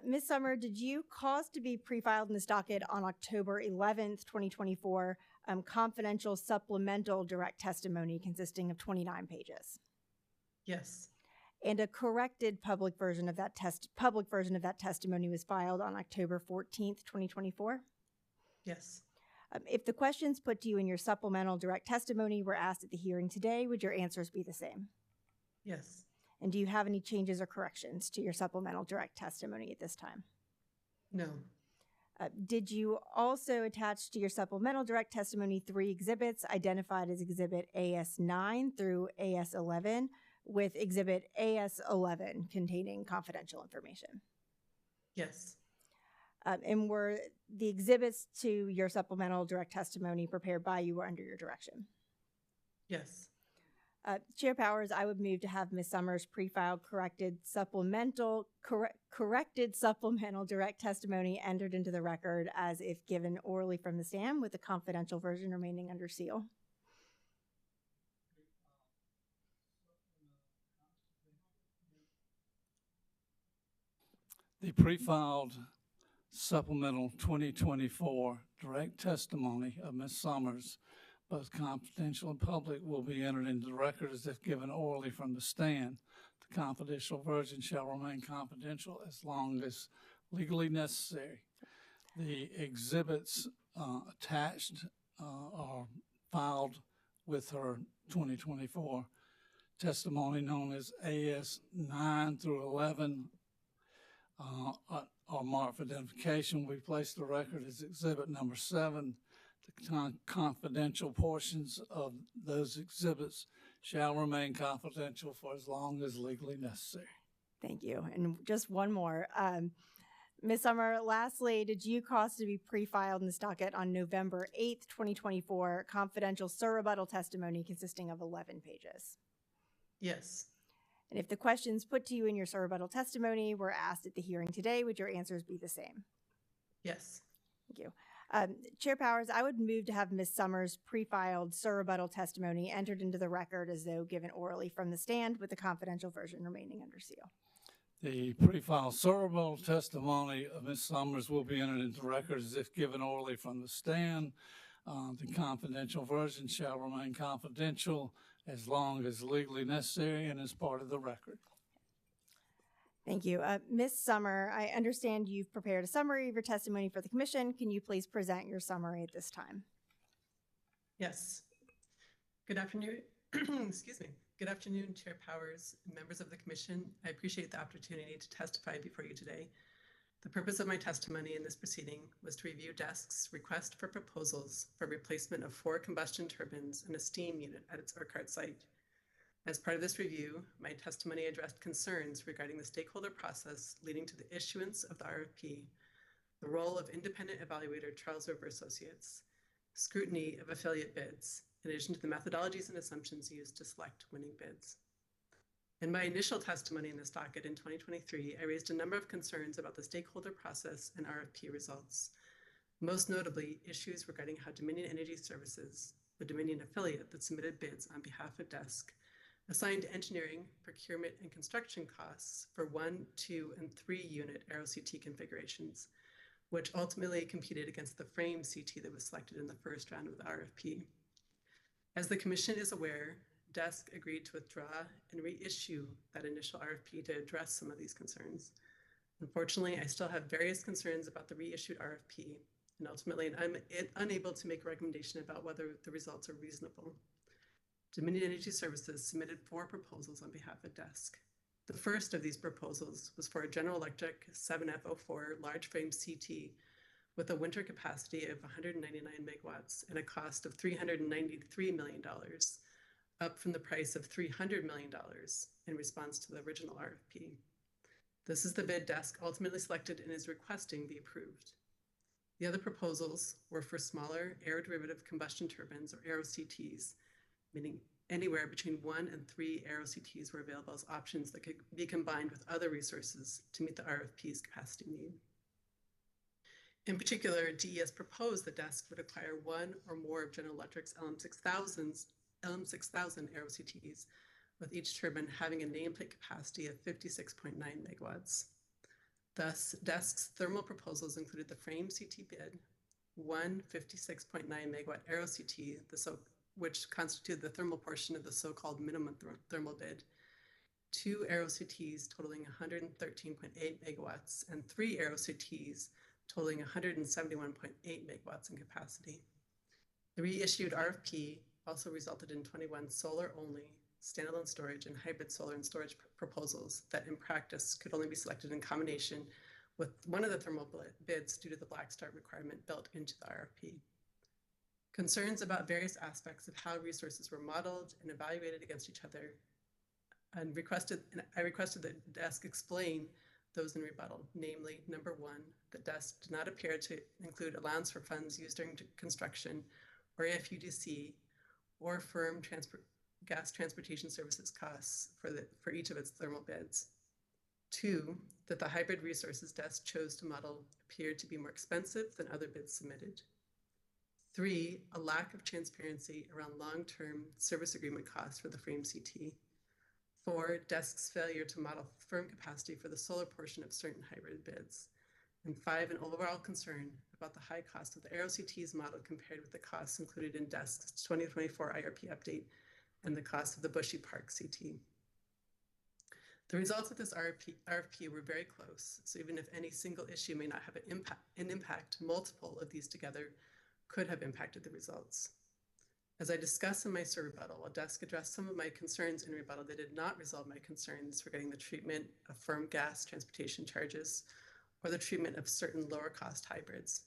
Ms. Summer, did you cause to be pre-filed in this docket on October 11th, 2024, confidential supplemental direct testimony consisting of 29 pages? Yes. And a corrected public version of that testimony was filed on October 14th, 2024? Yes. If the questions put to you in your supplemental direct testimony were asked at the hearing today, would your answers be the same? Yes. And do you have any changes or corrections to your supplemental direct testimony at this time? No. Did you also attach to your supplemental direct testimony 3 exhibits identified as exhibit AS9 through AS11 with exhibit AS11 containing confidential information? Yes. And were the exhibits to your supplemental direct testimony prepared by you or under your direction? Yes. Chair Powers, I would move to have Ms. Summers pre-filed corrected supplemental direct testimony entered into the record as if given orally from the stand with the confidential version remaining under seal. The pre-filed supplemental 2024 direct testimony of Ms. Summers, both confidential and public, will be entered into the record as if given orally from the stand. The confidential version shall remain confidential as long as legally necessary. The exhibits attached are filed with her 2024 testimony known as AS 9 through 11 are marked for identification. We place the record as exhibit number 7. The confidential portions of those exhibits shall remain confidential for as long as legally necessary. Thank you. And just one more. Ms. Summer, lastly, did you cause to be pre-filed in this docket on November 8th, 2024, confidential rebuttal testimony consisting of 11 pages? Yes. And if the questions put to you in your rebuttal testimony were asked at the hearing today, would your answers be the same? Yes. Thank you. Chair Powers, I would move to have Ms. Summers' pre-filed rebuttal testimony entered into the record as though given orally from the stand with the confidential version remaining under seal. The pre-filed rebuttal testimony of Ms. Summers will be entered into the record as if given orally from the stand. The confidential version shall remain confidential as long as legally necessary and as part of the record. Thank you. Ms. Summer, I understand you've prepared a summary of your testimony for the commission. Can you please present your summary at this time? Yes. Good afternoon. Excuse me. Good afternoon, Chair Powers, members of the commission. I appreciate the opportunity to testify before you today. The purpose of my testimony in this proceeding was to review DESC's request for proposals for replacement of 4 combustion turbines and a steam unit at its Urquhart site. As part of this review, my testimony addressed concerns regarding the stakeholder process leading to the issuance of the RFP, the role of independent evaluator Charles River Associates, scrutiny of affiliate bids, in addition to the methodologies and assumptions used to select winning bids. In my initial testimony in this docket in 2023, I raised a number of concerns about the stakeholder process and RFP results, most notably issues regarding how Dominion Energy Services, the Dominion affiliate that submitted bids on behalf of DESC, assigned engineering, procurement, and construction costs for 1, 2, and 3 unit AeroCT configurations, which ultimately competed against the frame CT that was selected in the first round of the RFP. As the Commission is aware, DESC agreed to withdraw and reissue that initial RFP to address some of these concerns. Unfortunately, I still have various concerns about the reissued RFP, and ultimately I'm unable to make a recommendation about whether the results are reasonable. Dominion Energy Services submitted 4 proposals on behalf of DESC. The first of these proposals was for a General Electric 7F04 large frame CT with a winter capacity of 199 megawatts and a cost of $393 million, up from the price of $300 million in response to the original RFP. This is the bid DESC ultimately selected and is requesting be approved. The other proposals were for smaller aeroderivative combustion turbines, or AeroCTs, meaning anywhere between 1 and 3 AeroCTs were available as options that could be combined with other resources to meet the RFP's capacity need. In particular, DES proposed that DESC would acquire 1 or more of General Electric's LM6000 AeroCTs, with each turbine having a nameplate capacity of 56.9 megawatts. Thus, DESC's thermal proposals included the frame CT bid, 1 56.9 megawatt AeroCT, which constituted the thermal portion of the so-called minimum thermal bid, 2 AeroCTs totaling 113.8 megawatts, and 3 AeroCTs totaling 171.8 megawatts in capacity. The reissued RFP also resulted in 21 solar-only, standalone storage, and hybrid solar and storage proposals that in practice could only be selected in combination with one of the thermal bids due to the black start requirement built into the RFP. Concerns about various aspects of how resources were modeled and evaluated against each other, and I requested that DESC explain those in rebuttal, namely, number 1, that DESC did not appear to include allowance for funds used during construction, or AFUDC, or firm gas transportation services costs for each of its thermal bids. 2, that the hybrid resources DESC chose to model appeared to be more expensive than other bids submitted. 3, a lack of transparency around long-term service agreement costs for the frame CT. 4, DESC's failure to model firm capacity for the solar portion of certain hybrid bids. And 5, an overall concern about the high cost of the AeroCTs model compared with the costs included in DESC's 2024 IRP update and the cost of the Bushy Park CT. The results of this RFP were very close, so even if any single issue may not have an impact, multiple of these together could have impacted the results. As I discussed in my rebuttal, while DESC addressed some of my concerns in rebuttal, they did not resolve my concerns regarding the treatment of firm gas transportation charges or the treatment of certain lower cost hybrids.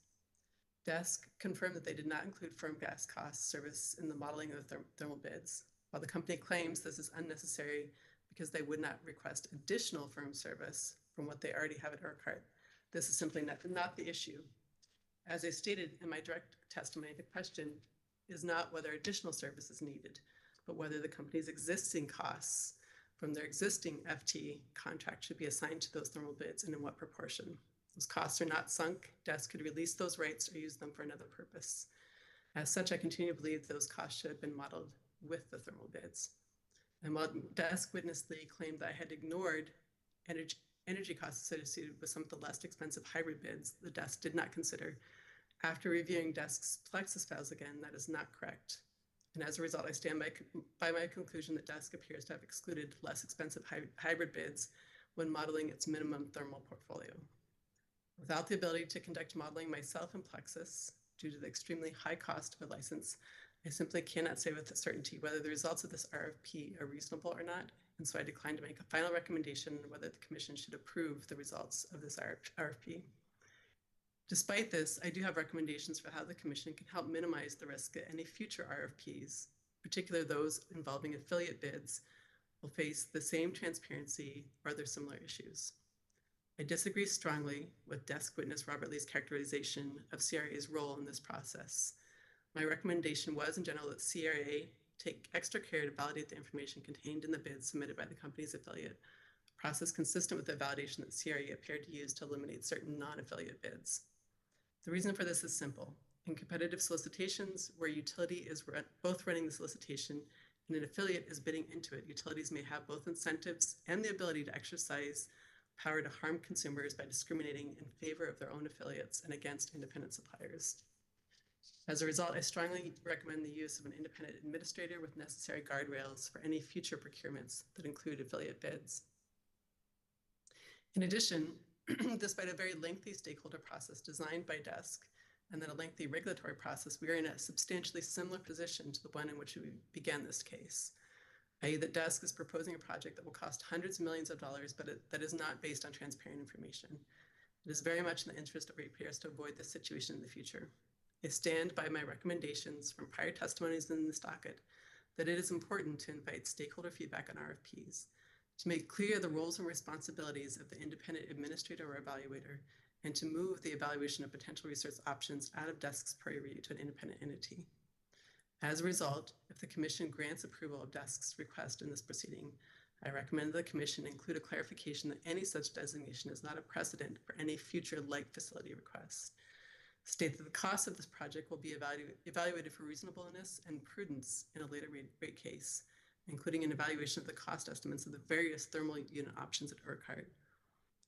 DESC confirmed that they did not include firm gas cost service in the modeling of the thermal bids, while the company claims this is unnecessary because they would not request additional firm service from what they already have at ERCOT. This is simply not the issue. As I stated in my direct testimony, the question is not whether additional service is needed, but whether the company's existing costs from their existing FT contract should be assigned to those thermal bids and in what proportion. Those costs are not sunk. DESC could release those rights or use them for another purpose. As such, I continue to believe those costs should have been modeled with the thermal bids. And while DESC witnessly claimed that I had ignored energy costs associated with some of the less expensive hybrid bids, the DESC did not consider. After reviewing DESC's Plexus files again, that is not correct. And as a result, I stand by my conclusion that DESC appears to have excluded less expensive hybrid bids when modeling its minimum thermal portfolio. Without the ability to conduct modeling myself in Plexus, due to the extremely high cost of a license, I simply cannot say with certainty whether the results of this RFP are reasonable or not, and so I decline to make a final recommendation on whether the Commission should approve the results of this RFP. Despite this, I do have recommendations for how the Commission can help minimize the risk that any future RFPs, particularly those involving affiliate bids, will face the same transparency or other similar issues. I disagree strongly with DESC witness Robert Lee's characterization of CRA's role in this process. My recommendation was, in general, that CRA take extra care to validate the information contained in the bids submitted by the company's affiliate, a process consistent with the validation that CRA appeared to use to eliminate certain non-affiliate bids. The reason for this is simple. In competitive solicitations, where utility is both running the solicitation and an affiliate is bidding into it, utilities may have both incentives and the ability to exercise power to harm consumers by discriminating in favor of their own affiliates and against independent suppliers. As a result, I strongly recommend the use of an independent administrator with necessary guardrails for any future procurements that include affiliate bids. In addition, despite a very lengthy stakeholder process designed by DESC and then a lengthy regulatory process, we are in a substantially similar position to the one in which we began this case, i.e. that DESC is proposing a project that will cost hundreds of millions of dollars, but that is not based on transparent information. It is very much in the interest of ratepayers to avoid this situation in the future. I stand by my recommendations from prior testimonies in this docket that it is important to invite stakeholder feedback on RFPs, to make clear the roles and responsibilities of the independent administrator or evaluator, and to move the evaluation of potential resource options out of DESC's purview to an independent entity. As a result, if the Commission grants approval of DESC's request in this proceeding, I recommend the Commission include a clarification that any such designation is not a precedent for any future like facility requests. State that the cost of this project will be evaluated for reasonableness and prudence in a later rate case, including an evaluation of the cost estimates of the various thermal unit options at Urquhart,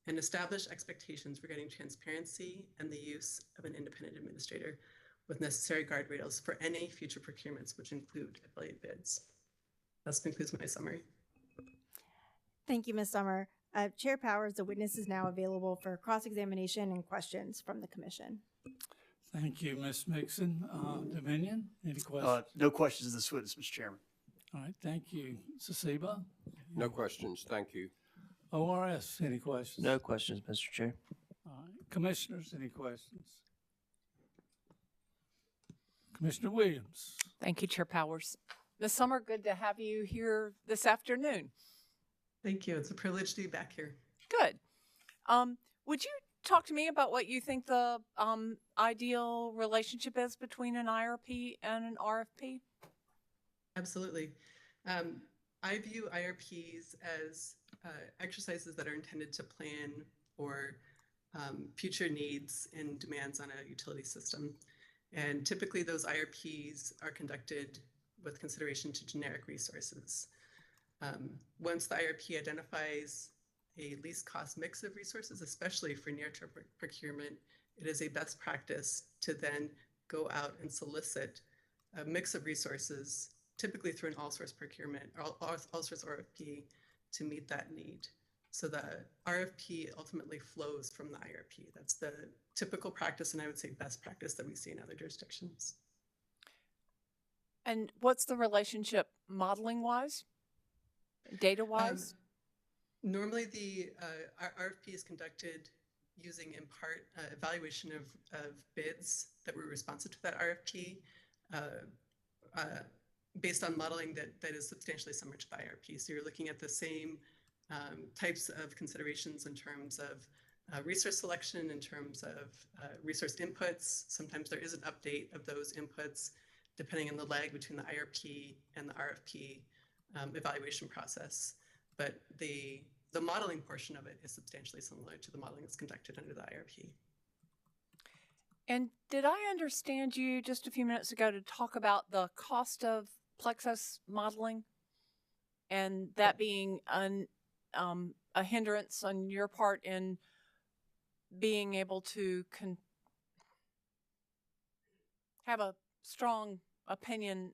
and establish expectations regarding transparency and the use of an independent administrator with necessary guardrails for any future procurements, which include affiliate bids. That concludes my summary. Thank you, Ms. Summer. Chair Powers, the witness is now available for cross-examination and questions from the Commission. Thank you, Ms. Mixon. Dominion, any questions? No questions of this witness, Mr. Chairman. All right, thank you. Sasiba? No questions, thank you. ORS, any questions? No questions, Mr. Chair. All right, Commissioners, any questions? Commissioner Williams? Thank you, Chair Powers. Ms. Summer, good to have you here this afternoon. Thank you. It's a privilege to be back here. Good. Would you talk to me about what you think the ideal relationship is between an IRP and an RFP? Absolutely. I view IRPs as exercises that are intended to plan for future needs and demands on a utility system. And typically those IRPs are conducted with consideration to generic resources. Once the IRP identifies a least cost mix of resources, especially for near-term procurement, it is a best practice to then go out and solicit a mix of resources, typically through an all-source procurement or all-source RFP, to meet that need. So the RFP ultimately flows from the IRP. That's the typical practice, and I would say best practice that we see in other jurisdictions. And what's the relationship modeling-wise, data-wise? Normally, the RFP is conducted using, in part, evaluation of bids that were responsive to that RFP based on modeling that is substantially similar to the IRP. So you're looking at the same types of considerations in terms of resource selection, in terms of resource inputs. Sometimes there is an update of those inputs depending on the lag between the IRP and the RFP evaluation process. But the modeling portion of it is substantially similar to the modeling that's conducted under the IRP. And did I understand you just a few minutes ago to talk about the cost of Plexus modeling and that being a hindrance on your part in being able to have a strong opinion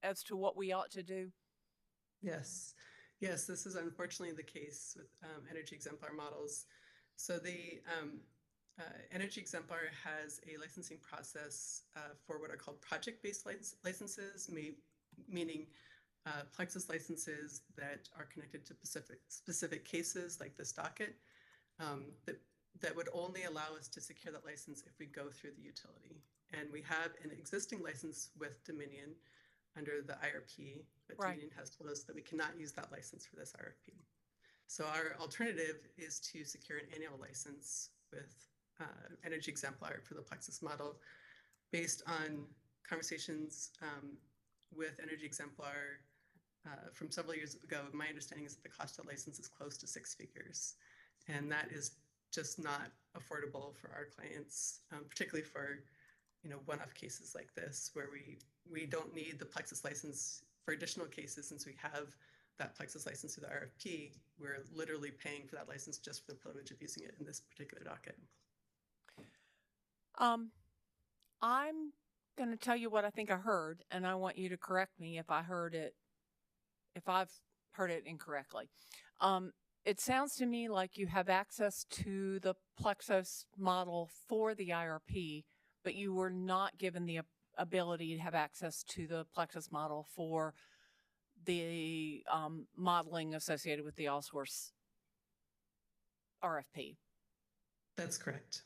as to what we ought to do? Yes. Yes, this is unfortunately the case with energy exemplar models. So the energy exemplar has a licensing process for what are called project-based licenses, meaning Plexus licenses that are connected to specific cases like this docket that would only allow us to secure that license if we go through the utility. And we have an existing license with Dominion under the IRP, but right. Dominion has told us that we cannot use that license for this RFP. So our alternative is to secure an annual license with Energy Exemplar for the Plexus model based on conversations with Energy Exemplar from several years ago. My understanding is that the cost of license is close to 6 figures, and that is just not affordable for our clients, particularly for one-off cases like this where we don't need the Plexus license for additional cases, since we have that Plexus license through the RFP, we're literally paying for that license just for the privilege of using it in this particular docket. I'm going to tell you what I think I heard, and I want you to correct me if I've heard it incorrectly. It sounds to me like you have access to the Plexus model for the IRP, but you were not given the ability to have access to the Plexus model for the modeling associated with the all source RFP. That's correct.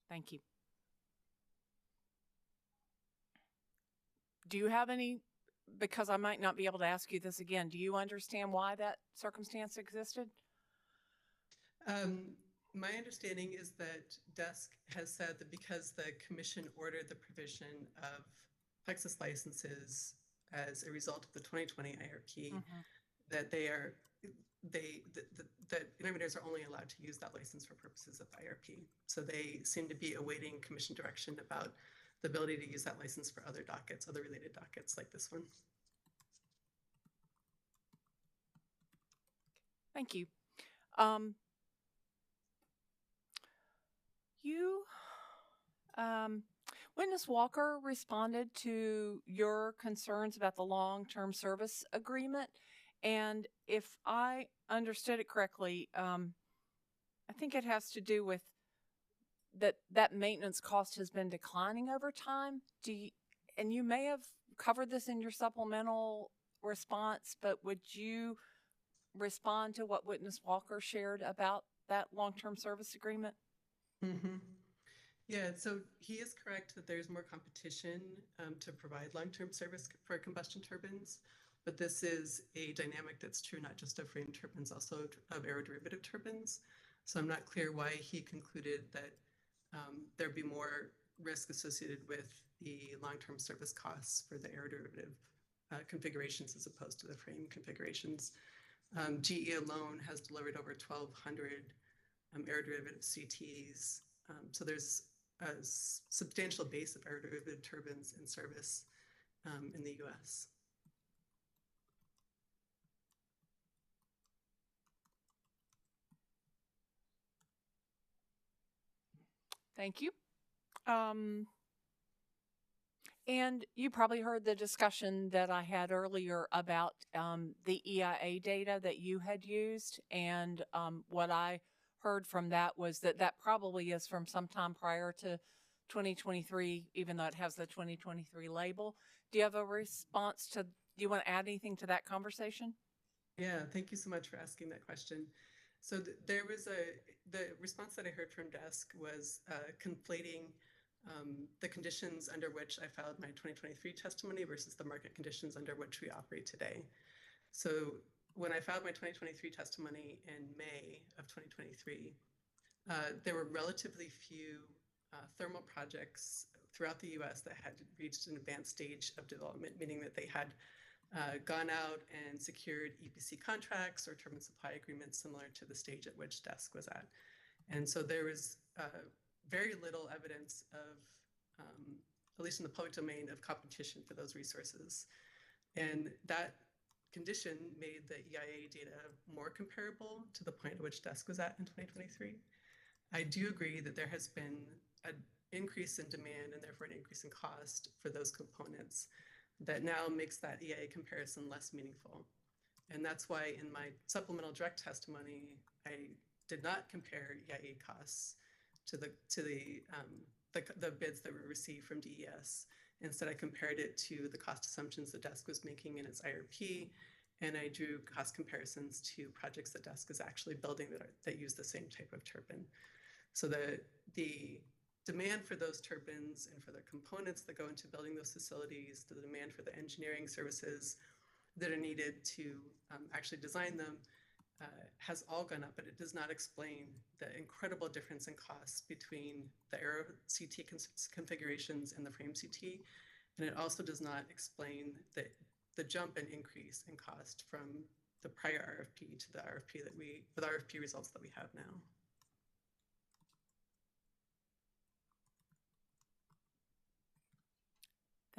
Thank you. Do you have any, because I might not be able to ask you this again, do you understand why that circumstance existed? My understanding is that DESC has said that because the commission ordered the provision of Plexus licenses as a result of the 2020 IRP, that that innovators are only allowed to use that license for purposes of IRP. So they seem to be awaiting commission direction about the ability to use that license for other dockets, other related dockets like this one. Thank you. Witness Walker responded to your concerns about the long-term service agreement. And if I understood it correctly, I think it has to do with that maintenance cost has been declining over time. And you may have covered this in your supplemental response, but would you respond to what Witness Walker shared about that long-term service agreement? Yeah, so he is correct that there's more competition to provide long-term service for combustion turbines, but this is a dynamic that's true not just of frame turbines, also of aeroderivative turbines. So I'm not clear why he concluded that there'd be more risk associated with the long-term service costs for the aeroderivative configurations as opposed to the frame configurations. GE alone has delivered over 1,200 aeroderivative CTs. So there's a substantial base of aeroderivative turbines in service in the US. Thank you. And you probably heard the discussion that I had earlier about the EIA data that you had used. And what I heard from that was that probably is from sometime prior to 2023, even though it has the 2023 label. Do you have a response to, do you want to add anything to that conversation? Yeah, thank you so much for asking that question. So there was the response that I heard from DESC was conflating the conditions under which I filed my 2023 testimony versus the market conditions under which we operate today. So when I filed my 2023 testimony in May of 2023, there were relatively few thermal projects throughout the US that had reached an advanced stage of development, meaning that they had gone out and secured EPC contracts or turbine supply agreements similar to the stage at which DESC was at. And so there was very little evidence of, at least in the public domain, of competition for those resources. And that condition made the EIA data more comparable to the point at which DESC was at in 2023. I do agree that there has been an increase in demand and therefore an increase in cost for those components that now makes that EIA comparison less meaningful. And that's why in my supplemental direct testimony, I did not compare EIA costs to the bids that were received from DES. Instead, I compared it to the cost assumptions that DESC was making in its IRP, and I drew cost comparisons to projects that DESC is actually building that use the same type of turbine. So the demand for those turbines and for the components that go into building those facilities, the demand for the engineering services that are needed to actually design them has all gone up, but it does not explain the incredible difference in costs between the Aero CT configurations and the frame CT. And it also does not explain the jump in increase in cost from the prior RFP to the RFP the RFP results that we have now.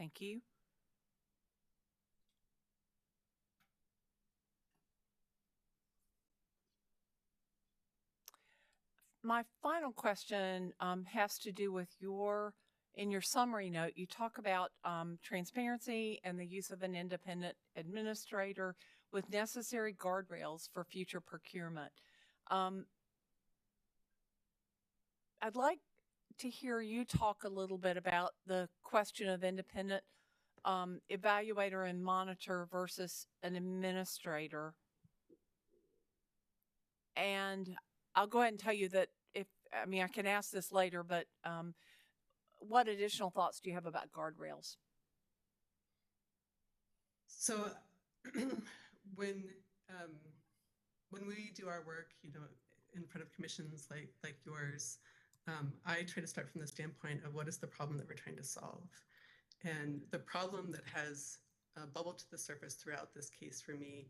Thank you. My final question has to do with in your summary note, you talk about transparency and the use of an independent administrator with necessary guardrails for future procurement. I'd like to hear you talk a little bit about the question of independent evaluator and monitor versus an administrator. And I'll go ahead and tell you that I can ask this later, but what additional thoughts do you have about guardrails? So when we do our work, in front of commissions like yours, I try to start from the standpoint of what is the problem that we're trying to solve. And the problem that has bubbled to the surface throughout this case for me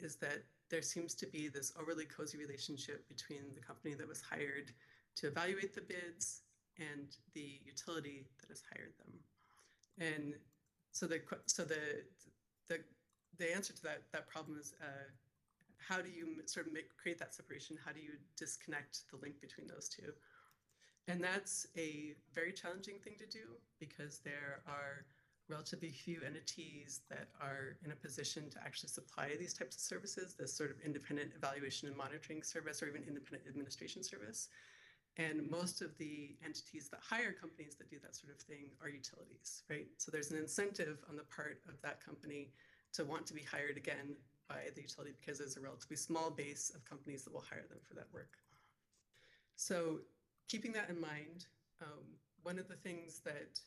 is that there seems to be this overly cozy relationship between the company that was hired to evaluate the bids and the utility that has hired them. And so the answer to that problem is how do you sort of create that separation? How do you disconnect the link between those two? And that's a very challenging thing to do because there are relatively few entities that are in a position to actually supply these types of services, this sort of independent evaluation and monitoring service or even independent administration service. And most of the entities that hire companies that do that sort of thing are utilities, right? So there's an incentive on the part of that company to want to be hired again by the utility because there's a relatively small base of companies that will hire them for that work. So keeping that in mind, one of the things that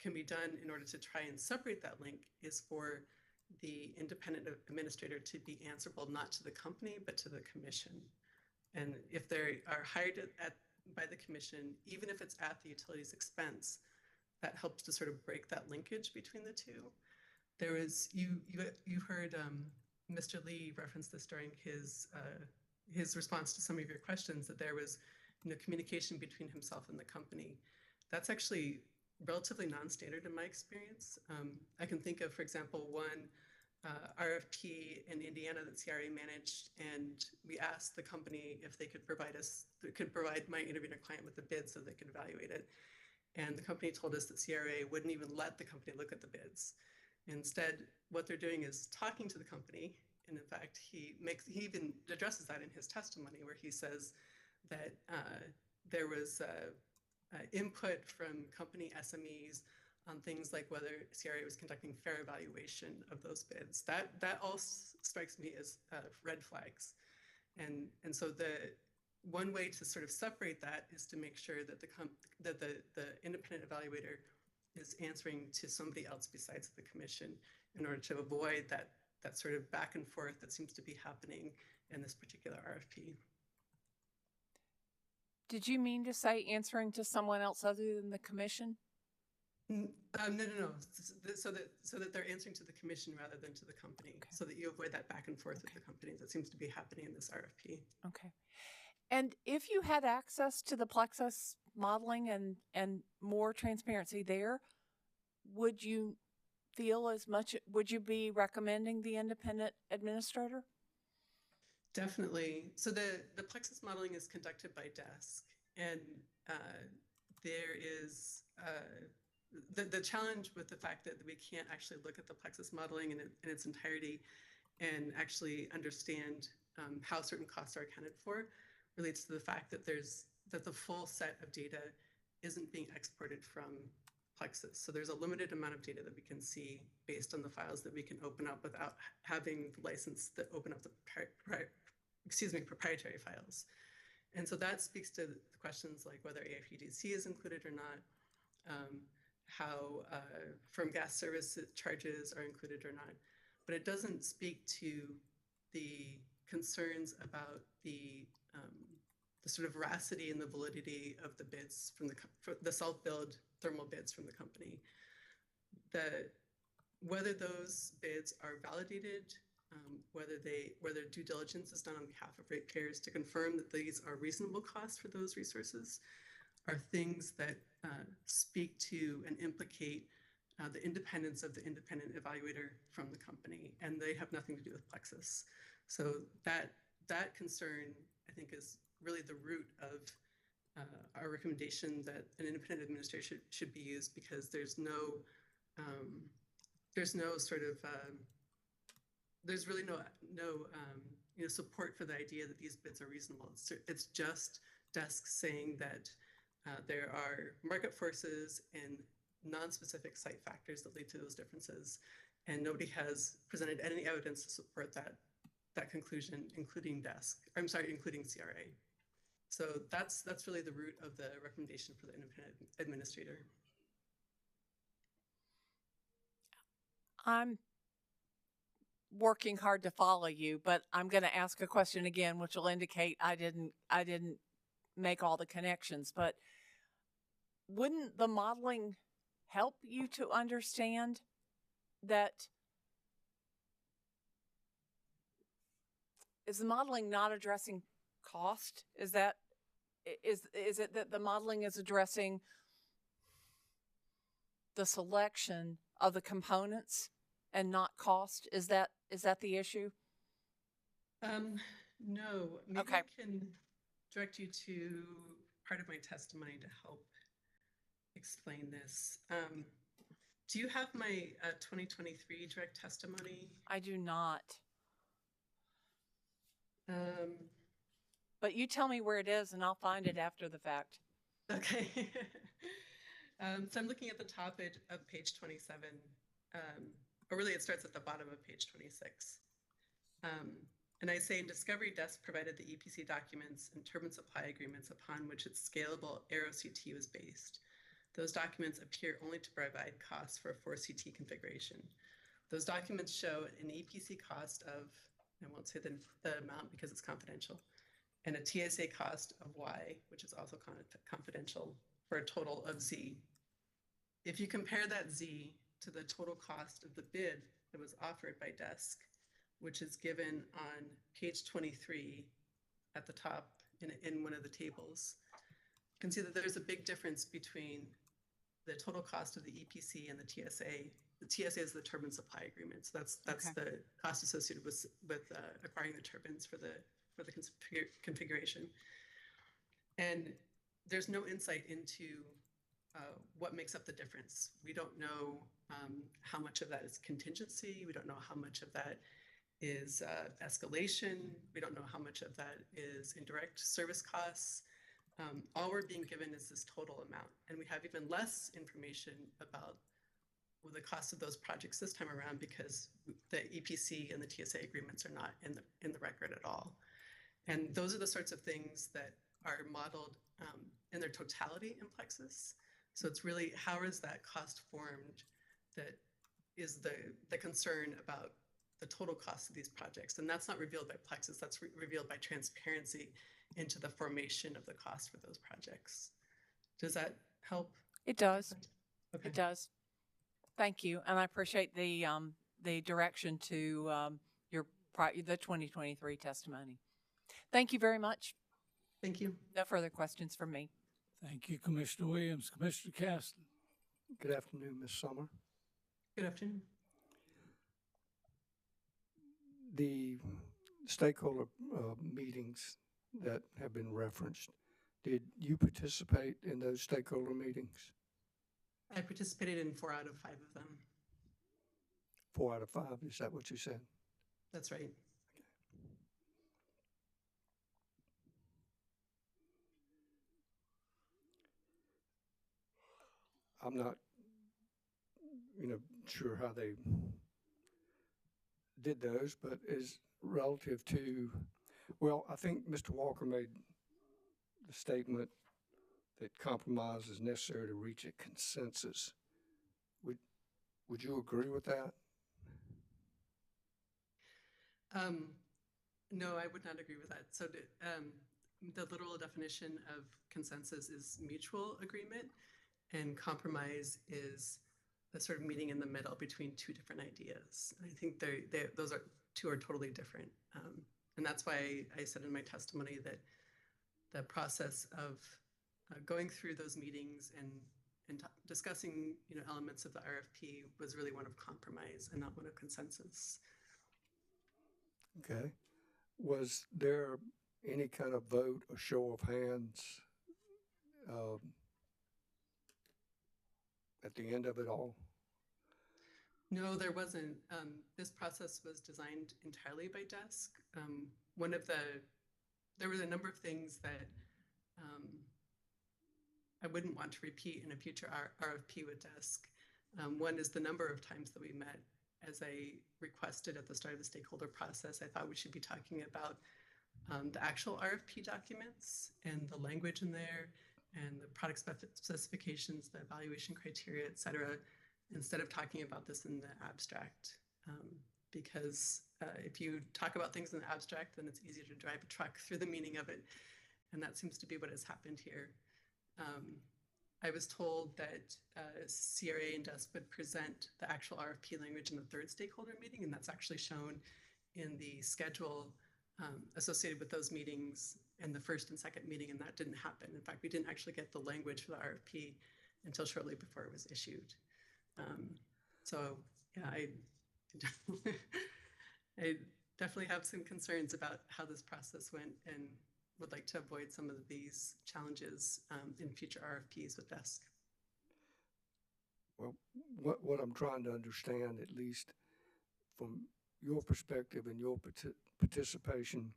can be done in order to try and separate that link is for the independent administrator to be answerable not to the company, but to the commission. And if they are hired by the commission, even if it's at the utility's expense, that helps to sort of break that linkage between the two. There is, you heard Mr. Lee reference this during his response to some of your questions, that there was communication between himself and the company. That's actually relatively non-standard in my experience. I can think of, for example, one RFP in Indiana that CRA managed, and we asked the company if they could provide my intervener client with the bid so they could evaluate it. And the company told us that CRA wouldn't even let the company look at the bids. Instead, what they're doing is talking to the company, and in fact, he even addresses that in his testimony, where he says that there was input from company SMEs on things like whether CRA was conducting fair evaluation of those bids. That all strikes me as red flags. And so the one way to sort of separate that is to make sure that the independent evaluator is answering to somebody else besides the commission in order to avoid that sort of back and forth that seems to be happening in this particular RFP. Did you mean to say answering to someone else other than the commission? No. So that they're answering to the commission rather than to the company, okay. So that you avoid that back and forth with the company that seems to be happening in this RFP. Okay. And if you had access to the Plexus modeling and more transparency there, would you be recommending the independent administrator? Definitely. So the Plexus modeling is conducted by desk, and there is the challenge with the fact that we can't actually look at the Plexus modeling in its entirety and actually understand how certain costs are accounted for relates to the fact that the full set of data isn't being exported from Plexus. So there's a limited amount of data that we can see based on the files that we can open up without having the license that open up the proprietary files. And so that speaks to the questions like whether AFUDC is included or not, how firm gas service charges are included or not. But it doesn't speak to the concerns about the sort of veracity and the validity of the bids from the self-billed thermal bids from the company. Whether those bids are validated, whether due diligence is done on behalf of ratepayers to confirm that these are reasonable costs for those resources, are things that speak to and implicate the independence of the independent evaluator from the company, and they have nothing to do with Plexus. So that concern, I think, is really the root of our recommendation that an independent administrator should be used, because there's no sort of there's really no support for the idea that these bids are reasonable. It's just DESC saying that there are market forces and non-specific site factors that lead to those differences, and nobody has presented any evidence to support that conclusion, including including CRA. So that's really the root of the recommendation for the independent administrator. I'm working hard to follow you, but I'm going to ask a question again, which will indicate I didn't make all the connections. But wouldn't the modeling help you to understand that? Is the modeling not addressing cost? Is it that the modeling is addressing the selection of the components and not cost? Is that the issue? No. Maybe Okay. I can direct you to part of my testimony to help explain this. Do you have my 2023 direct testimony? I do not. But you tell me where it is and I'll find it after the fact. Okay. So I'm looking at the top of page 27, or really it starts at the bottom of page 26. And I say, in discovery, DESC provided the EPC documents and turbine supply agreements upon which its scalable AeroCT was based. Those documents appear only to provide costs for a 4CT configuration. Those documents show an EPC cost of, I won't say the amount because it's confidential, and a TSA cost of Y, which is also confidential, for a total of Z. If you compare that Z to the total cost of the bid that was offered by DESC, which is given on page 23 at the top in one of the tables, you can see that there's a big difference between the total cost of the EPC and the TSA. The TSA is the turbine supply agreement. So that's Okay. the cost associated with acquiring the turbines for the configuration. And there's no insight into what makes up the difference. We don't know how much of that is contingency. We don't know how much of that is escalation. We don't know how much of that is indirect service costs. All we're being given is this total amount. And we have even less information about the cost of those projects this time around, because the EPC and the TSA agreements are not in the record at all. And those are the sorts of things that are modeled in their totality in Plexus. So it's really, how is that cost formed that is the concern about the total cost of these projects. And that's not revealed by Plexus, that's revealed by transparency into the formation of the cost for those projects. Does that help? It does. Okay. It does. Thank you, and I appreciate the direction to the 2023 testimony. Thank you very much. Thank you. No further questions from me. Thank you, Commissioner Williams. Commissioner Caston. Good afternoon, Ms. Summer. Good afternoon. The stakeholder meetings that have been referenced, did you participate in those stakeholder meetings? I participated in 4 out of 5 of them. 4 out of 5, is that what you said? That's right. I'm not, sure how they did those, but is relative to, well, I think Mr. Walker made the statement that compromise is necessary to reach a consensus. Would you agree with that? No, I would not agree with that. So the literal definition of consensus is mutual agreement, and compromise is a sort of meeting in the middle between 2 different ideas. I think those two are totally different. And that's why I said in my testimony that the process of going through those meetings and discussing, elements of the RFP was really one of compromise and not one of consensus. Okay. Was there any kind of vote or show of hands at the end of it all? No, there wasn't. This process was designed entirely by desk. There was a number of things that I wouldn't want to repeat in a future RFP with desk. One is the number of times that we met. As I requested at the start of the stakeholder process, I thought we should be talking about the actual RFP documents and the language in there and the product specifications, the evaluation criteria, et cetera, instead of talking about this in the abstract. Because if you talk about things in the abstract, then it's easier to drive a truck through the meaning of it. And that seems to be what has happened here. I was told that CRA and DESK would present the actual RFP language in the third stakeholder meeting, and that's actually shown in the schedule associated with those meetings in the first and second meeting, and that didn't happen. In fact, we didn't actually get the language for the RFP until shortly before it was issued. So yeah, I definitely have some concerns about how this process went and would like to avoid some of these challenges in future RFPs with DESK. Well, what I'm trying to understand, at least from your perspective and your participation,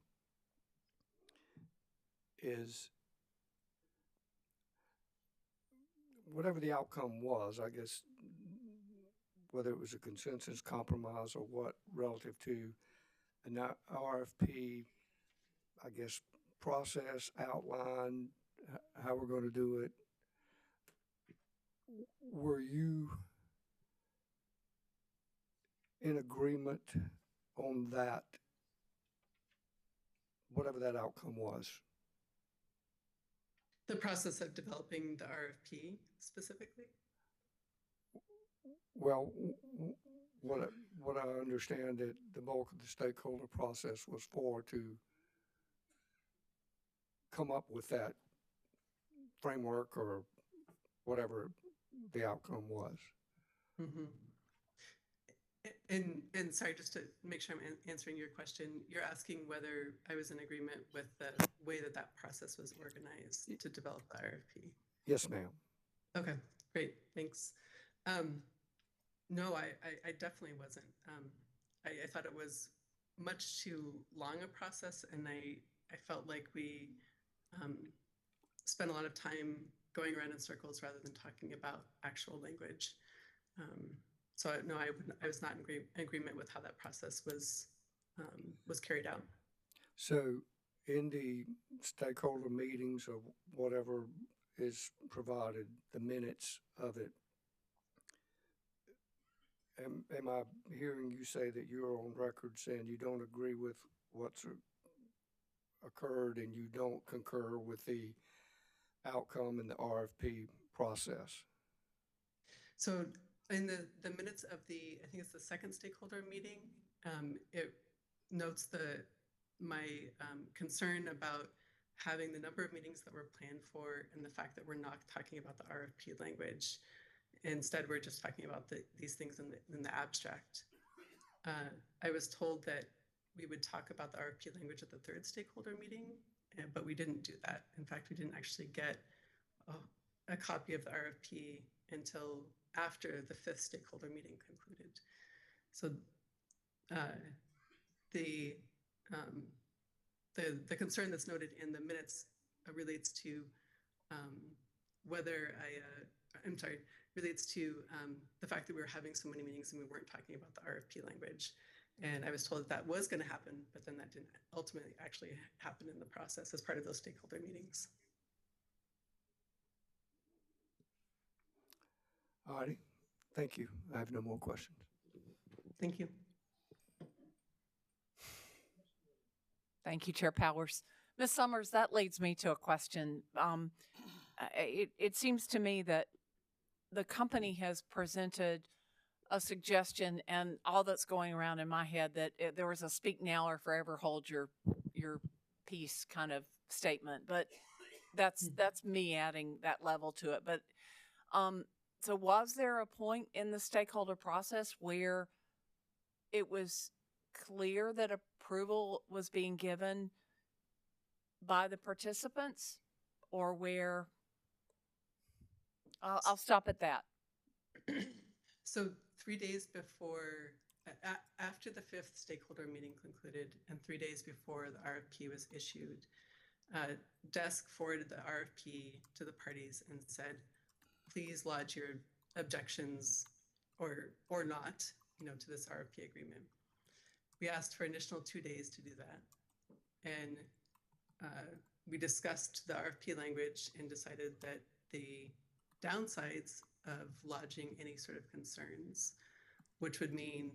is whatever the outcome was, I guess, whether it was a consensus, compromise, or what, relative to an RFP, I guess, process, outline, how we're going to do it. Were you in agreement on that, whatever that outcome was? The process of developing the RFP specifically? Well, what I understand that the bulk of the stakeholder process was for to come up with that framework or whatever the outcome was. Mm-hmm. And sorry, just to make sure I'm answering your question, you're asking whether I was in agreement with the way that process was organized to develop the RFP? Yes, ma'am. Okay, great, thanks. No, I definitely wasn't. I thought it was much too long a process, and I felt like we spent a lot of time going around in circles rather than talking about actual language. So no, I was not in agreement with how that process was carried out. So in the stakeholder meetings or whatever is provided, the minutes of it, am I hearing you say that you're on record saying you don't agree with what's occurred and you don't concur with the outcome in the RFP process? So in the minutes of I think it's the second stakeholder meeting, it notes my concern about having the number of meetings that were planned for and the fact that we're not talking about the RFP language. Instead, we're just talking about these things in the abstract. I was told that we would talk about the RFP language at the third stakeholder meeting, but we didn't do that. In fact, we didn't actually get a copy of the RFP until after the fifth stakeholder meeting concluded. So the concern that's noted in the minutes relates to relates to the fact that we were having so many meetings and we weren't talking about the RFP language. And I was told that was going to happen, but then that didn't ultimately actually happen in the process as part of those stakeholder meetings. All righty. Thank you. I have no more questions. Thank you. Thank you, Chair Powers. Ms. Summers, that leads me to a question. It seems to me that the company has presented a suggestion, and all that's going around in my head, that there was a speak now or forever hold your peace kind of statement. But that's me adding that level to it. But So was there a point in the stakeholder process where it was clear that approval was being given by the participants, or where? I'll stop at that. So 3 days before, after the fifth stakeholder meeting concluded and 3 days before the RFP was issued, Desk forwarded the RFP to the parties and said, please lodge your objections or not, to this RFP agreement. We asked for an additional 2 days to do that. And we discussed the RFP language and decided that the downsides of lodging any sort of concerns, which would mean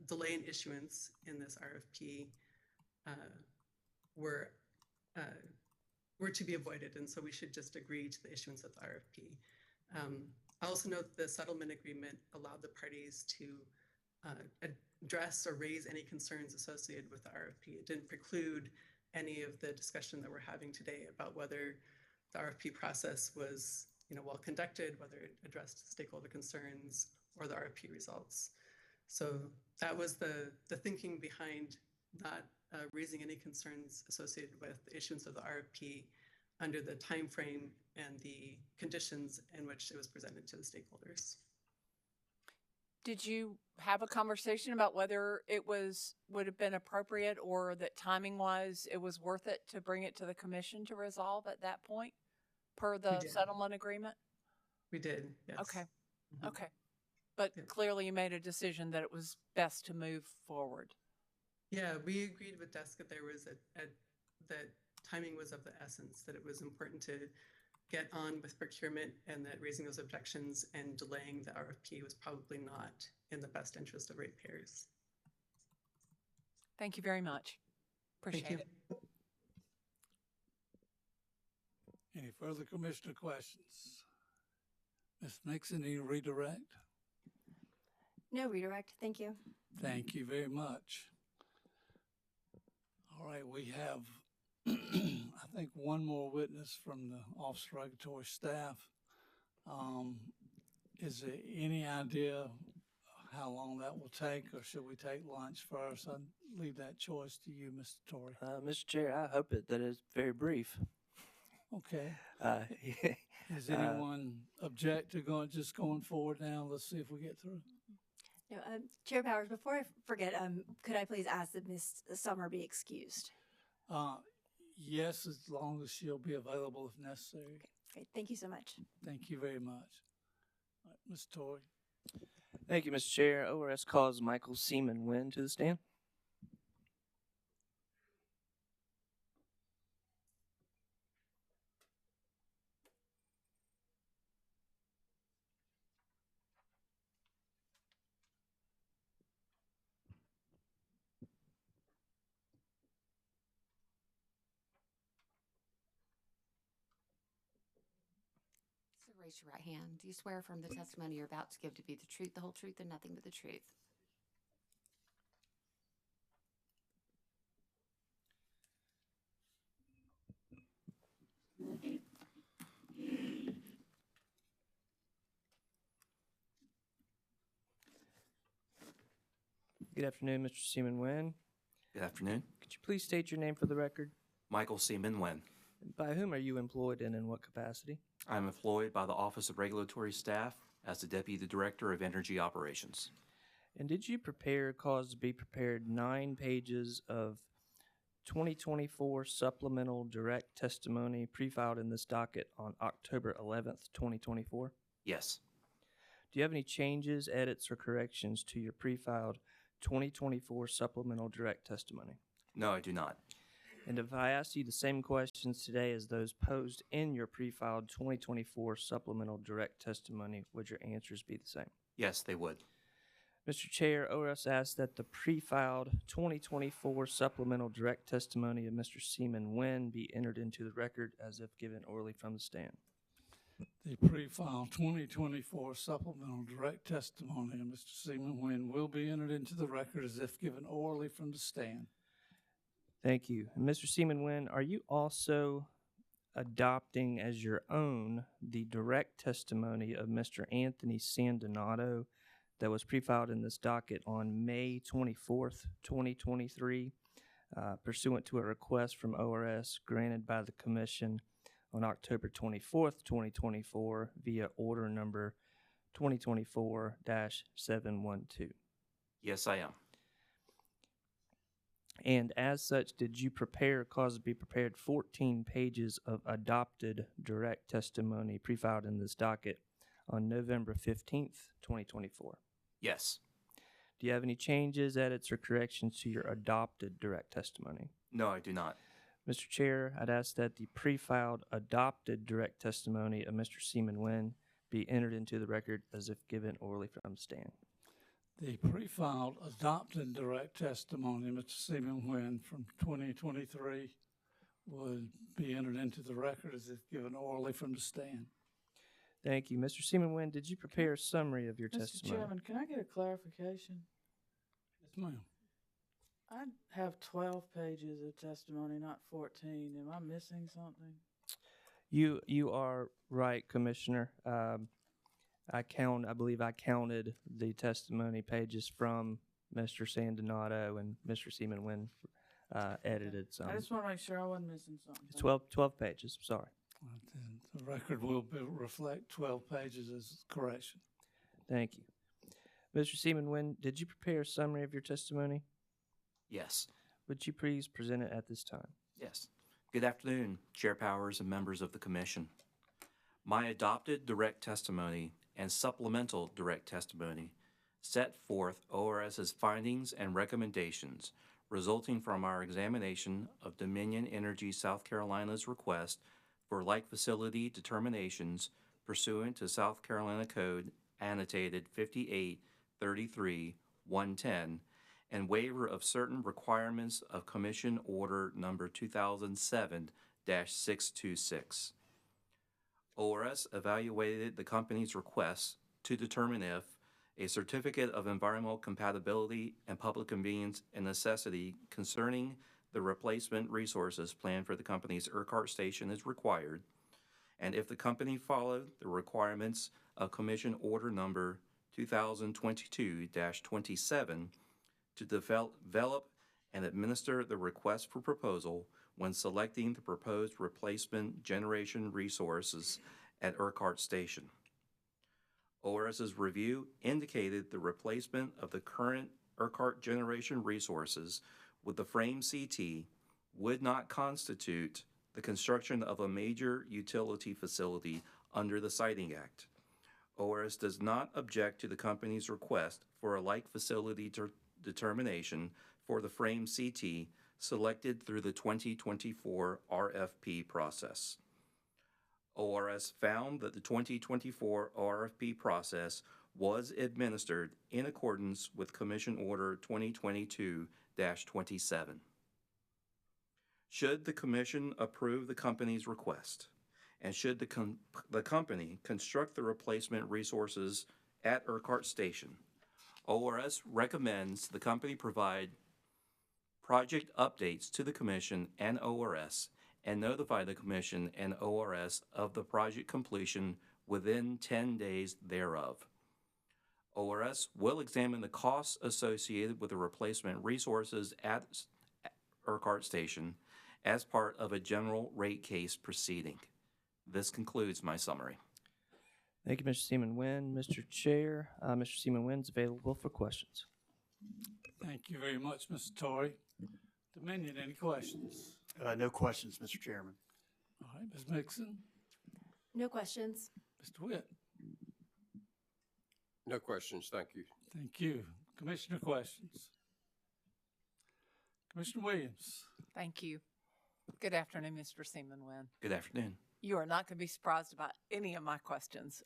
delay in issuance in this RFP, were to be avoided, and so we should just agree to the issuance of the RFP. I also note that the settlement agreement allowed the parties to address or raise any concerns associated with the RFP. It didn't preclude any of the discussion that we're having today about whether the RFP process was well conducted, whether it addressed stakeholder concerns or the RFP results. So that was the thinking behind not raising any concerns associated with the issuance of the RFP under the time frame and the conditions in which it was presented to the stakeholders. Did you have a conversation about whether it would have been appropriate, or that timing wise it was worth it to bring it to the commission to resolve at that point per the settlement agreement? We did, yes. Okay. Mm-hmm. Okay. But clearly you made a decision that it was best to move forward. Yeah, we agreed with Desk that there was that timing was of the essence, that it was important to get on with procurement, and that raising those objections and delaying the RFP was probably not in the best interest of ratepayers. Thank you very much. Appreciate it. Any further commissioner questions? Ms. Nixon, any redirect? No redirect, thank you. Thank you very much. All right, we have, I think, one more witness from the Office of Regulatory Staff. Is there any idea how long that will take, or should we take lunch first? I'd leave that choice to you, Mr. Torrey. Mr. Chair, I hope that is very brief. Okay. Does anyone object to going forward now? Let's see if we get through. No, Chair Powers, before I forget, could I please ask that Ms. Summer be excused? Yes, as long as she'll be available if necessary. Okay, great. Thank you so much. Thank you very much. All right, Ms. Torrey. Thank you, Mr. Chair. ORS calls Michael Seaman Wynn to the stand. Raise your right hand. Do you swear affirm the testimony you're about to give to be the truth, the whole truth, and nothing but the truth? Good afternoon, Mr. Seaman Wynn. Good afternoon. Could you please state your name for the record? Michael Seaman Wynn. By whom are you employed and in what capacity? I'm employed by the Office of Regulatory Staff as the Deputy Director of Energy Operations. And did you prepare, cause to be prepared 9 pages of 2024 supplemental direct testimony pre-filed in this docket on October 11th, 2024? Yes. Do you have any changes, edits, or corrections to your pre-filed 2024 supplemental direct testimony? No, I do not. And if I asked you the same questions today as those posed in your pre-filed 2024 supplemental direct testimony, would your answers be the same? Yes, they would. Mr. Chair, ORS asks that the pre-filed 2024 supplemental direct testimony of Mr. Seaman Wynn be entered into the record as if given orally from the stand. The pre-filed 2024 supplemental direct testimony of Mr. Seaman Wynn will be entered into the record as if given orally from the stand. Thank you. And Mr. Seaman Wynn, are you also adopting as your own the direct testimony of Mr. Anthony Sandonato that was pre-filed in this docket on May 24th, 2023, pursuant to a request from ORS granted by the Commission on October 24th, 2024 via order number 2024-712. Yes, I am. And as such, did you prepare, cause to be prepared 14 pages of adopted direct testimony pre-filed in this docket on November 15th, 2024? Yes. Do you have any changes, edits, or corrections to your adopted direct testimony? No, I do not. Mr. Chair, I'd ask that the pre-filed adopted direct testimony of Mr. Seaman Wynn be entered into the record as if given orally from the stand. The pre-filed adopted direct testimony, Mr. Seaman Wynn, from 2023 would be entered into the record as if given orally from the stand. Thank you. Mr. Seaman Wynn, did you prepare a summary of your Mr. testimony? Chairman, can I get a clarification? Yes, ma'am. I have 12 pages of testimony, not 14. Am I missing something? You are right, Commissioner. I believe I counted the testimony pages from Mr. Sandonato, and Mr. Seaman Wynn edited some. I just want to make sure I wasn't missing something. It's 12 pages, sorry. The record will reflect 12 pages as correction. Thank you. Mr. Seaman Wynn, did you prepare a summary of your testimony? Yes. Would you please present it at this time? Yes. Good afternoon, Chair Powers and members of the Commission. My adopted direct testimony and supplemental direct testimony set forth ORS's findings and recommendations resulting from our examination of Dominion Energy South Carolina's request for like facility determinations pursuant to South Carolina Code annotated 5833-110 and waiver of certain requirements of Commission Order Number 2007-626. ORS evaluated the company's requests to determine if a certificate of environmental compatibility and public convenience and necessity concerning the replacement resources planned for the company's Urquhart station is required, and if the company followed the requirements of Commission Order Number 2022-27 to develop and administer the request for proposal when selecting the proposed replacement generation resources at Urquhart Station. ORS's review indicated the replacement of the current Urquhart generation resources with the frame CT would not constitute the construction of a major utility facility under the Siting Act. ORS does not object to the company's request for a like facility determination for the frame CT selected through the 2024 RFP process. ORS found that the 2024 RFP process was administered in accordance with Commission Order 2022-27. Should the Commission approve the company's request, and should the company construct the replacement resources at Urquhart Station, ORS recommends the company provide project updates to the Commission and ORS and notify the Commission and ORS of the project completion within 10 days thereof. ORS will examine the costs associated with the replacement resources at Urquhart Station as part of a general rate case proceeding. This concludes my summary. Thank you, Mr. Seaman Wynn. Mr. Chair, Mr. Seaman Wynn is available for questions. Thank you very much, Mr. Torrey. Dominion, any questions? No questions, Mr. Chairman. All right, Ms. Mixon, No questions. Mr. Witt. No questions, thank you. Thank you. Commissioner questions? Commissioner Williams. Thank you. Good afternoon, Mr. Seaman Wynn. Good afternoon. You are not going to be surprised about any of my questions.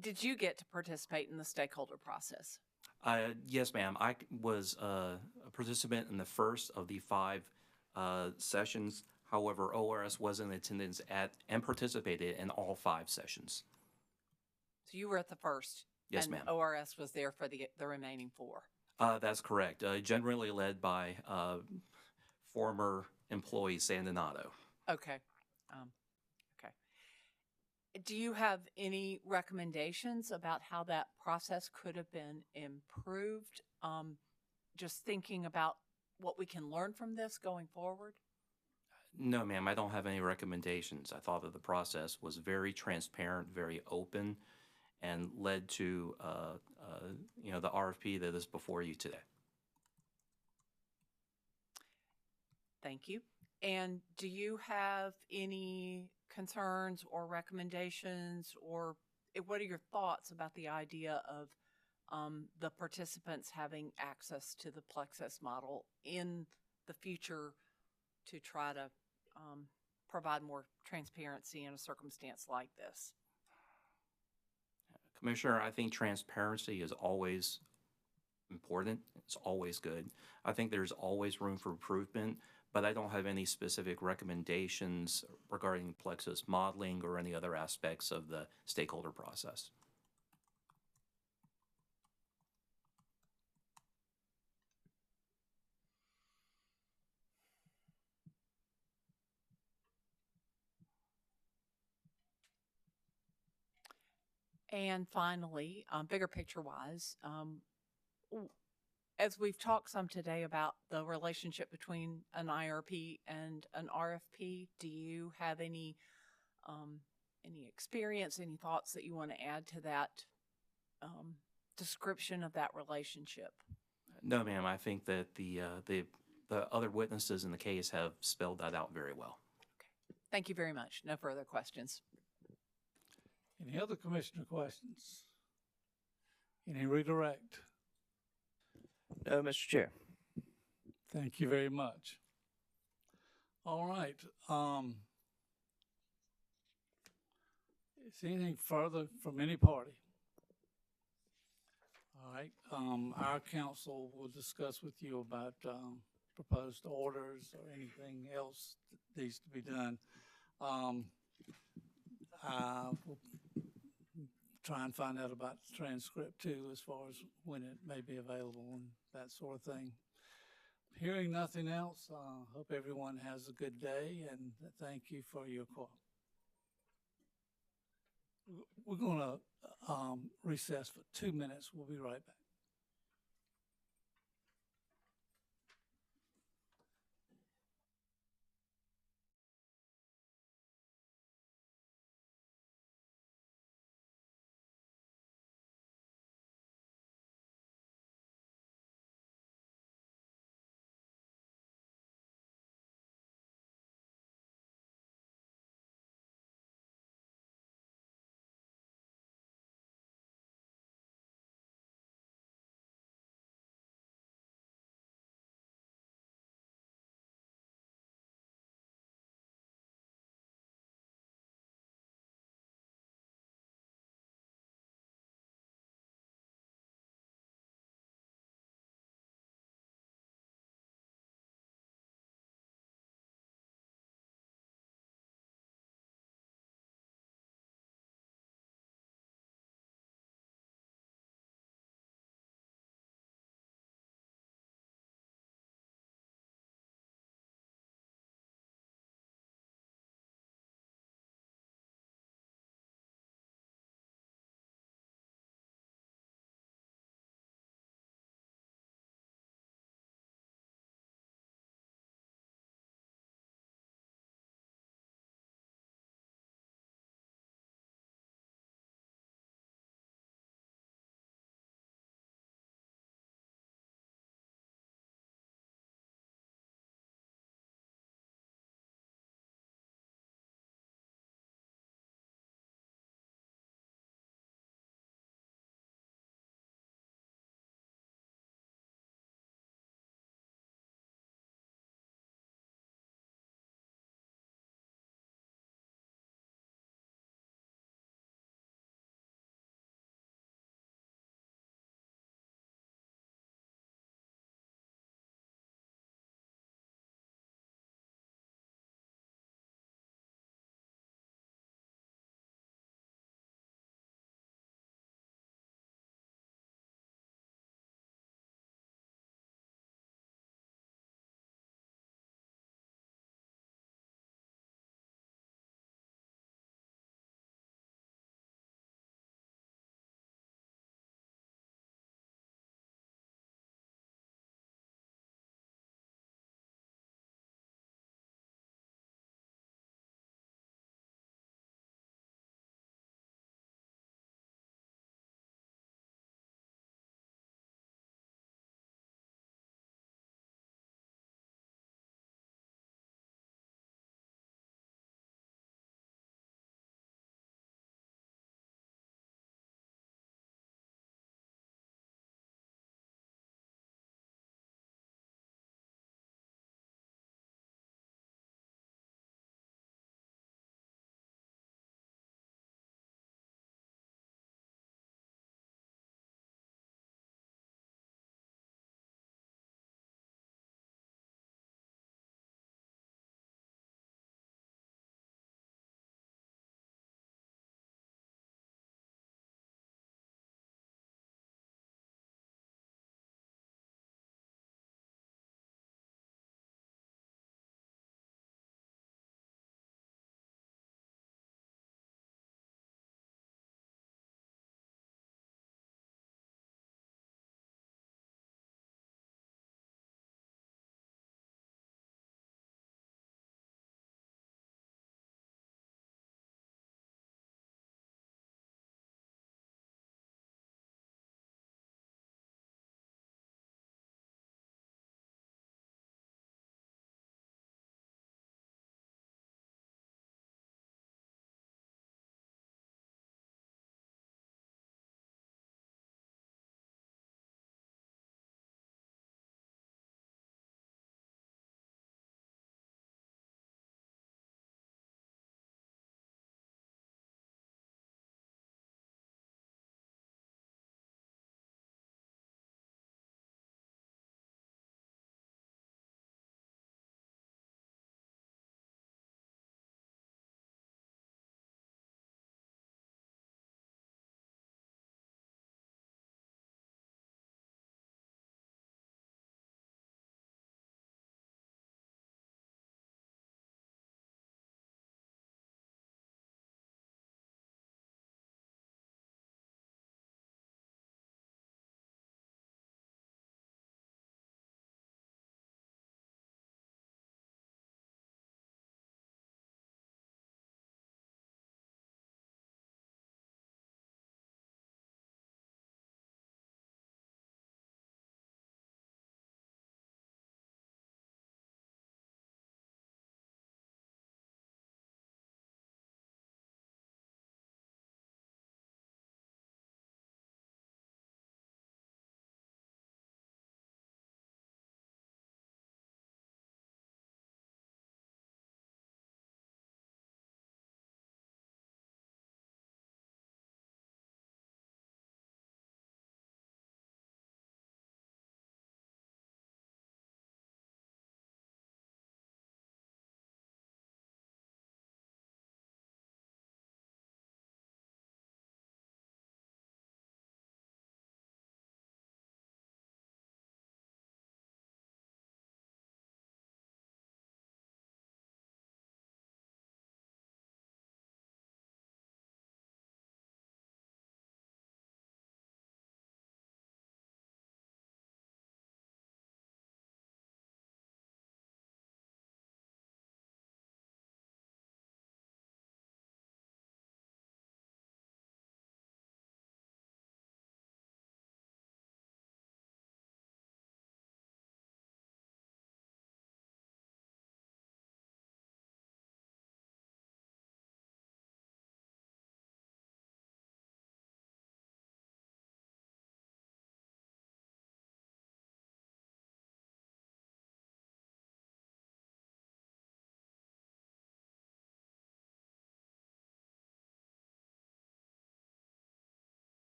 Did you get to participate in the stakeholder process? Yes, ma'am. I was a participant in the first of the 5 sessions. However, ORS was in attendance at and participated in all 5 sessions. So you were at the first? Yes, and ma'am. ORS was there for the remaining 4? That's correct. Generally led by former employee San Donato. Okay. Okay. Do you have any recommendations about how that process could have been improved? Just thinking about what we can learn from this going forward? No, ma'am, I don't have any recommendations. I thought that the process was very transparent, very open, and led to, the RFP that is before you today. Thank you. And do you have any concerns or recommendations, or what are your thoughts about the idea of the participants having access to the Plexus model in the future to try to provide more transparency in a circumstance like this? Commissioner, I think transparency is always important. It's always good. I think there's always room for improvement, but I don't have any specific recommendations regarding Plexus modeling or any other aspects of the stakeholder process. And finally, bigger picture wise, as we've talked some today about the relationship between an IRP and an RFP, do you have any experience, any thoughts that you want to add to that description of that relationship? No, ma'am. I think that the other witnesses in the case have spelled that out very well. Okay. Thank you very much. No further questions. Any other commissioner questions? Any redirect? No, Mr. Chair. Thank you very much. All right. Is anything further from any party? All right. Our council will discuss with you about proposed orders or anything else that needs to be done. I will try and find out about the transcript too, as far as when it may be available and that sort of thing. Hearing nothing else, hope everyone has a good day, and thank you for your call. We're going to recess for 2 minutes. We'll be right back.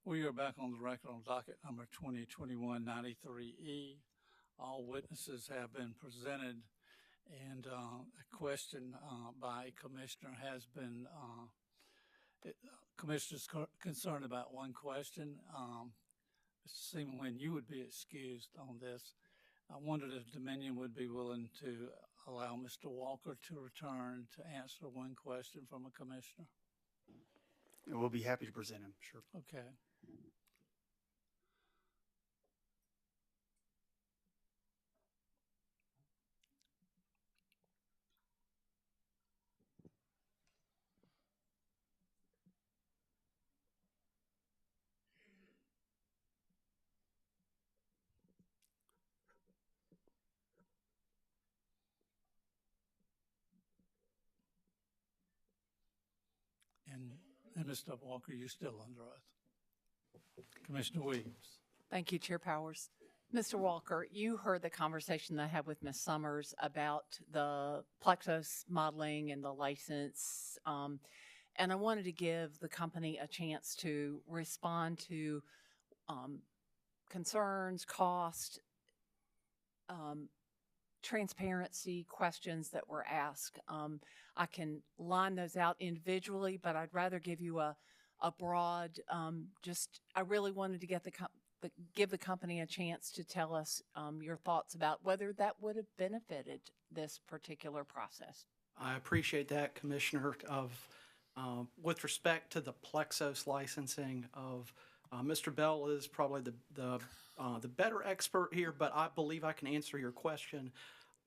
We are back on the record on docket number 2021-93E. All witnesses have been presented, and a question by a commissioner has been, commissioners concerned about one question. Mr. Seaman, when you would be excused on this, I wondered if Dominion would be willing to allow Mr. Walker to return to answer one question from a commissioner. And we'll be happy to present him, sure. Okay. And Mr. Walker, you're still under oath. Commissioner Williams. Thank you, Chair Powers. Mr. Walker, you heard the conversation that I had with Ms. Summers about the Plexus modeling and the license. And I wanted to give the company a chance to respond to concerns, cost, transparency questions that were asked. I can line those out individually, but I'd rather give you a broad, I really wanted to give the company a chance to tell us your thoughts about whether that would have benefited this particular process. I appreciate that, Commissioner. With respect to the Plexus licensing Mr. Bell is probably the better expert here, but I believe I can answer your question.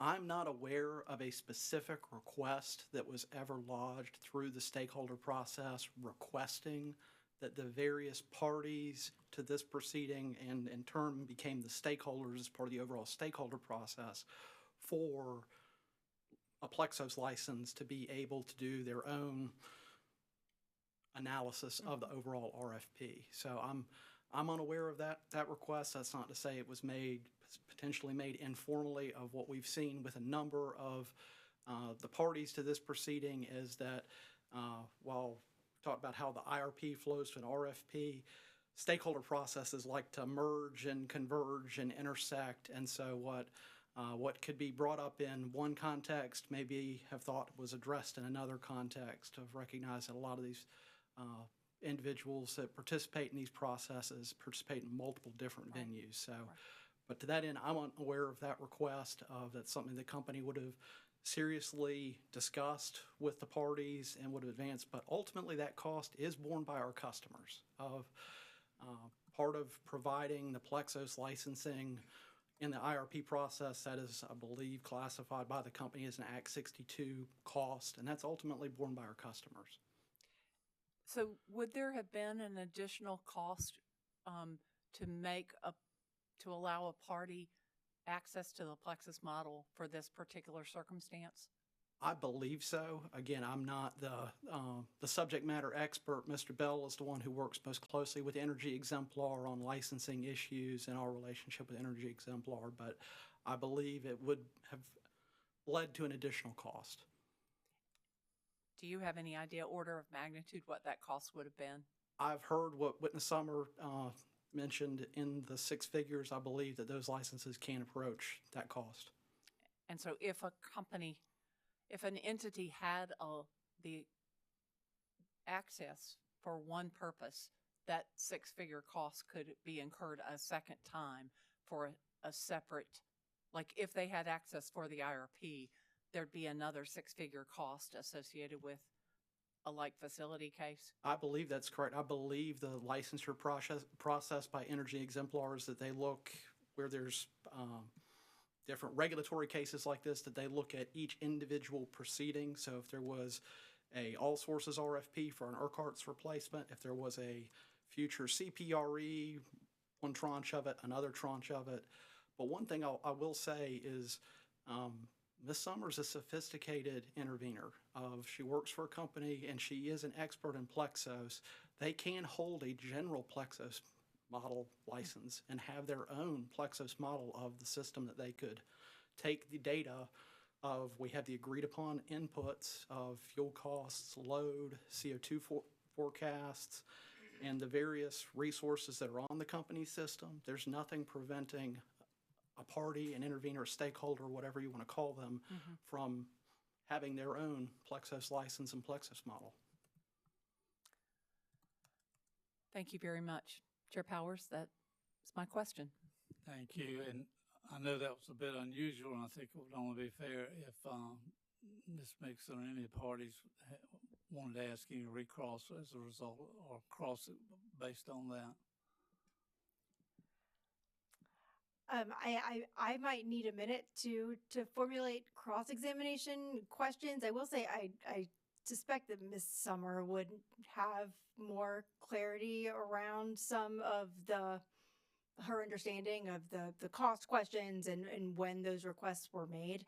I'm not aware of a specific request that was ever lodged through the stakeholder process requesting that the various parties to this proceeding and in turn became the stakeholders as part of the overall stakeholder process for a Plexus license to be able to do their own analysis of the overall RFP. So I'm unaware of that request. That's not to say it was potentially made informally. Of what we've seen with a number of the parties to this proceeding is that while we talked about how the IRP flows to an RFP, stakeholder processes like to merge and converge and intersect. And so what could be brought up in one context maybe have thought was addressed in another context, of recognizing a lot of these individuals that participate in these processes participate in multiple different venues. So, but to that end, I'm unaware of that request. That's something the company would have seriously discussed with the parties and would have advanced. But ultimately, that cost is borne by our customers. Part of providing the Plexus licensing in the IRP process, that is, I believe, classified by the company as an Act 62 cost, and that's ultimately borne by our customers. So would there have been an additional cost to allow a party access to the Plexus model for this particular circumstance? I believe so. Again, I'm not the subject matter expert. Mr. Bell is the one who works most closely with Energy Exemplar on licensing issues and our relationship with Energy Exemplar, but I believe it would have led to an additional cost. Do you have any idea, order of magnitude, what that cost would have been? I've heard what Witness Summer mentioned in the six figures. I believe that those licenses can approach that cost. And so if an entity had the access for one purpose, that six-figure cost could be incurred a second time for a separate, like if they had access for the IRP, there'd be another six-figure cost associated with a like facility case? I believe that's correct. I believe the licensure process by Energy Exemplars, that they look where there's different regulatory cases like this, that they look at each individual proceeding. So if there was a all sources RFP for an Urquhart's replacement, if there was a future CPRE, one tranche of it, another tranche of it. But one thing I will say is Ms. Summers is a sophisticated intervener. She works for a company and she is an expert in Plexus. They can hold a general Plexus model license and have their own Plexus model of the system that they could take the data of. We have the agreed upon inputs of fuel costs, load, CO2 forecasts, and the various resources that are on the company system, there's nothing preventing a party, an intervener, a stakeholder, whatever you want to call them, from having their own Plexus license and Plexus model. Thank you very much. Chair Powers, that's my question. Thank you. And I know that was a bit unusual, and I think it would only be fair if Ms. Mixon or any of the parties wanted to ask you to recross as a result or cross it based on that. I might need a minute to formulate cross-examination questions. I will say I suspect that Ms. Summer would have more clarity around some of her understanding of the cost questions and when those requests were made.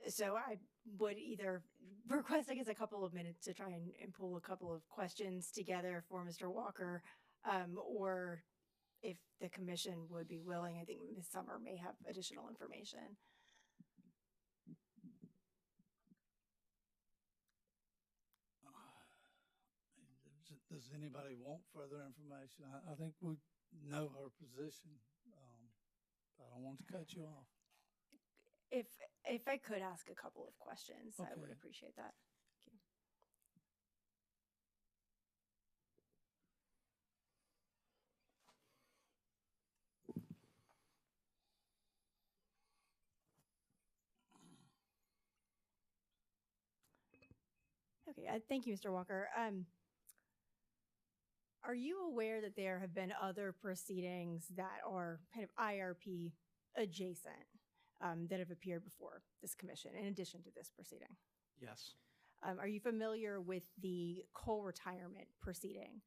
So I would either request, I guess, a couple of minutes to try and pull a couple of questions together for Mr. Walker, or if the commission would be willing, I think Ms. Summer may have additional information. Does anybody want further information? I think we know her position. I don't want to cut you off. If I could ask a couple of questions, I would Okay. appreciate that. Thank you. Okay, thank you, Mr. Walker. Are you aware that there have been other proceedings that are kind of IRP adjacent that have appeared before this commission in addition to this proceeding? Yes. Are you familiar with the coal retirement proceeding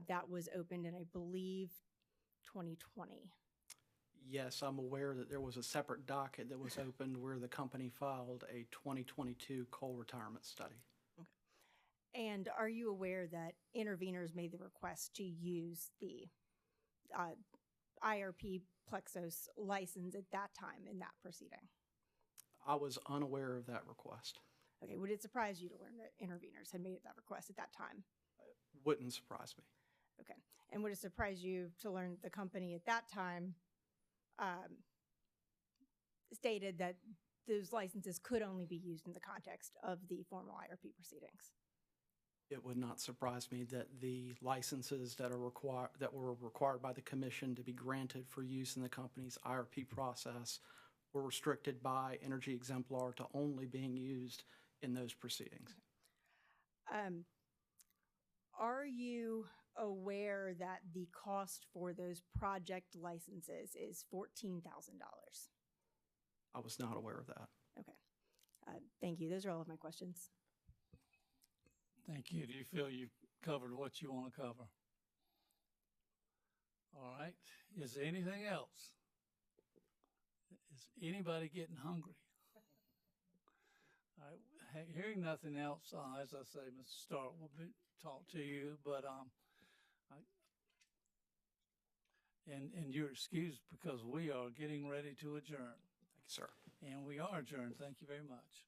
that was opened in, I believe, 2020? Yes, I'm aware that there was a separate docket that was opened where the company filed a 2022 coal retirement study. And are you aware that interveners made the request to use the IRP Plexus license at that time in that proceeding? I was unaware of that request. Okay, would it surprise you to learn that interveners had made that request at that time? Wouldn't surprise me. Okay, and would it surprise you to learn that the company at that time stated that those licenses could only be used in the context of the formal IRP proceedings? It would not surprise me that the licenses that were required by the commission to be granted for use in the company's IRP process were restricted by Energy Exemplar to only being used in those proceedings. Are you aware that the cost for those project licenses is $14,000? I was not aware of that. Okay. Thank you. Those are all of my questions. Thank you. Do you feel you've covered what you want to cover? All right. Is there anything else? Is anybody getting hungry? All right. Hearing nothing else, as I say, Mr. Stark will talk to you, but and you're excused because we are getting ready to adjourn. Thank you, sir. And we are adjourned. Thank you very much.